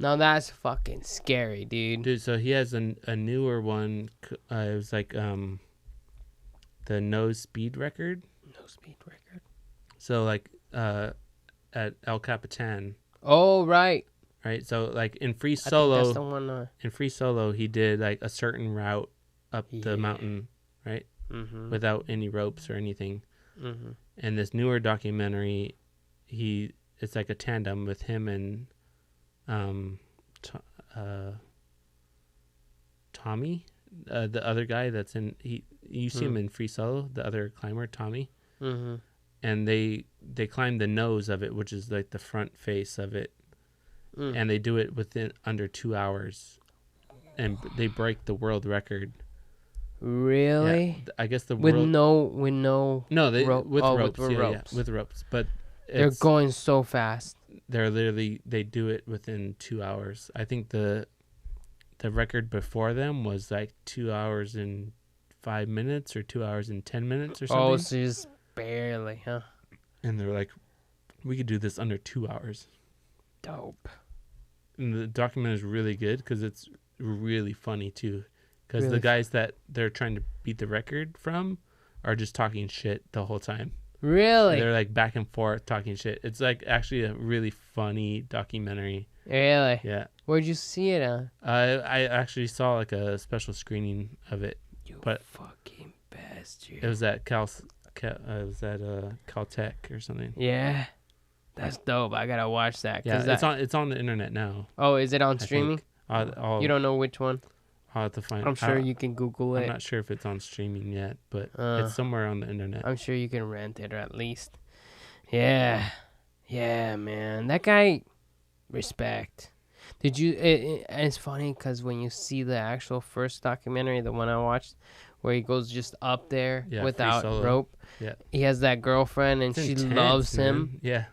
Now that's fucking scary, dude. Dude, so he has a newer one. It was like the no speed record. No speed record. So like at El Capitan, Oh right. right? So like in Free I think that's the Solo, one. in Free Solo, he did like a certain route up Yeah. the mountain, right, Mm-hmm. without any ropes or anything. Mm-hmm. And this newer documentary, it's like a tandem with him and Tommy, the other guy that's in you see him in Free Solo, the other climber, Tommy. Mm-hmm. And they climb the nose of it, which is like the front face of it, and they do it within under 2 hours, and they break the world record. Really? Yeah, I guess the With world no no they rope- with oh, ropes, with yeah, ropes. with ropes, but They're it's, going so fast. they're literally they do it within 2 hours. I think the record before them was like 2 hours and 5 minutes or 2 hours and 10 minutes or something. Oh, so just barely, huh? And they're like, we could do this under 2 hours. Dope. And the document is really good because it's really funny too. Because Really the guys that they're trying to beat the record from are just talking shit the whole time. Really? They're like back and forth talking shit. It's like actually a really funny documentary. Really? Yeah. Where'd you see it on? I actually saw like a special screening of it. You But- fucking bastard. It was at Caltech or something. Yeah. That's dope. I gotta watch that. Yeah, 'Cause it's on the internet now. Oh, is it on I streaming? think. I'll You don't know which one? I'll have to find. I'm sure you can Google I'm it. not sure if it's on streaming yet, but Uh. it's somewhere on the internet. I'm sure you can rent it or at least. Yeah. Yeah, man. That guy, respect. Did you, and it's funny because when you see the actual first documentary, the one I watched, where he goes just up there Yeah, free without solo. rope. Yeah. He has that girlfriend, and It's she intense, loves him. man. Yeah.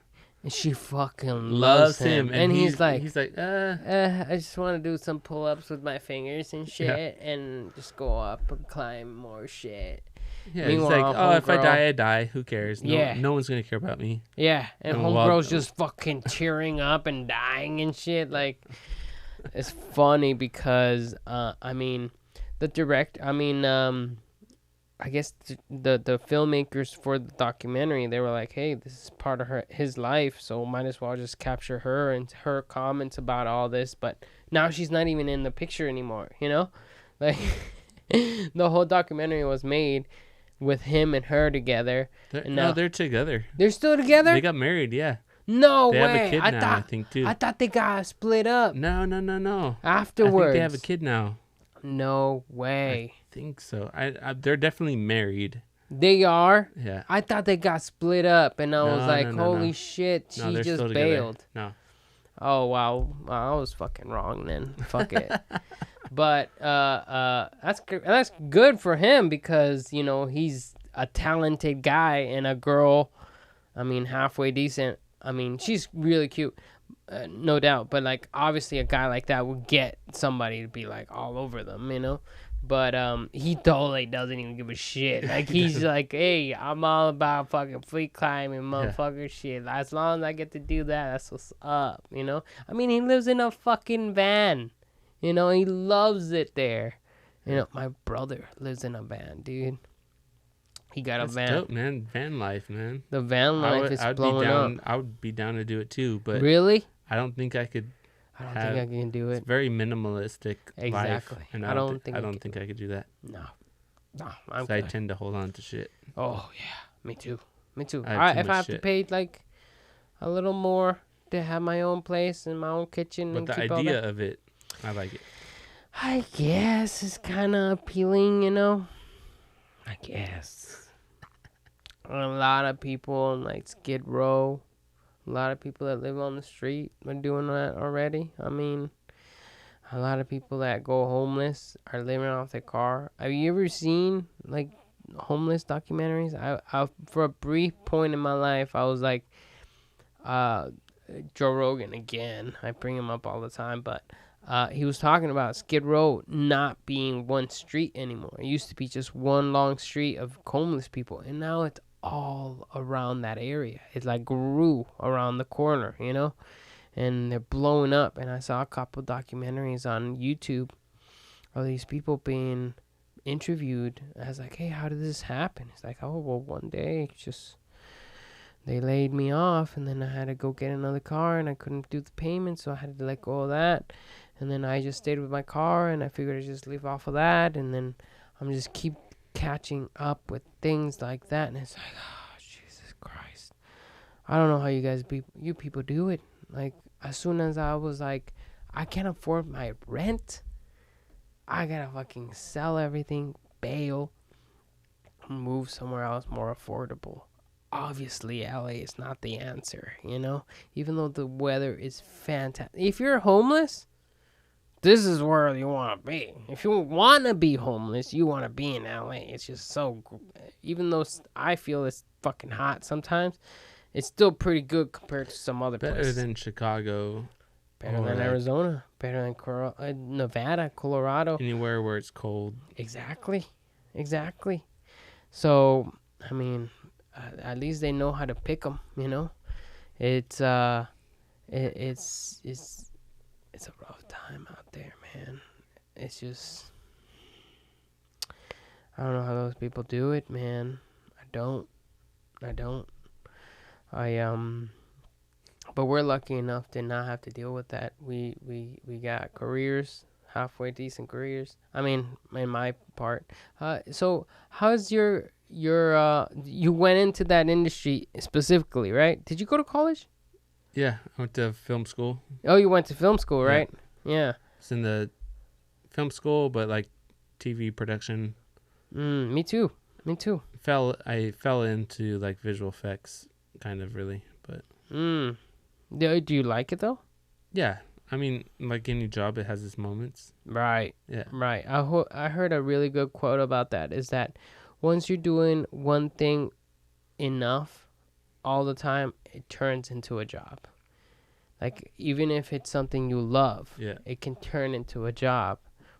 And she fucking loves him. And he's like, I just want to do some pull-ups with my fingers and shit, and just go up and climb more shit. Yeah, he's like, if I die, I die. Who cares? No one's gonna care about me. Yeah, and And homegirl's just fucking tearing up and dying and shit. Like, it's funny because, I mean, I guess the filmmakers for the documentary, they were like, hey, this is part of his life, so might as well just capture her and her comments about all this. But now she's not even in the picture anymore, you know? Like, the whole documentary was made with him and her together. They're together. They're still together? They got married, yeah. No They way. have a kid now, I think, too. I thought they got split up. No. Afterwards. I think they have a kid now. No way. I think so. They're definitely married. They are? Yeah. I thought they got split up, and I was like, no. holy shit, No, she they're just still together. bailed. No. Oh, wow. I was fucking wrong then. Fuck it. But that's good for him because, you know, he's a talented guy, and a girl, I mean, halfway decent. I mean, she's really cute, no doubt. But, like, obviously a guy like that would get somebody to be, like, all over them, you know? But he totally doesn't even give a shit. Like, he's like, hey, I'm all about fucking free climbing, motherfucker shit. As long as I get to do that, that's what's up, you know? I mean, he lives in a fucking van. You know, he loves it there. You know, my brother lives in a van, dude. He got a van. Dope, man. Van life, man. The van life is blowing up. I would be down to do it too, but really? I don't think I could. I don't think I can do it. It's very minimalistic. Exactly. Life, and I don't think I could do that. No, I tend to hold on to shit. Oh yeah, me too. If I have to pay like a little more to have my own place and my own kitchen, But and the keep all idea that, of it, I like it. I guess it's kind of appealing, you know. I guess. A lot of people on like Skid Row, a lot of people that live on the street are doing that already. I mean, a lot of people that go homeless are living off their car. Have you ever seen like homeless documentaries? I for a brief point in my life, I was like, Joe Rogan again. I bring him up all the time, but he was talking about Skid Row not being one street anymore. It used to be just one long street of homeless people, and now it's all around that area. It like grew around the corner, you know, and they're blowing up. And I saw a couple documentaries on YouTube of these people being interviewed. I was like, hey, how did this happen? It's like, oh, well, one day just they laid me off, and then I had to go get another car, and I couldn't do the payment, so I had to let go of that. And then I just stayed with my car, and I figured I'd just live off of that, and then I'm just keep catching up with things like that. And it's like, oh, Jesus Christ. I don't know how you people do it. Like, as soon as I was like, I can't afford my rent, I gotta fucking sell everything, bail, move somewhere else more affordable. Obviously, LA is not the answer, you know? Even though the weather is fantastic. If you're homeless, this is where you want to be. If you want to be homeless, you want to be in LA. It's just so... Even though I feel it's fucking hot sometimes, it's still pretty good compared to some other places. Better than Chicago. Better than Arizona. Better than Nevada, Colorado. Anywhere where it's cold. Exactly. So, I mean... at least they know how to pick them, you know. It's a rough time out there, man. It's just, I don't know how those people do it, man. I don't. But we're lucky enough to not have to deal with that. We got careers, halfway decent careers. I mean, in my part. So how's your you went into that industry specifically, right? Did you go to college? Yeah, I went to film school. Oh, you went to film school, right? Yeah. It's in the film school, but like TV production. Me too. I fell into like visual effects, kind of really, but. Do you like it though? Yeah, I mean, like any job, it has its moments. Right. Yeah. Right. I heard a really good quote about that. Is that once you're doing one thing enough all the time, it turns into a job. Like even if it's something you love, Yeah. it can turn into a job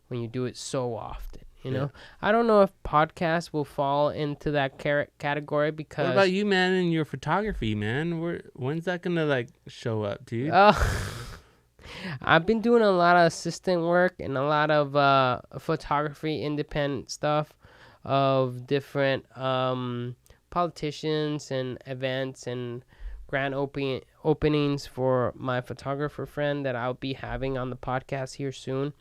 when you do it so often. You Yeah. know, I don't know if podcasts will fall into that category because. What about you, man, and your photography, man? When's that gonna like show up, dude? I've been doing a lot of assistant work and a lot of photography, independent stuff of different politicians and events and grand openings for my photographer friend that I'll be having on the podcast here soon.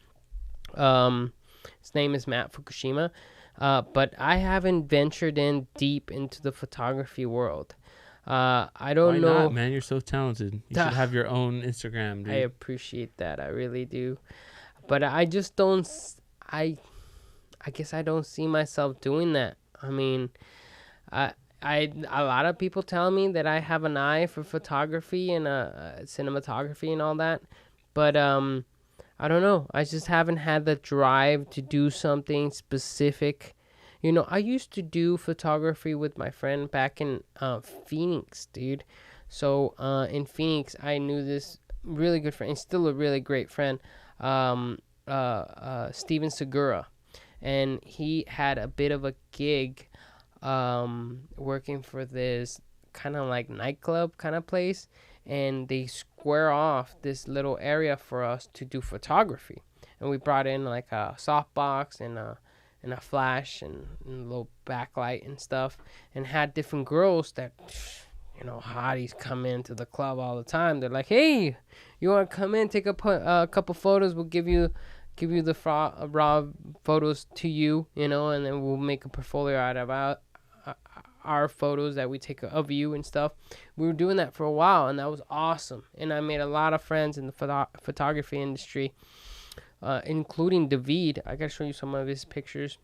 His name is Matt Fukushima, but I haven't ventured in deep into the photography world. I don't Why know. not, man? You're so talented. You should have your own Instagram, dude. I appreciate that. I really do. But I just don't. I guess I don't see myself doing that. I mean, a lot of people tell me that I have an eye for photography and cinematography and all that, but I don't know. I just haven't had the drive to do something specific. You know, I used to do photography with my friend back in Phoenix, dude. So in Phoenix, I knew this really good friend. He's still a really great friend, Steven Segura, and he had a bit of a gig working for this kind of like nightclub kind of place, and they square off this little area for us to do photography. And we brought in like a softbox and a flash and a little backlight and stuff, and had different girls that, you know, hotties come into the club all the time. They're like, hey, you want to come in, take a couple photos? We'll give you the raw photos to you, you know, and then we'll make a portfolio out of our photos that we take of you and stuff. We were doing that for a while, and that was awesome. And I made a lot of friends in the photography industry, including David. I gotta show you some of his pictures.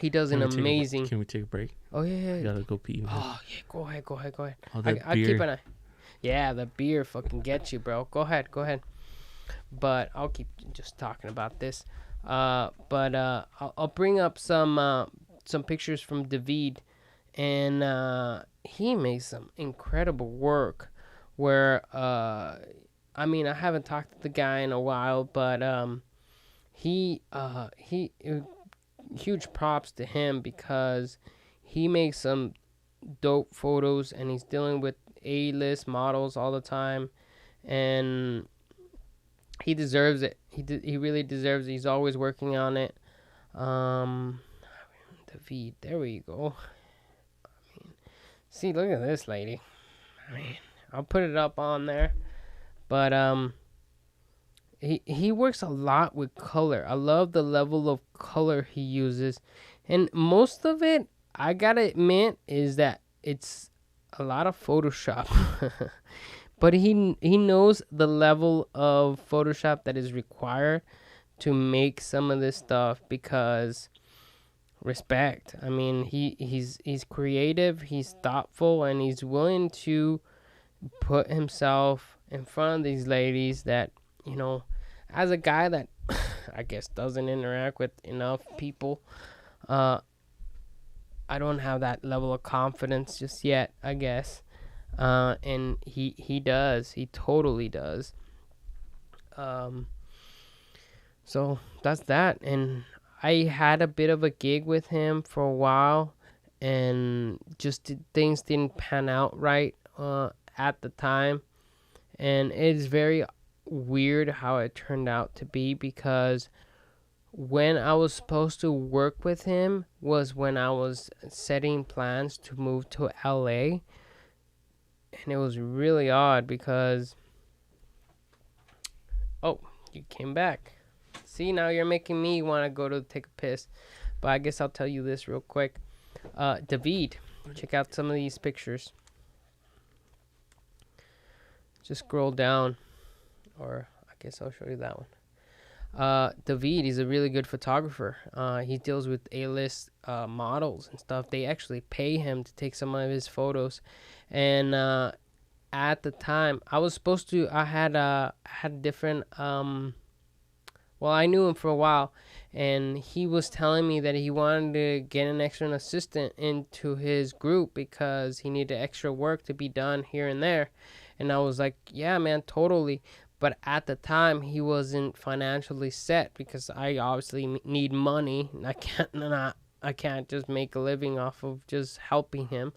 He does an amazing. Can we take a break? Oh yeah. I gotta go pee. Man. Oh yeah, go ahead. Oh, I keep an eye. Yeah, the beer fucking gets you, bro. Go ahead. But I'll keep just talking about this. I'll bring up some pictures from David, and he makes some incredible work. Where I mean, I haven't talked to the guy in a while, but he huge props to him because he makes some dope photos, and he's dealing with A-list models all the time, and he deserves it. He really deserves it. He's always working on it. David, there we go. I mean, see, look at this lady. I mean, I'll put it up on there, but he works a lot with color. I love the level of color he uses, and most of it, I gotta admit, is that it's a lot of Photoshop. But he knows the level of Photoshop that is required to make some of this stuff, because respect. I mean, he's creative, he's thoughtful, and he's willing to put himself in front of these ladies that, you know, as a guy that I guess doesn't interact with enough people, I don't have that level of confidence just yet, I guess. And he does. He totally does. So that's that. And I had a bit of a gig with him for a while, and things didn't pan out right at the time. And it's very weird how it turned out to be, because when I was supposed to work with him was when I was setting plans to move to LA. And it was really odd because... Oh, you came back. See, now you're making me want to go to take a piss. But I guess I'll tell you this real quick. David, check out some of these pictures. Just scroll down. Or I guess I'll show you that one. David, he's a really good photographer. He deals with A-list models and stuff. They actually pay him to take some of his photos. And at the time, I was supposed to. I had different. Well, I knew him for a while, and he was telling me that he wanted to get an extra assistant into his group because he needed extra work to be done here and there. And I was like, yeah, man, totally. But at the time, he wasn't financially set because I obviously need money. I can't just make a living off of just helping him.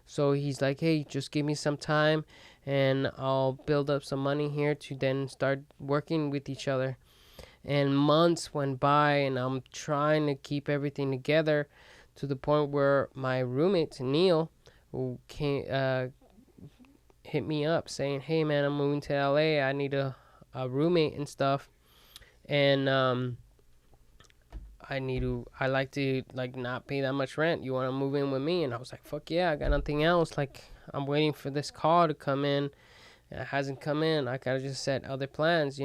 So he's like, hey, just give me some time, and I'll build up some money here to then start working with each other. And months went by, and I'm trying to keep everything together to the point where my roommate, Neil, who hit me up saying, hey, man, I'm moving to LA. I need a roommate and stuff. And I like to not pay that much rent. You want to move in with me? And I was like, fuck yeah, I got nothing else. Like, I'm waiting for this call to come in. It hasn't come in. I gotta just set other plans,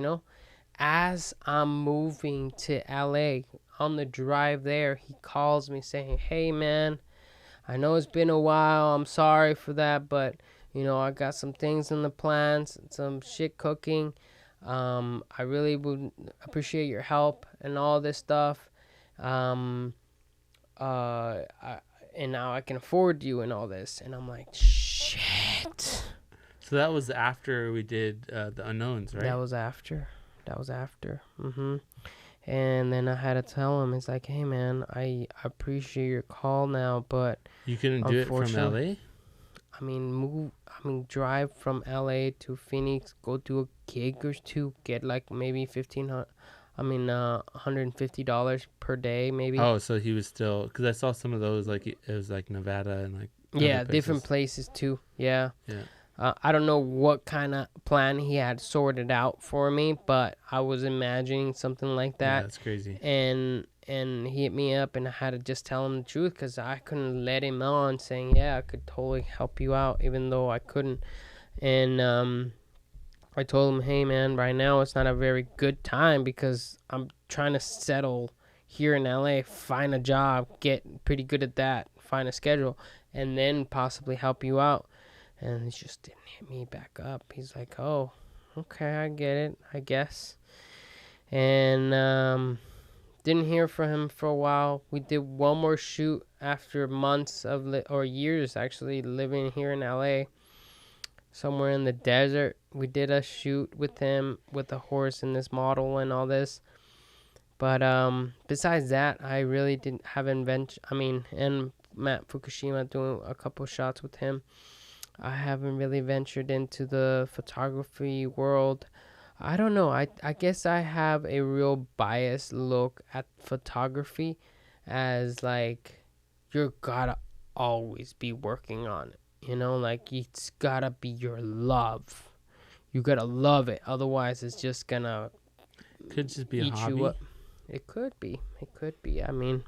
As I'm moving to LA, on the drive there, he calls me saying, hey, man, I know it's been a while. I'm sorry for that, but, I got some things in the plans, some shit cooking. I really would appreciate your help and all this stuff. And now I can afford you and all this. And I'm like, shit. So that was after we did the unknowns, right? That was after. Mm-hmm. And then I had to tell him, it's like, hey, man, I appreciate your call now, but You couldn't do it from LA? Drive from LA to Phoenix, go do a gig or two, get like maybe $150 per day, maybe. Oh, so he was still, because I saw some of those, like it was like Nevada and like yeah, different places too. Yeah. Yeah. I don't know what kind of plan he had sorted out for me, but I was imagining something like that. Yeah, that's crazy. And he hit me up, and I had to just tell him the truth because I couldn't let him on saying, yeah, I could totally help you out, even though I couldn't. And I told him, hey, man, right now it's not a very good time because I'm trying to settle here in LA, find a job, get pretty good at that, find a schedule, and then possibly help you out. And he just didn't hit me back up. He's like, oh, okay, I get it, I guess. And didn't hear from him for a while. We did one more shoot after months or years, actually, living here in LA. Somewhere in the desert. We did a shoot with him, with the horse and this model and all this. But besides that, I really haven't and Matt Fukushima doing a couple shots with him. I haven't really ventured into the photography world. I don't know. I guess I have a real biased look at photography as like you're gotta always be working on it. Like it's gotta be your love. You gotta love it. Otherwise, it's just gonna Could just be a eat hobby. you up. It could be. I mean,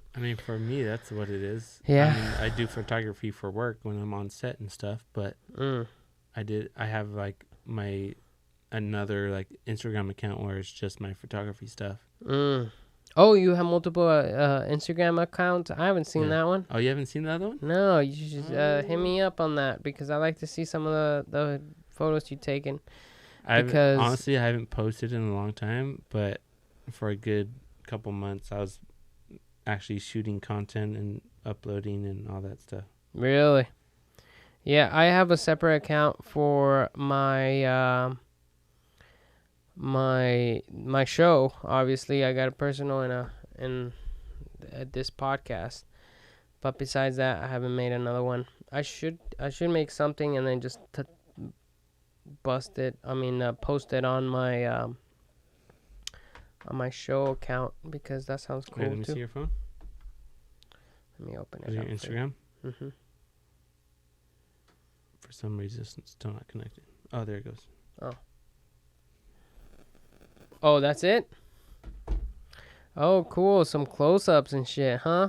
for me, that's what it is. Yeah. I do photography for work when I'm on set and stuff, but I have like another like Instagram account where it's just my photography stuff. Oh, you have multiple Instagram accounts? I haven't seen that one. Oh, you haven't seen the other one? No, you should hit me up on that because I like to see some of the photos you've taken. Honestly, I haven't posted in a long time, but for a good couple months, I was actually shooting content and uploading and all that stuff. Really? Yeah, I have a separate account for my my show. Obviously, I got a personal and this podcast. But besides that, I haven't made another one. I should make something and then just post it on my show account because that sounds cool. Wait, let me too. see your phone. Let me open it. Is your Instagram? Mm-hmm. For some reason, it's still not connected. Oh, there it goes. Oh, that's it? Oh, cool. Some close-ups and shit, huh?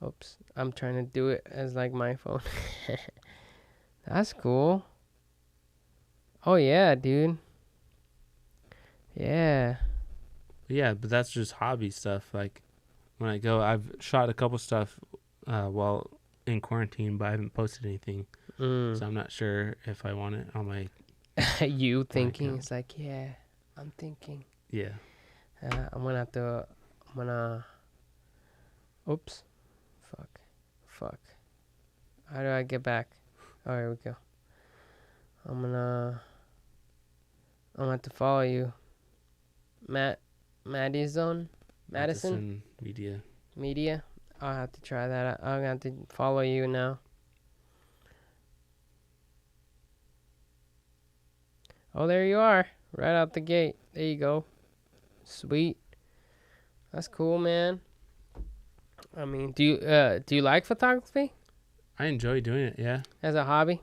Oops. I'm trying to do it as like my phone. That's cool. Oh, yeah, dude. Yeah. Yeah, but that's just hobby stuff. Like, when I go, I've shot a couple stuff while in quarantine, but I haven't posted anything. So I'm not sure if I want it on my. You thinking? God. It's like, yeah, I'm thinking. Yeah. I'm gonna have to. I'm gonna. Oops. Fuck. How do I get back? Oh, here we go. I'm gonna have to follow you. Madison Media. I'll have to try that out. I'm gonna have to follow you now. Oh, there you are. Right out the gate. There you go. Sweet. That's cool, man. I mean, do you like photography I enjoy doing it. Yeah. as a hobby?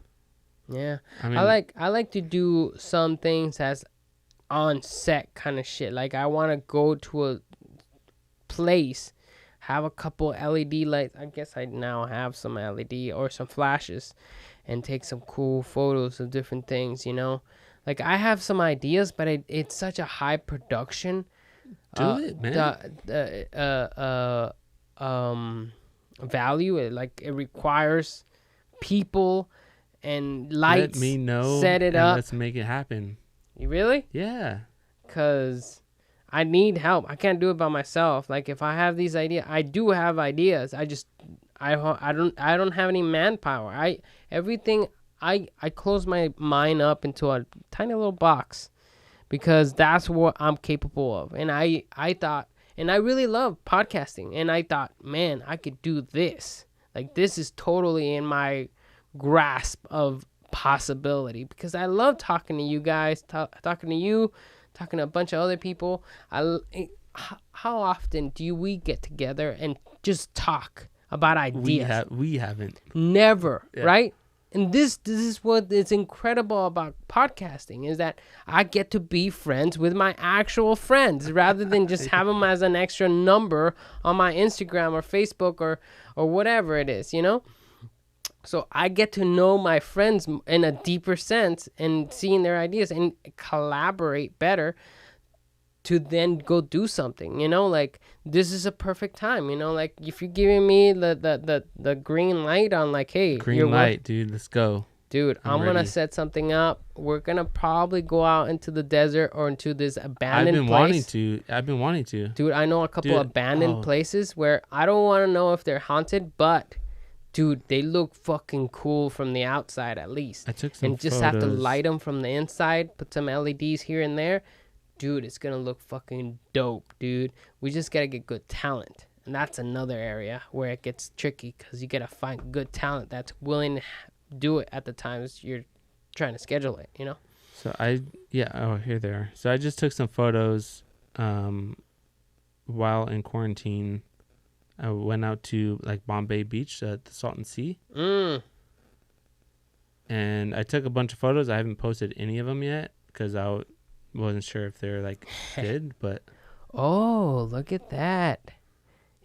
Yeah. I mean, I like to do some things as on set kind of shit. Like I want to go to a place, have a couple LED lights. I guess I now have some LED or some flashes, and take some cool photos of different things. You know, like I have some ideas, but it's such a high production. do it, man. Value. It requires people and lights. Let me know. Set it and up. Let's make it happen. You really? Yeah. Cause I need help. I can't do it by myself. Like if I have these ideas, I do have ideas. I don't have any manpower. I close my mind up into a tiny little box because that's what I'm capable of. And I thought, and I really love podcasting. And I thought, man, I could do this. Like this is totally in my grasp of possibility because I love talking to you guys, talking to you, talking to a bunch of other people. How often do we get together and just talk about ideas? We haven't. Never, Yeah. right? And this is what is incredible about podcasting is that I get to be friends with my actual friends rather than just have them as an extra number on my Instagram or Facebook or whatever it is, you know? So I get to know my friends in a deeper sense and seeing their ideas and collaborate better to then go do something, you know, like this is a perfect time, you know, like if you're giving me the green light on like, hey, Green light, dude. Let's go. dude, I'm gonna ready. set something up. We're gonna probably go out into the desert or into this abandoned I've been wanting to. Dude, I know a couple Dude, abandoned places where I don't want to know if they're haunted, but dude, they look fucking cool from the outside at least. I took some And just photos. have to light them from the inside, put some LEDs here and there. Dude, it's gonna look fucking dope, dude. We just gotta get good talent. And that's another area where it gets tricky because you gotta find good talent that's willing to do it at the times you're trying to schedule it, you know? So here they are. So I just took some photos while in quarantine. I went out to like Bombay Beach at the Salton Sea. And I took a bunch of photos. I haven't posted any of them yet because I wasn't sure if they're like good, but Oh, look at that.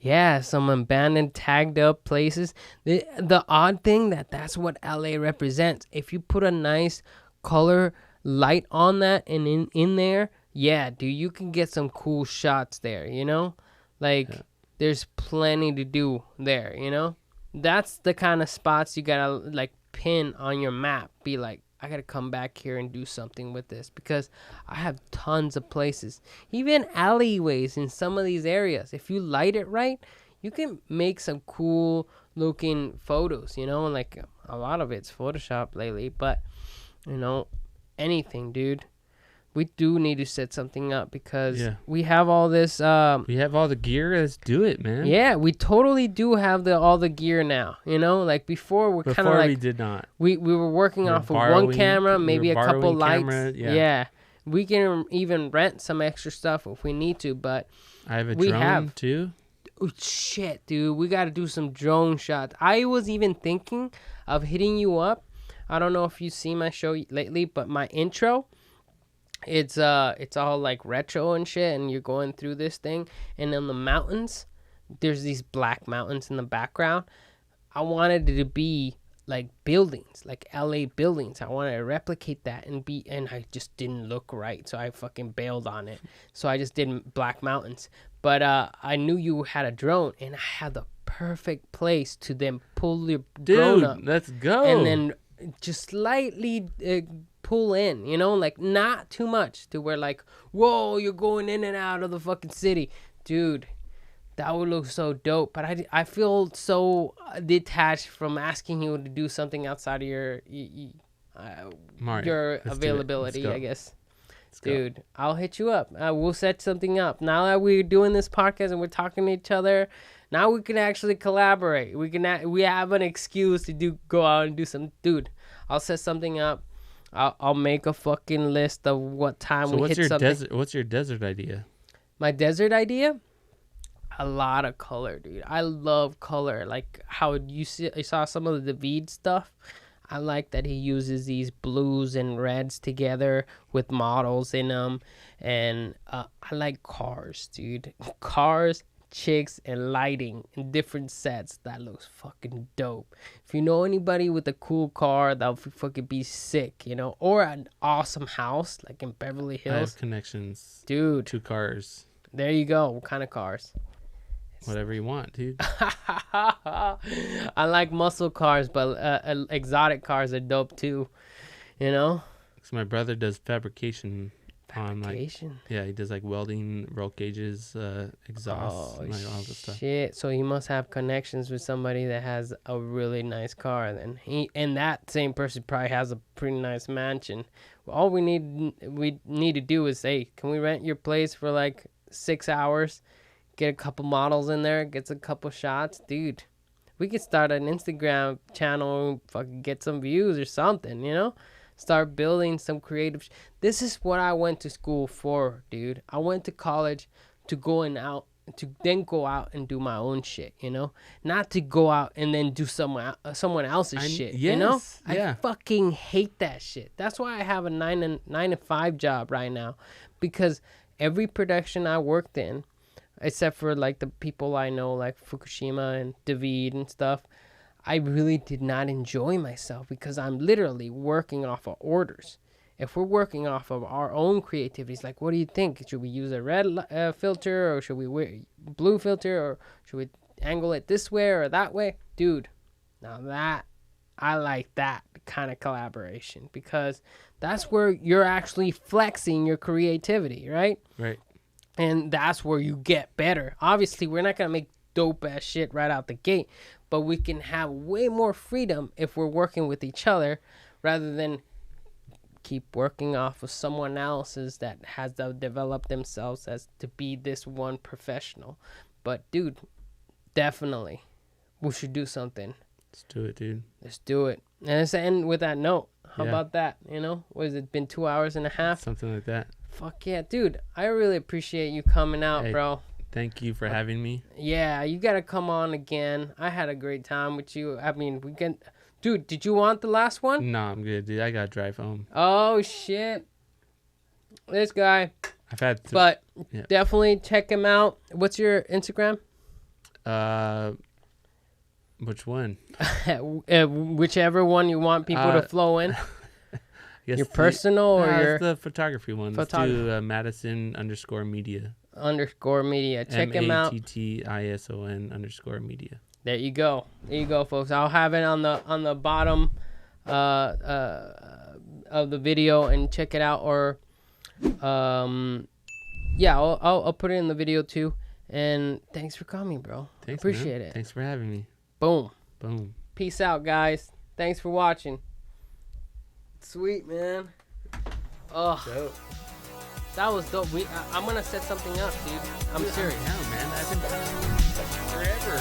Yeah, some abandoned, tagged up places. The odd thing that's what LA represents. If you put a nice color light on that and in there, yeah, dude, you can get some cool shots there, you know? Like, there's plenty to do there, you know? That's the kind of spots you gotta, like, pin on your map. Be like, I gotta come back here and do something with this because I have tons of places, even alleyways in some of these areas. If you light it right, you can make some cool looking photos, you know, like a lot of it's Photoshop lately, but you know, anything, dude. We do need to set something up because we have all this. we have all the gear. Let's do it, man. Yeah, we totally do have all the gear now. You know, like before we're kind of like we did not. We were working off of one camera, maybe a couple lights. Camera, yeah, we can even rent some extra stuff if we need to. But I have a drone too. Oh, shit, dude, we got to do some drone shots. I was even thinking of hitting you up. I don't know if you've seen my show lately, but my intro. It's all like retro and shit, and you're going through this thing, and in the mountains, there's these black mountains in the background. I wanted it to be like buildings, like LA buildings. I wanted to replicate that and I just didn't look right, so I fucking bailed on it. So I just did black mountains. But I knew you had a drone, and I had the perfect place to then pull your drone up. Let's go. And then just slightly pull in, you know, like not too much to where like, whoa, you're going in and out of the fucking city, dude. That would look so dope. But I feel so detached from asking you to do something outside of your Mario, let's do it. availability, Let's go. I guess. Let's go. Dude, I'll hit you up. We'll set something up. Now that we're doing this podcast and we're talking to each other, now we can actually collaborate. We have an excuse to go out and do some. Dude, I'll set something up. I'll make a fucking list of what time So we what's hit your something. what's your desert idea? My desert idea? A lot of color, dude. I love color. Like how you saw some of the David stuff. I like that he uses these blues and reds together with models in them. And I like cars, dude. Cars, chicks, and lighting in different sets. That looks fucking dope. If you know anybody with a cool car, that would fucking be sick, you know? Or an awesome house, like in Beverly I have Hills. connections. Dude, 2 cars. there you go. What kind of cars? Whatever you want, dude. I like muscle cars, but exotic cars are dope too. You know? So my brother does fabrication on like, Vacation. yeah, he does like welding, roll cages, exhausts, Oh, and like all this stuff. shit. So he must have connections with somebody that has a really nice car. Then and that same person probably has a pretty nice mansion. All we need to do is, hey, can we rent your place for like 6 hours? Get a couple models in there, gets a couple shots, dude. We could start an Instagram channel, fucking get some views or something, you know? Start building some creative. This is what I went to school for, dude. I went to college to go out and do my own shit, you know? Not to go out and then do someone else's shit, you know? Yes, yeah. I fucking hate that shit. That's why I have a 9 to 5 job right now, because every production I worked in, except for like the people I know, like Fukushima and David and stuff, I really did not enjoy myself because I'm literally working off of orders. If we're working off of our own creativity, it's like, what do you think? Should we use a red filter, or should we wear blue filter, or should we angle it this way or that way? Dude, now that, I like that kind of collaboration, because that's where you're actually flexing your creativity, right? Right. And that's where you get better. Obviously, we're not going to make dope ass shit right out the gate, but we can have way more freedom if we're working with each other rather than keep working off of someone else's that has developed themselves as to be this one professional. But dude, definitely we should do something. Let's do it, dude. Let's do it. And let's end with that note. How Yeah. about that? You know, what has it been, 2 hours and a half? Something like that. Fuck yeah, dude. I really appreciate you coming out, Hey, bro. Thank you for having me. Yeah, you gotta come on again. I had a great time with you. I mean, we can. Dude, did you want the last one? No, I'm good, dude. I gotta drive home. Oh shit, this guy. I've had to, But yeah. definitely check him out. What's your Instagram? Which one? Whichever one you want people to flow in. Yes, Your personal or your it's the photography one. Let's Photography. do Madison_media. _media. Check him out. MATTISON_media. There you go. There you go, folks. I'll have it on the bottom of the video, and check it out. Or yeah, I'll put it in the video too. And thanks for coming, bro. Thanks, Appreciate man. it. Thanks for having me. Boom. Boom. Peace out, guys. Thanks for watching. Sweet, man. Oh, Dope. that was dope. I'm gonna set something up, dude. I'm serious. No, man. I've been telling you forever.